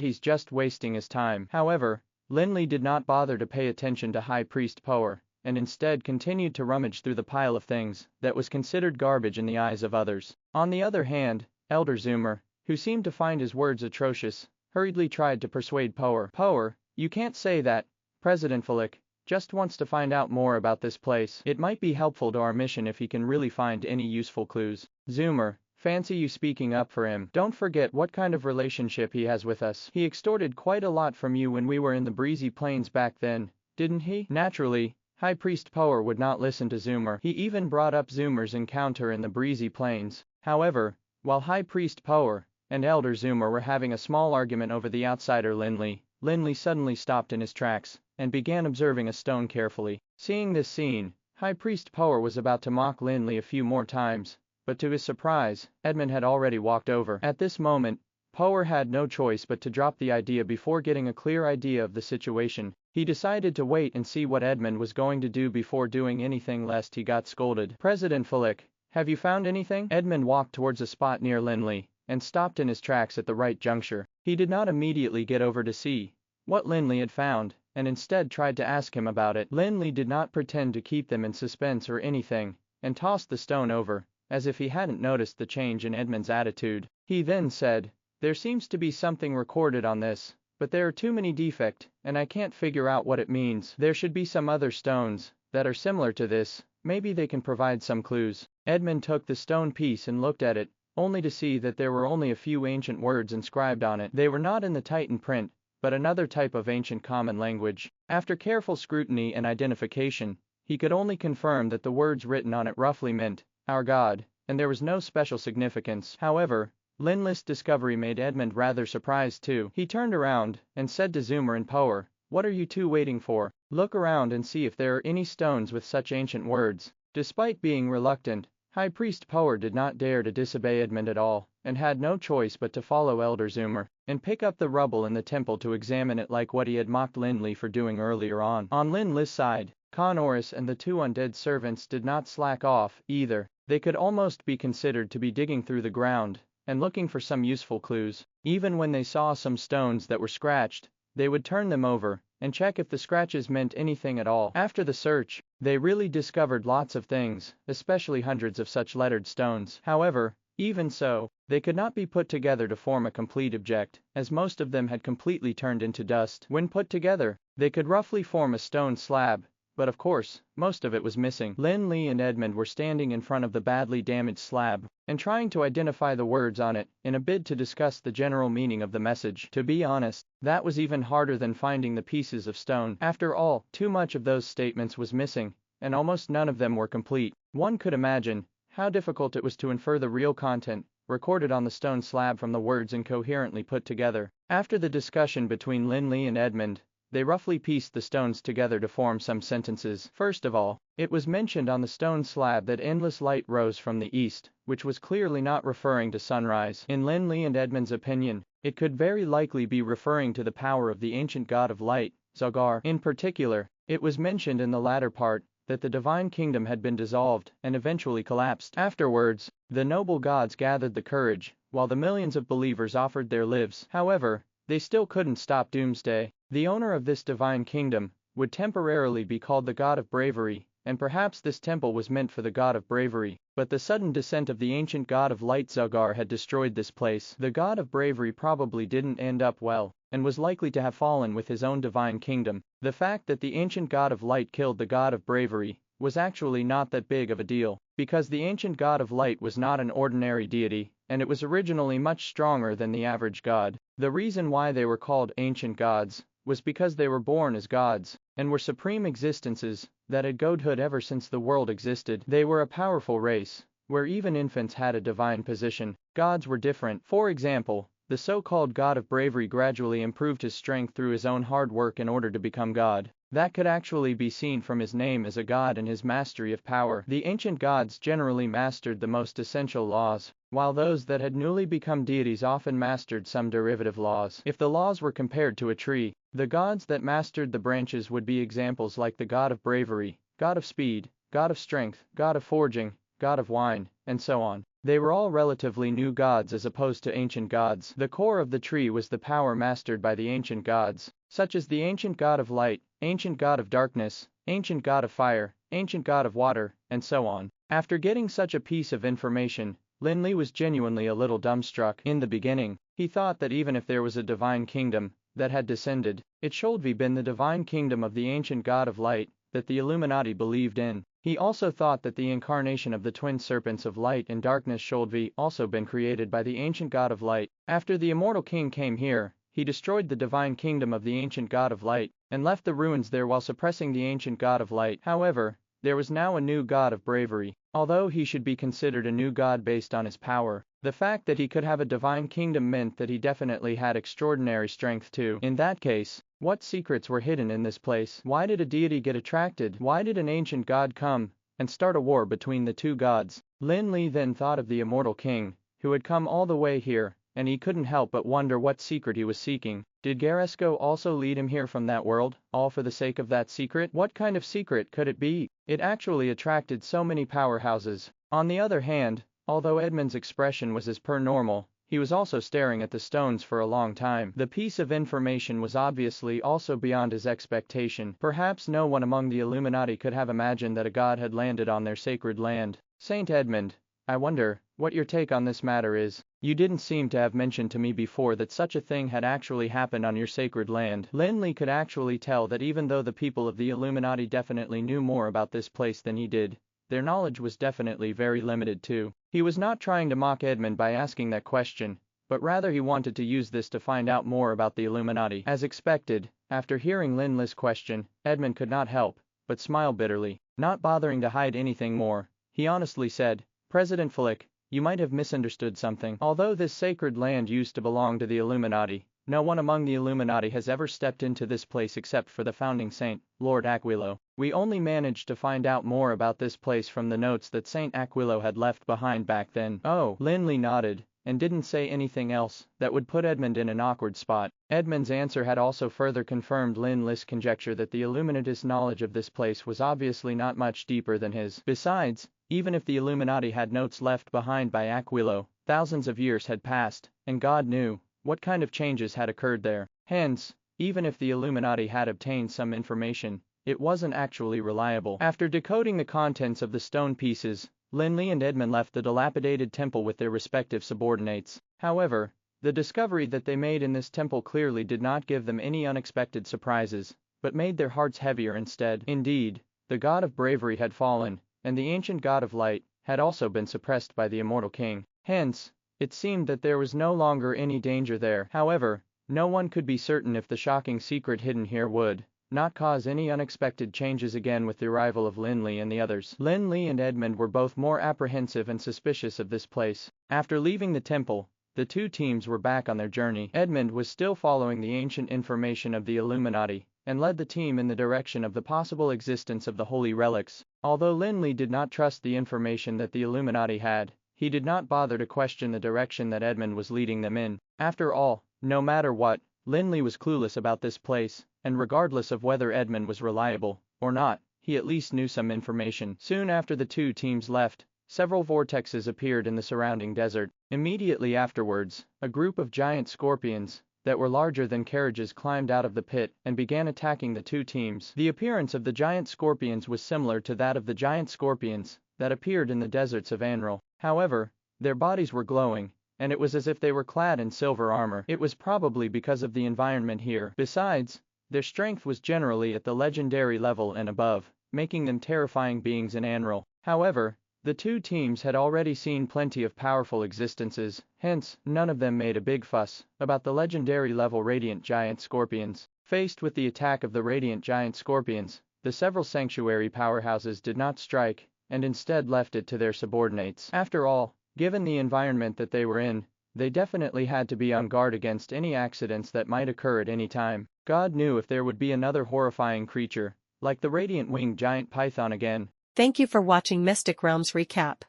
he's just wasting his time." However, Lin Li did not bother to pay attention to High Priest Power, and instead continued to rummage through the pile of things that was considered garbage in the eyes of others. On the other hand, Elder Zoomer, who seemed to find his words atrocious, hurriedly tried to persuade Power. "Power, you can't say that. President Flick just wants to find out more about this place. It might be helpful to our mission if he can really find any useful clues." "Zoomer, fancy you speaking up for him. Don't forget what kind of relationship he has with us. He extorted quite a lot from you when we were in the breezy plains back then, didn't he?" Naturally, High Priest Power would not listen to Zoomer. He even brought up Zoomer's encounter in the breezy plains. However, while High Priest Power and Elder Zoomer were having a small argument over the outsider Lin Li suddenly stopped in his tracks and began observing a stone carefully. Seeing this scene, High Priest Power was about to mock Lin Li a few more times, but to his surprise, Edmund had already walked over. At this moment, Power had no choice but to drop the idea before getting a clear idea of the situation. He decided to wait and see what Edmund was going to do before doing anything lest he got scolded. "President Flick, have you found anything?" Edmund walked towards a spot near Lin Li and stopped in his tracks at the right juncture. He did not immediately get over to see what Lin Li had found, and instead tried to ask him about it. Lin Li did not pretend to keep them in suspense or anything, and tossed the stone over, as if he hadn't noticed the change in Edmund's attitude. He then said, "There seems to be something recorded on this, but there are too many defects, and I can't figure out what it means. There should be some other stones that are similar to this, maybe they can provide some clues." Edmund took the stone piece and looked at it, only to see that there were only a few ancient words inscribed on it. They were not in the Titan print, but another type of ancient common language. After careful scrutiny and identification, he could only confirm that the words written on it roughly meant, "Our God," and there was no special significance. However, Lin Li's discovery made Edmund rather surprised too. He turned around and said to Zoomer and Power, "What are you two waiting for? Look around and see if there are any stones with such ancient words. Despite being reluctant, High Priest Power did not dare to disobey Edmund at all, and had no choice but to follow Elder Zoomer and pick up the rubble in the temple to examine it like what he had mocked Lin Li for doing earlier on. On Lin Li's side, Khan Oris and the two undead servants did not slack off, either. They could almost be considered to be digging through the ground and looking for some useful clues. Even when they saw some stones that were scratched, they would turn them over and check if the scratches meant anything at all. After the search, they really discovered lots of things, especially hundreds of such lettered stones. However, even so, they could not be put together to form a complete object, as most of them had completely turned into dust. When put together, they could roughly form a stone slab, but of course, most of it was missing. Lin Li and Edmund were standing in front of the badly damaged slab and trying to identify the words on it in a bid to discuss the general meaning of the message. To be honest, that was even harder than finding the pieces of stone. After all, too much of those statements was missing, and almost none of them were complete. One could imagine how difficult it was to infer the real content recorded on the stone slab from the words incoherently put together. After the discussion between Lin Li and Edmund, they roughly pieced the stones together to form some sentences. First of all, it was mentioned on the stone slab that endless light rose from the east, which was clearly not referring to sunrise. In Lin Li and Edmund's opinion, it could very likely be referring to the power of the ancient god of light, Zogar. In particular, it was mentioned in the latter part that the divine kingdom had been dissolved and eventually collapsed. Afterwards, the noble gods gathered the courage, while the millions of believers offered their lives. However, they still couldn't stop doomsday. The owner of this divine kingdom would temporarily be called the god of bravery, and perhaps this temple was meant for the god of bravery, but the sudden descent of the ancient god of light Zogar had destroyed this place. The god of bravery probably didn't end up well, and was likely to have fallen with his own divine kingdom. The fact that the ancient god of light killed the god of bravery was actually not that big of a deal, because the ancient god of light was not an ordinary deity, and it was originally much stronger than the average god. The reason why they were called ancient gods was because they were born as gods, and were supreme existences that had godhood ever since the world existed. They were a powerful race, where even infants had a divine position. Gods were different. For example, the so-called god of bravery gradually improved his strength through his own hard work in order to become god. That could actually be seen from his name as a god and his mastery of power. The ancient gods generally mastered the most essential laws, while those that had newly become deities often mastered some derivative laws. If the laws were compared to a tree, the gods that mastered the branches would be examples like the god of bravery, god of speed, god of strength, god of forging, god of wine, and so on. They were all relatively new gods as opposed to ancient gods. The core of the tree was the power mastered by the ancient gods, such as the ancient god of light, ancient god of darkness, ancient god of fire, ancient god of water, and so on. After getting such a piece of information, Lin Li was genuinely a little dumbstruck. In the beginning, he thought that even if there was a divine kingdom that had descended, it should have been the divine kingdom of the ancient god of light that the Illuminati believed in. He also thought that the incarnation of the twin serpents of light and darkness should have also been created by the ancient god of light. After the immortal king came here, he destroyed the divine kingdom of the ancient god of light and left the ruins there while suppressing the ancient god of light. However, there was now a new god of bravery. Although he should be considered a new god based on his power, the fact that he could have a divine kingdom meant that he definitely had extraordinary strength too. In that case, what secrets were hidden in this place? Why did a deity get attracted? Why did an ancient god come and start a war between the two gods? Lin Li then thought of the immortal king, who had come all the way here, and he couldn't help but wonder what secret he was seeking. Did Garesco also lead him here from that world, all for the sake of that secret? What kind of secret could it be? It actually attracted so many powerhouses. On the other hand, although Edmund's expression was as per normal, he was also staring at the stones for a long time. The piece of information was obviously also beyond his expectation. Perhaps no one among the Illuminati could have imagined that a god had landed on their sacred land. Saint Edmund, I wonder what your take on this matter is. You didn't seem to have mentioned to me before that such a thing had actually happened on your sacred land. Lin Li could actually tell that even though the people of the Illuminati definitely knew more about this place than he did, their knowledge was definitely very limited too. He was not trying to mock Edmund by asking that question, but rather he wanted to use this to find out more about the Illuminati. As expected, after hearing Lin Li's question, Edmund could not help but smile bitterly. Not bothering to hide anything more, he honestly said, "President Flick, you might have misunderstood something. Although this sacred land used to belong to the Illuminati, No one among the Illuminati has ever stepped into this place except for the founding saint, Lord Aquilo. We only managed to find out more about this place from the notes that Saint Aquilo had left behind back then. Oh, Lin Li nodded, and didn't say anything else that would put Edmund in an awkward spot. Edmund's answer had also further confirmed Lin Li's conjecture that the Illuminati's knowledge of this place was obviously not much deeper than his. Besides, even if the Illuminati had notes left behind by Aquilo, thousands of years had passed, and God knew what kind of changes had occurred there. Hence, even if the Illuminati had obtained some information, it wasn't actually reliable. After decoding the contents of the stone pieces, Lin Li and Edmund left the dilapidated temple with their respective subordinates. However, the discovery that they made in this temple clearly did not give them any unexpected surprises, but made their hearts heavier instead. Indeed, the god of bravery had fallen, and the ancient god of light had also been suppressed by the immortal king. Hence, it seemed that there was no longer any danger there. However, no one could be certain if the shocking secret hidden here would not cause any unexpected changes again with the arrival of Lin Li and the others. Lin Li and Edmund were both more apprehensive and suspicious of this place. After leaving the temple, the two teams were back on their journey. Edmund was still following the ancient information of the Illuminati, and led the team in the direction of the possible existence of the holy relics. Although Lin Li did not trust the information that the Illuminati had, he did not bother to question the direction that Edmund was leading them in. After all, no matter what, Lin Li was clueless about this place, and regardless of whether Edmund was reliable or not, he at least knew some information. Soon after the two teams left, several vortexes appeared in the surrounding desert. Immediately afterwards, a group of giant scorpions that were larger than carriages climbed out of the pit and began attacking the two teams. The appearance of the giant scorpions was similar to that of the giant scorpions that appeared in the deserts of Anril. However, their bodies were glowing, and it was as if they were clad in silver armor. It was probably because of the environment here. Besides, their strength was generally at the legendary level and above, making them terrifying beings in Anril. However, the two teams had already seen plenty of powerful existences, hence, none of them made a big fuss about the legendary level radiant giant scorpions. Faced with the attack of the radiant giant scorpions, the several sanctuary powerhouses did not strike, and instead left it to their subordinates. After all, given the environment that they were in, they definitely had to be on guard against any accidents that might occur at any time. God knew if there would be another horrifying creature, like the radiant winged giant python again. Thank you for watching Mystic Realms Recap.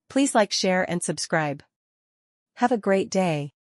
Please like, share and subscribe. Have a great day.